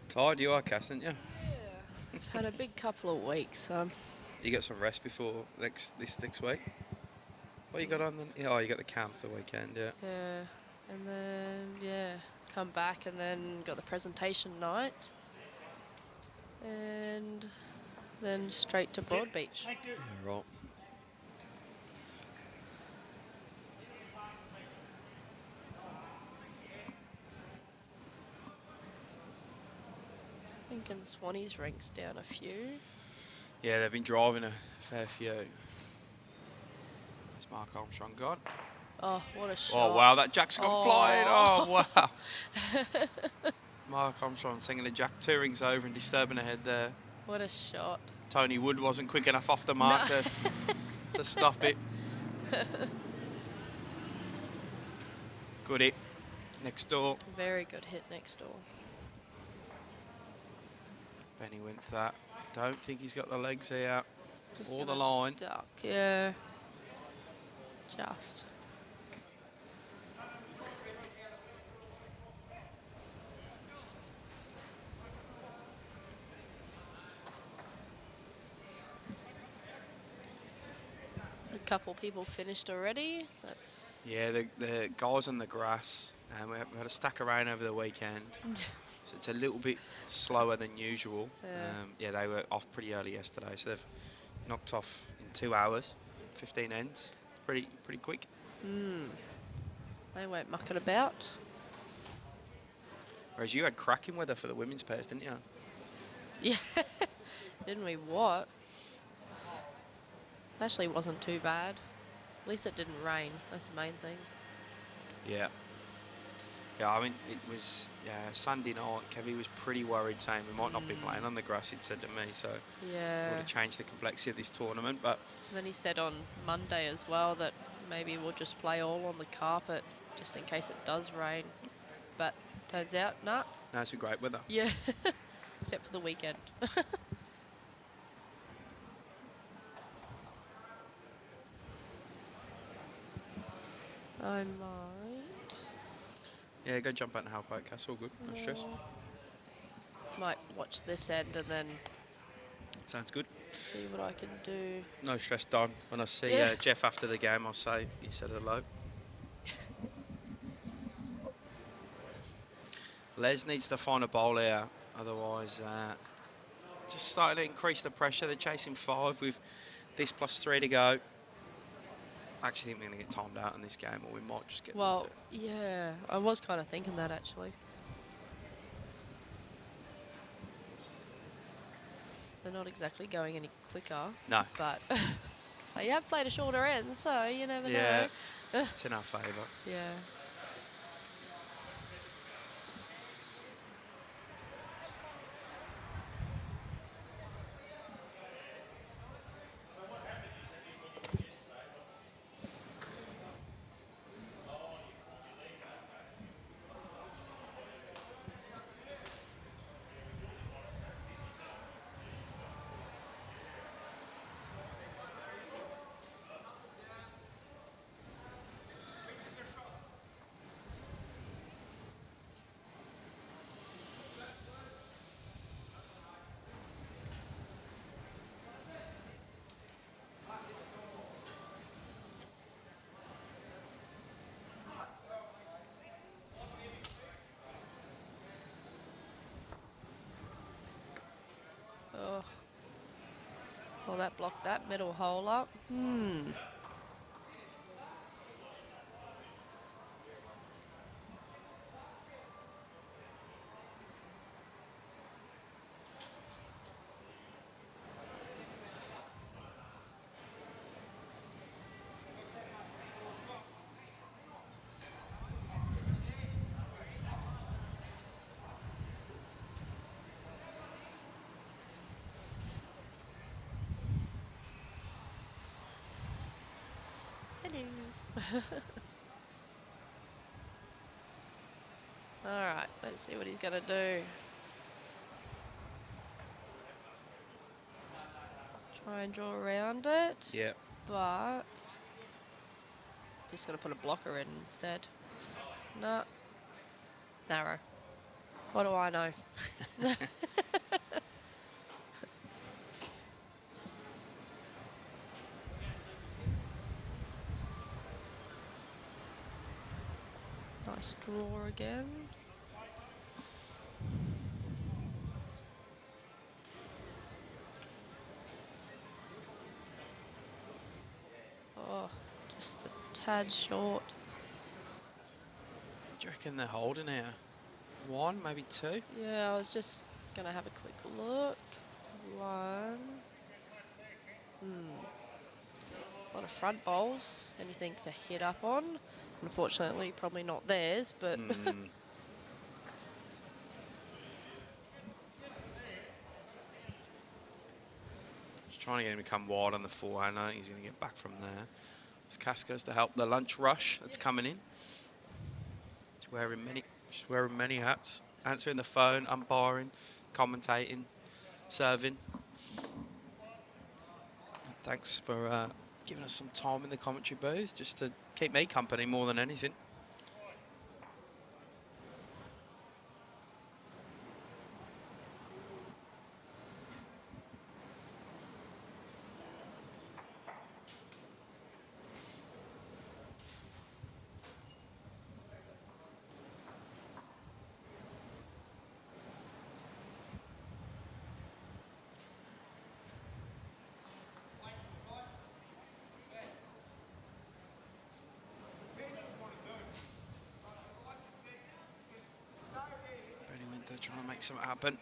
A: Tired you are, Cass, aren't you?
B: Yeah. Had a big couple of weeks.
A: You get some rest before this next week? What you got on then? Yeah, you got the camp the weekend, yeah.
B: Yeah. And then, come back and then got the presentation night. And then straight to Broadbeach.
A: Yeah, right.
B: Thinking Swanee's ranks down a few.
A: Yeah, they've been driving a fair few. There's Mark Armstrong gone.
B: Oh, what a shot.
A: Oh, wow, that Jack's gone flying. Oh, wow. Mark Armstrong singing the Jack 2 rings over and disturbing the head there.
B: What a shot.
A: Tony Wood wasn't quick enough off the mark to stop it. Good hit. Next door.
B: Very good hit next door.
A: B.Winther. Don't think he's got the legs here.
B: Just
A: or the line.
B: Duck, yeah. Just. A couple people finished already. That's.
A: Yeah, the guys on the grass. We had a stack of rain over the weekend. So it's a little bit slower than usual. Yeah, they were off pretty early yesterday, so they've knocked off in 2 hours, 15 ends. Pretty quick.
B: They weren't mucking about.
A: Whereas you had cracking weather for the women's pairs, didn't you?
B: Yeah. Didn't we what? Actually wasn't too bad. At least it didn't rain. That's the main thing.
A: Yeah. Yeah, I mean, it was Sunday night. Kevy was pretty worried, saying we might not be playing on the grass, he'd said to me, so it would have changed the complexity of this tournament. But
B: then he said on Monday as well that maybe we'll just play all on the carpet just in case it does rain. But turns out, nah.
A: No, it's been great weather.
B: Yeah, except for the weekend. I might.
A: Yeah, go jump out and help out, Cass. All good. No stress.
B: Might watch this end and then
A: Sounds good.
B: see what I can do.
A: No stress, Don. When I see Jeff after the game, I'll say he said hello. Les needs to find a bowl here. Otherwise, just starting to increase the pressure. They're chasing 5 with this +3 to go. I actually think we're going to get timed out in this game, or we might just get...
B: Well, yeah, I was kind of thinking that actually. They're not exactly going any quicker.
A: No.
B: But they have played a shorter end, so you never know.
A: Yeah, it's in our favour.
B: Yeah. Oh. Well, that blocked that middle hole up. Alright, let's see what he's going to do. Try and draw around it.
A: Yeah.
B: But just going to put a blocker in instead. No. Narrow. What do I know? Nice draw again. Oh, just a tad short.
A: Do you reckon they're holding here? 1, maybe 2?
B: Yeah, I was just going to have a quick look. 1. of front bowls. Anything to hit up on. Unfortunately, probably not theirs, but...
A: Just trying to get him to come wide on the forehander. He's going to get back from there. As Cass goes to help the lunch rush that's coming in. She's wearing many hats. Answering the phone, umpiring, commentating, serving. Thanks for giving us some time in the commentary booth, just to keep me company more than anything. B.Winther trying to make something happen.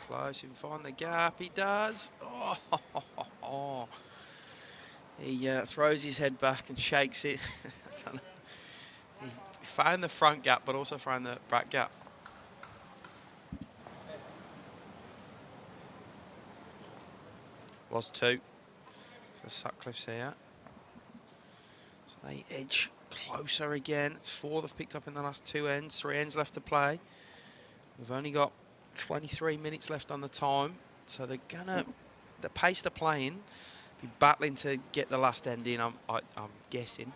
A: Close, he can find the gap. He does. Oh. He throws his head back and shakes it. I don't know. He found the front gap, but also found the back gap. Was 2. So Sutcliffe's here. So they edge closer again. It's 4 they've picked up in the last 2 ends. 3 ends left to play. We've only got 23 minutes left on the time. So they're gonna, the pace they're playing, be battling to get the last end in, I'm guessing.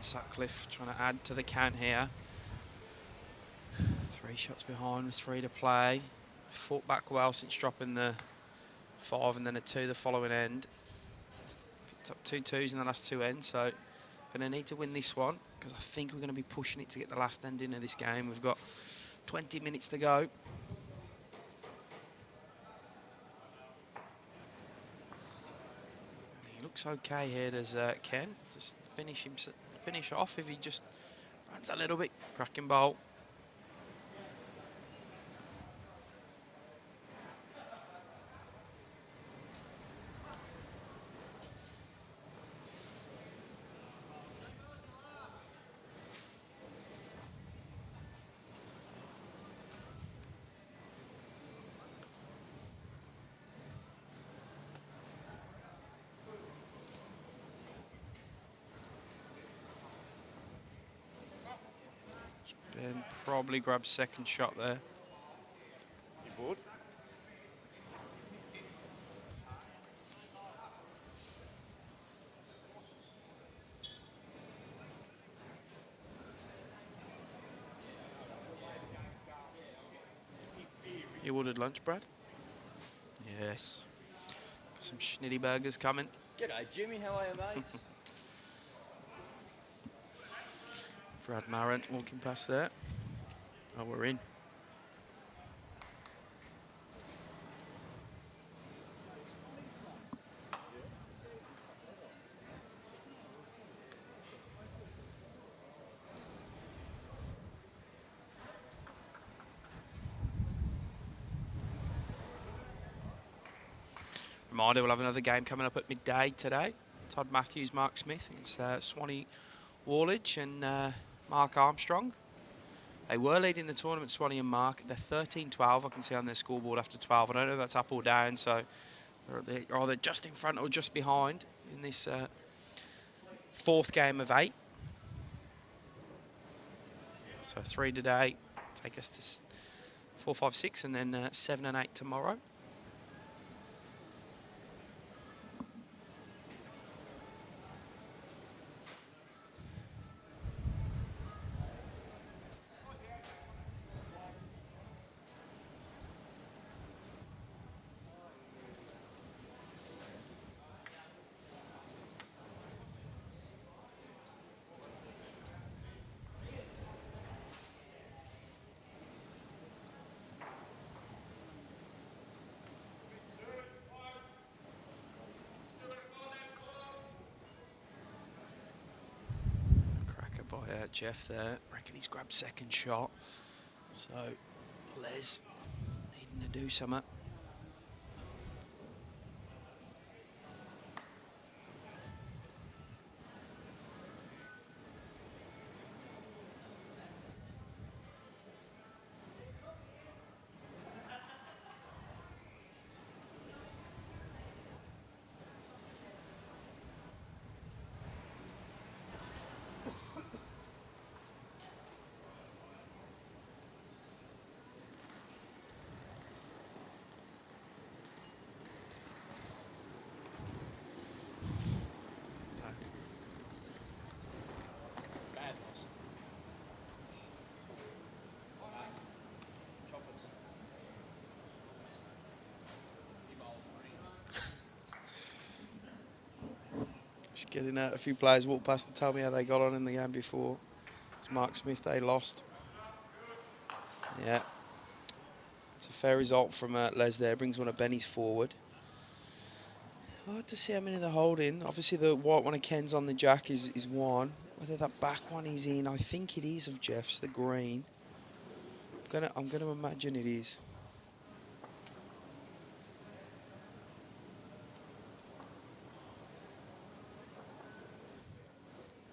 A: Sutcliffe trying to add to the count here. 3 shots behind with 3 to play. Fought back well since dropping the 5 and then a 2 the following end. Picked up 2 2s in the last 2 ends, so going to need to win this one because I think we're going to be pushing it to get the last end in of this game. We've got 20 minutes to go. He looks okay here, does Ken. Just finish off if he just runs a little bit. Cracking bowl. Probably grabs second shot there.
C: You bored?
A: You ordered lunch, Brad? Yes. Some schnitty burgers coming.
D: G'day, Jimmy. How are you, mate?
A: Brad Marrant walking past there. Oh, we're in. Reminder, we'll have another game coming up at midday today. Todd Matthews, Mark Smith against Swanee Wallage and Mark Armstrong. They were leading the tournament, Swanee and Mark. They're 13-12, I can see on their scoreboard after 12. I don't know if that's up or down, so they're either just in front or just behind in this fourth game of 8. So 3 today, take us to 4, 5, 6, and then 7 and 8 tomorrow. By Jeff there. Reckon he's grabbed second shot. So Les needing to do something. Getting out a few players walk past and tell me how they got on in the game before. It's Mark Smith, they lost. Yeah. It's a fair result from Les there. Brings one of Benny's forward. Hard to see how many they're holding. Obviously the white one of Ken's on the jack is one. Whether that back one is in, I think it is of Jeff's, the green. I'm gonna imagine it is.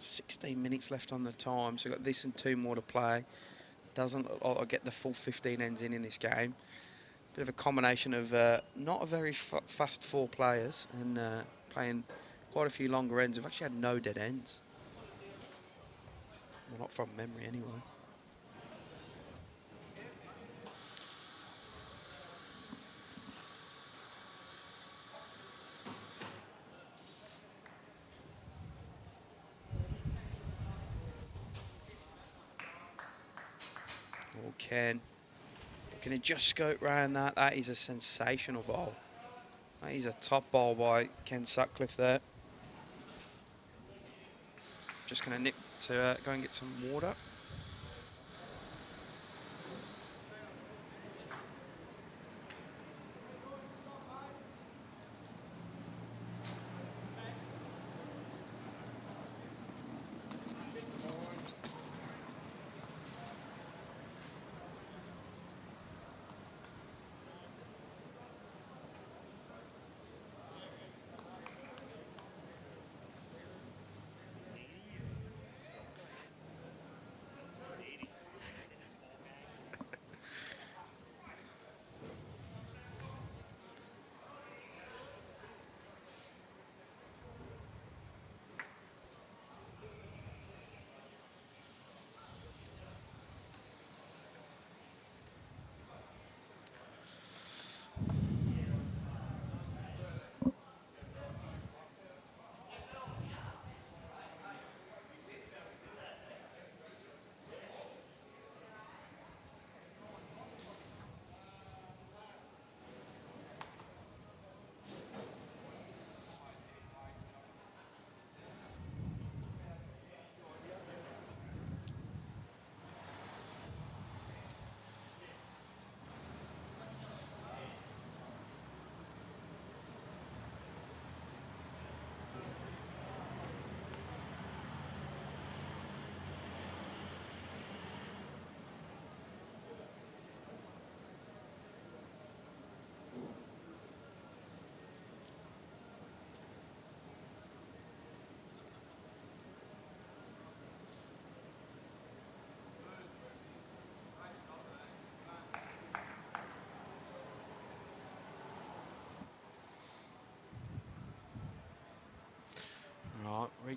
A: 16 minutes left on the time, so we've got this and 2 more to play. Doesn't look like I'll get the full 15 ends in this game. Bit of a combination of not a very fast 4 players and playing quite a few longer ends. We've actually had no dead ends. Well, not from memory anyway. Ken. Can he just scope round that? That is a sensational ball. That is a top ball by K.Sutcliffe there. Just going to nip to go and get some water.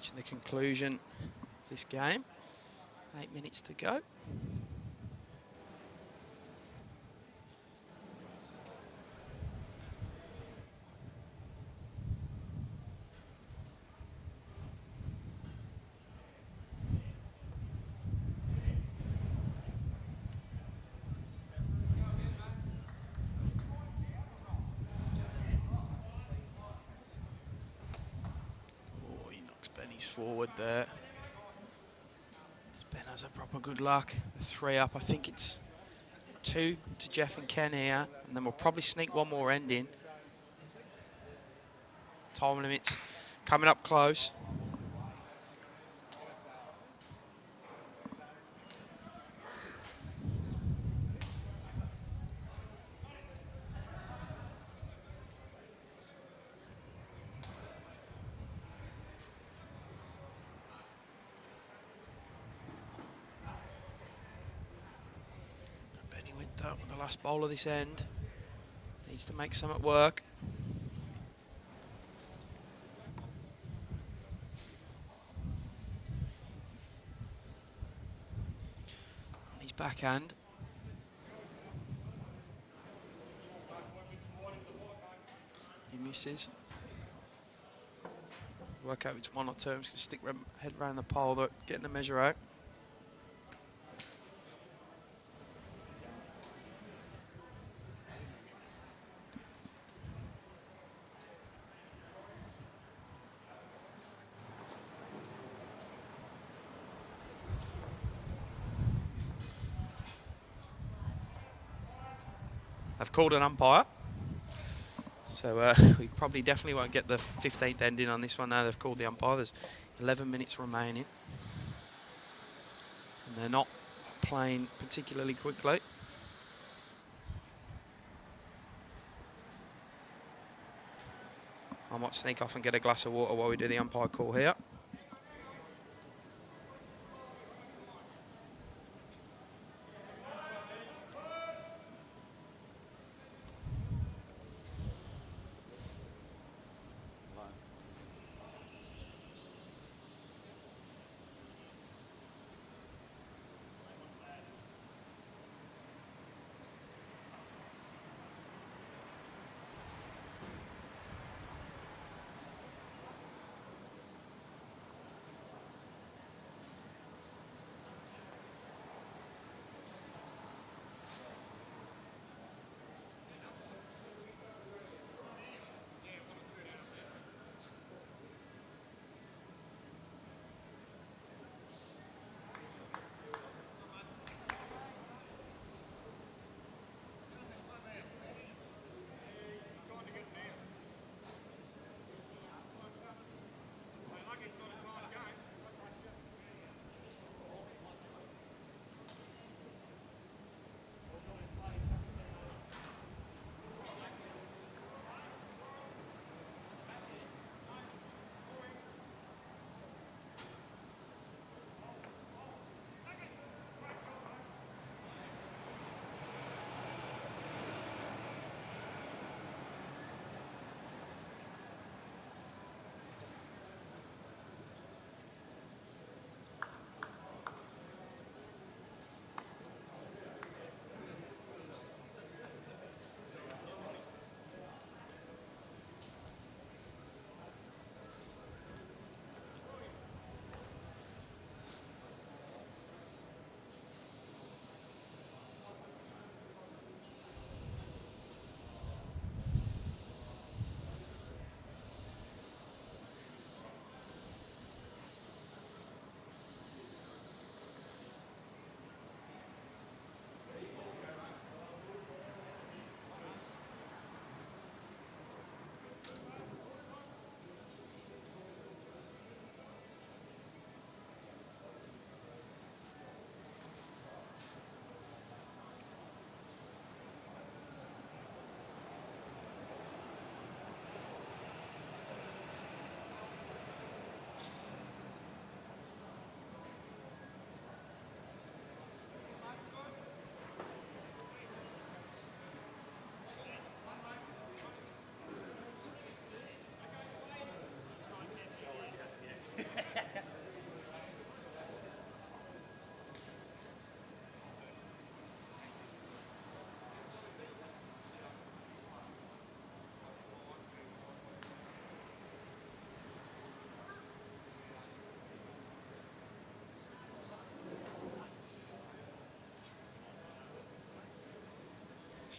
A: reaching the conclusion of this game. 8 minutes to go. Oh, he knocks Benny's forward there. Ben has a proper good luck. 3 up. I think it's 2 to Jeff and Ken here, and then we'll probably sneak one more end in. Time limits coming up close. B.Winther with the last bowl of this end. Needs to make some at work. On his backhand. He misses. Work out which one or two. I'm just going to stick head around the pole, getting the measure out. I've called an umpire, so we probably definitely won't get the 15th ending on this one now. They've called the umpire. There's 11 minutes remaining, and they're not playing particularly quickly. I might sneak off and get a glass of water while we do the umpire call here.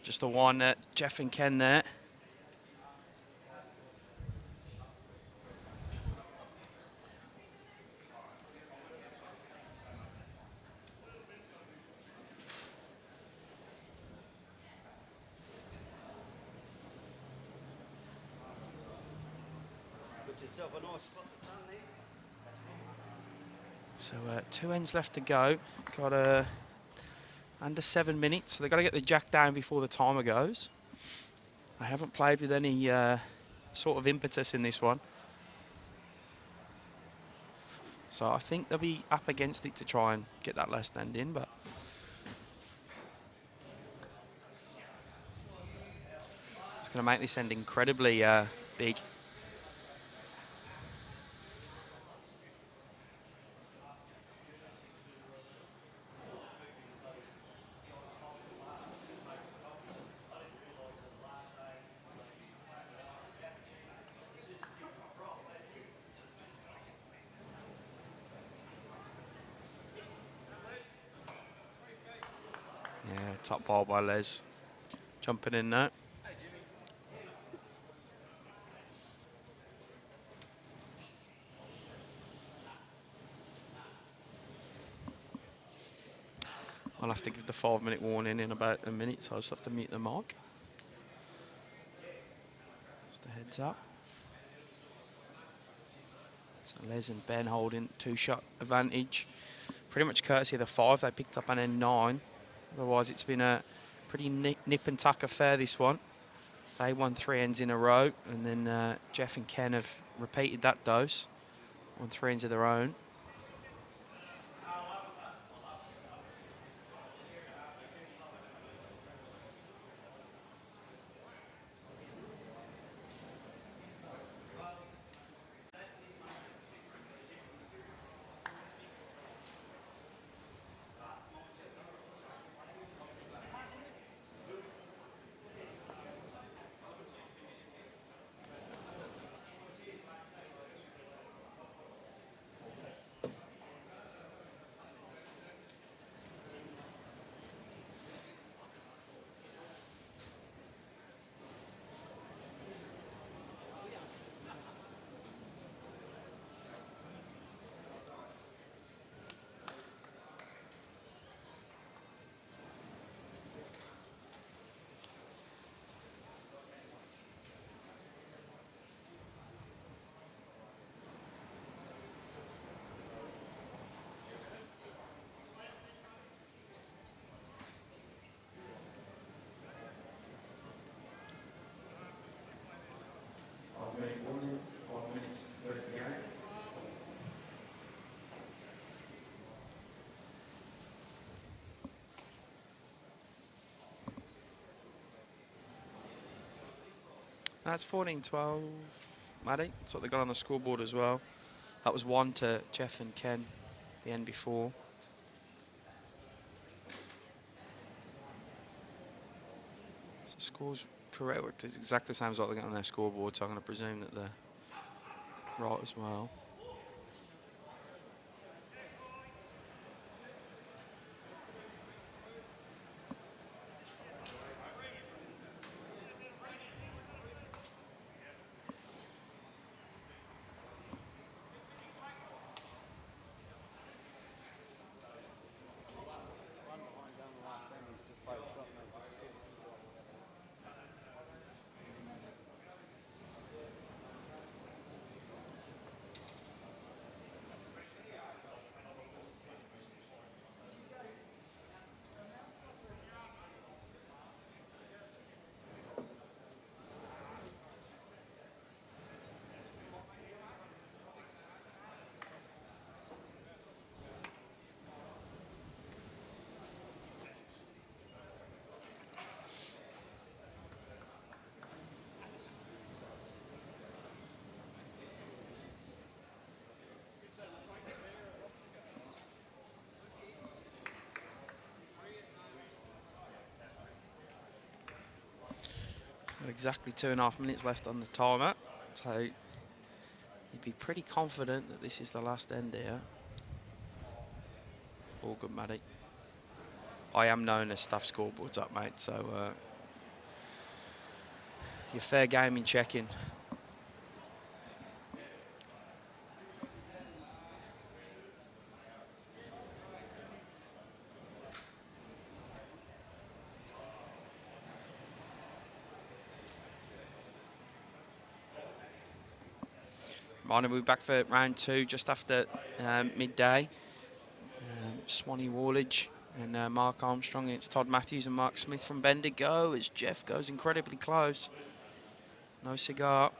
A: Just the one at Jeff and Ken there. So 2 ends left to go. Got under 7 minutes. So they've got to get the jack down before the timer goes. I haven't played with any sort of impetus in this one. So I think they'll be up against it to try and get that last end in, but it's going to make this end incredibly big. Yeah, top ball by Les. Jumping in there. I'll have to give the 5-minute warning in about a minute, so I'll just have to mute the mic. Just a heads up. So Les and Ben holding 2-shot advantage. Pretty much courtesy of the 5, they picked up an N9. Otherwise, it's been a pretty nip and tuck affair, this one. They won 3 ends in a row, and then Jeff and Ken have repeated that dose. Won 3 ends of their own. That's 14-12, Maddie. That's what they got on the scoreboard as well. That was 1 to Jeff and Ken the end before. So score's correct. It's exactly the same as what they got on their scoreboard, so I'm going to presume that they're right as well. Got exactly 2.5 minutes left on the timer, so you'd be pretty confident that this is the last end here. All good, Maddie. I am known as stuff scoreboards up, mate, so your fair game in checking. We'll be back for round 2 just after midday. Swanee Wallage and Mark Armstrong against Todd Matthews and Mark Smith from Bendigo as Jeff goes incredibly close. No cigar.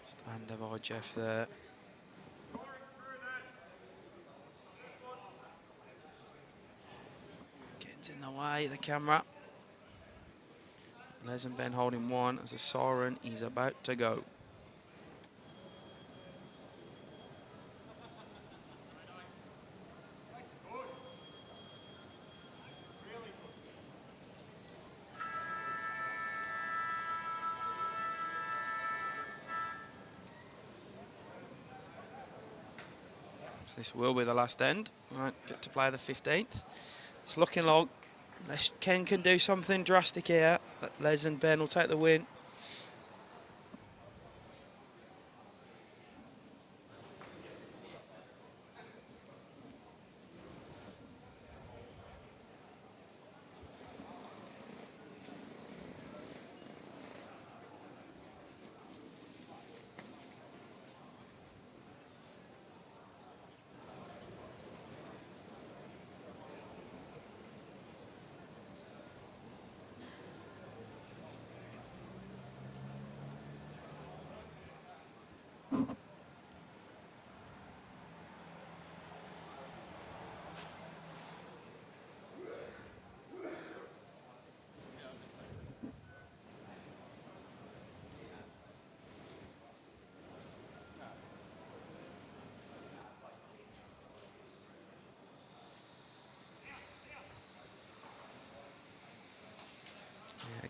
A: Stand by Jeff there. Gets in the way of the camera. Les and Ben holding one as the siren is about to go. This will be the last end. Right, get to play the 15th. It's looking like unless Ken can do something drastic here, Les and Ben will take the win.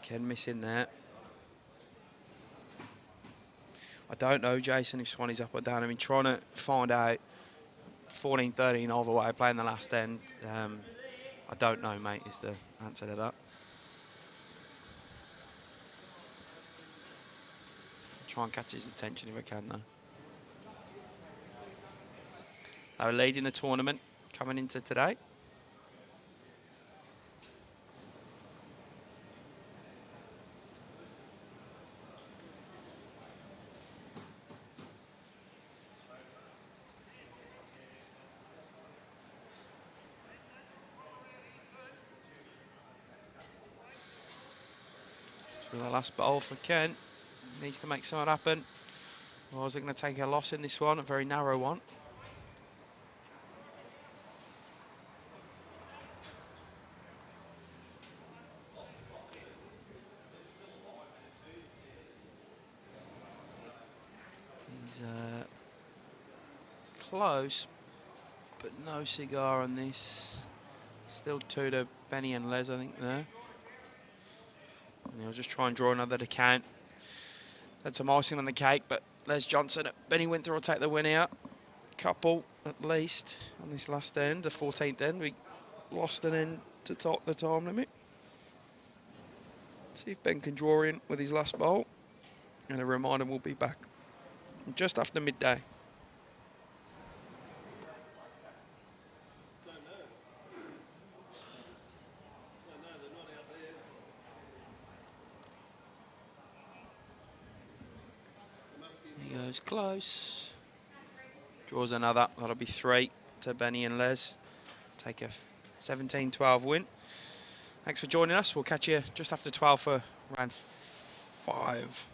A: Ken missing there. I don't know, Jason, if Swanee's up or down. I mean, trying to find out 14-13 all the way playing the last end. I don't know, mate, is the answer to that. Try and catch his attention if I can, though. They were leading the tournament coming into today. So the last bowl for Ken. Needs to make something happen. Or is he going to take a loss in this one? A very narrow one. He's close, but no cigar on this. Still 2 to Benny and Les, I think, there. And he'll just try and draw another to count. That's some icing on the cake, but Les Johnson at B.Winther will take the win out. Couple, at least, on this last end, the 14th end. We lost and then to top the time limit. See if Ben can draw in with his last bowl. And a reminder, we'll be back just after midday. He goes close. Draws another. That'll be 3 to Benny and Les. Take a 17-12 win. Thanks for joining us. We'll catch you just after 12 for round 5.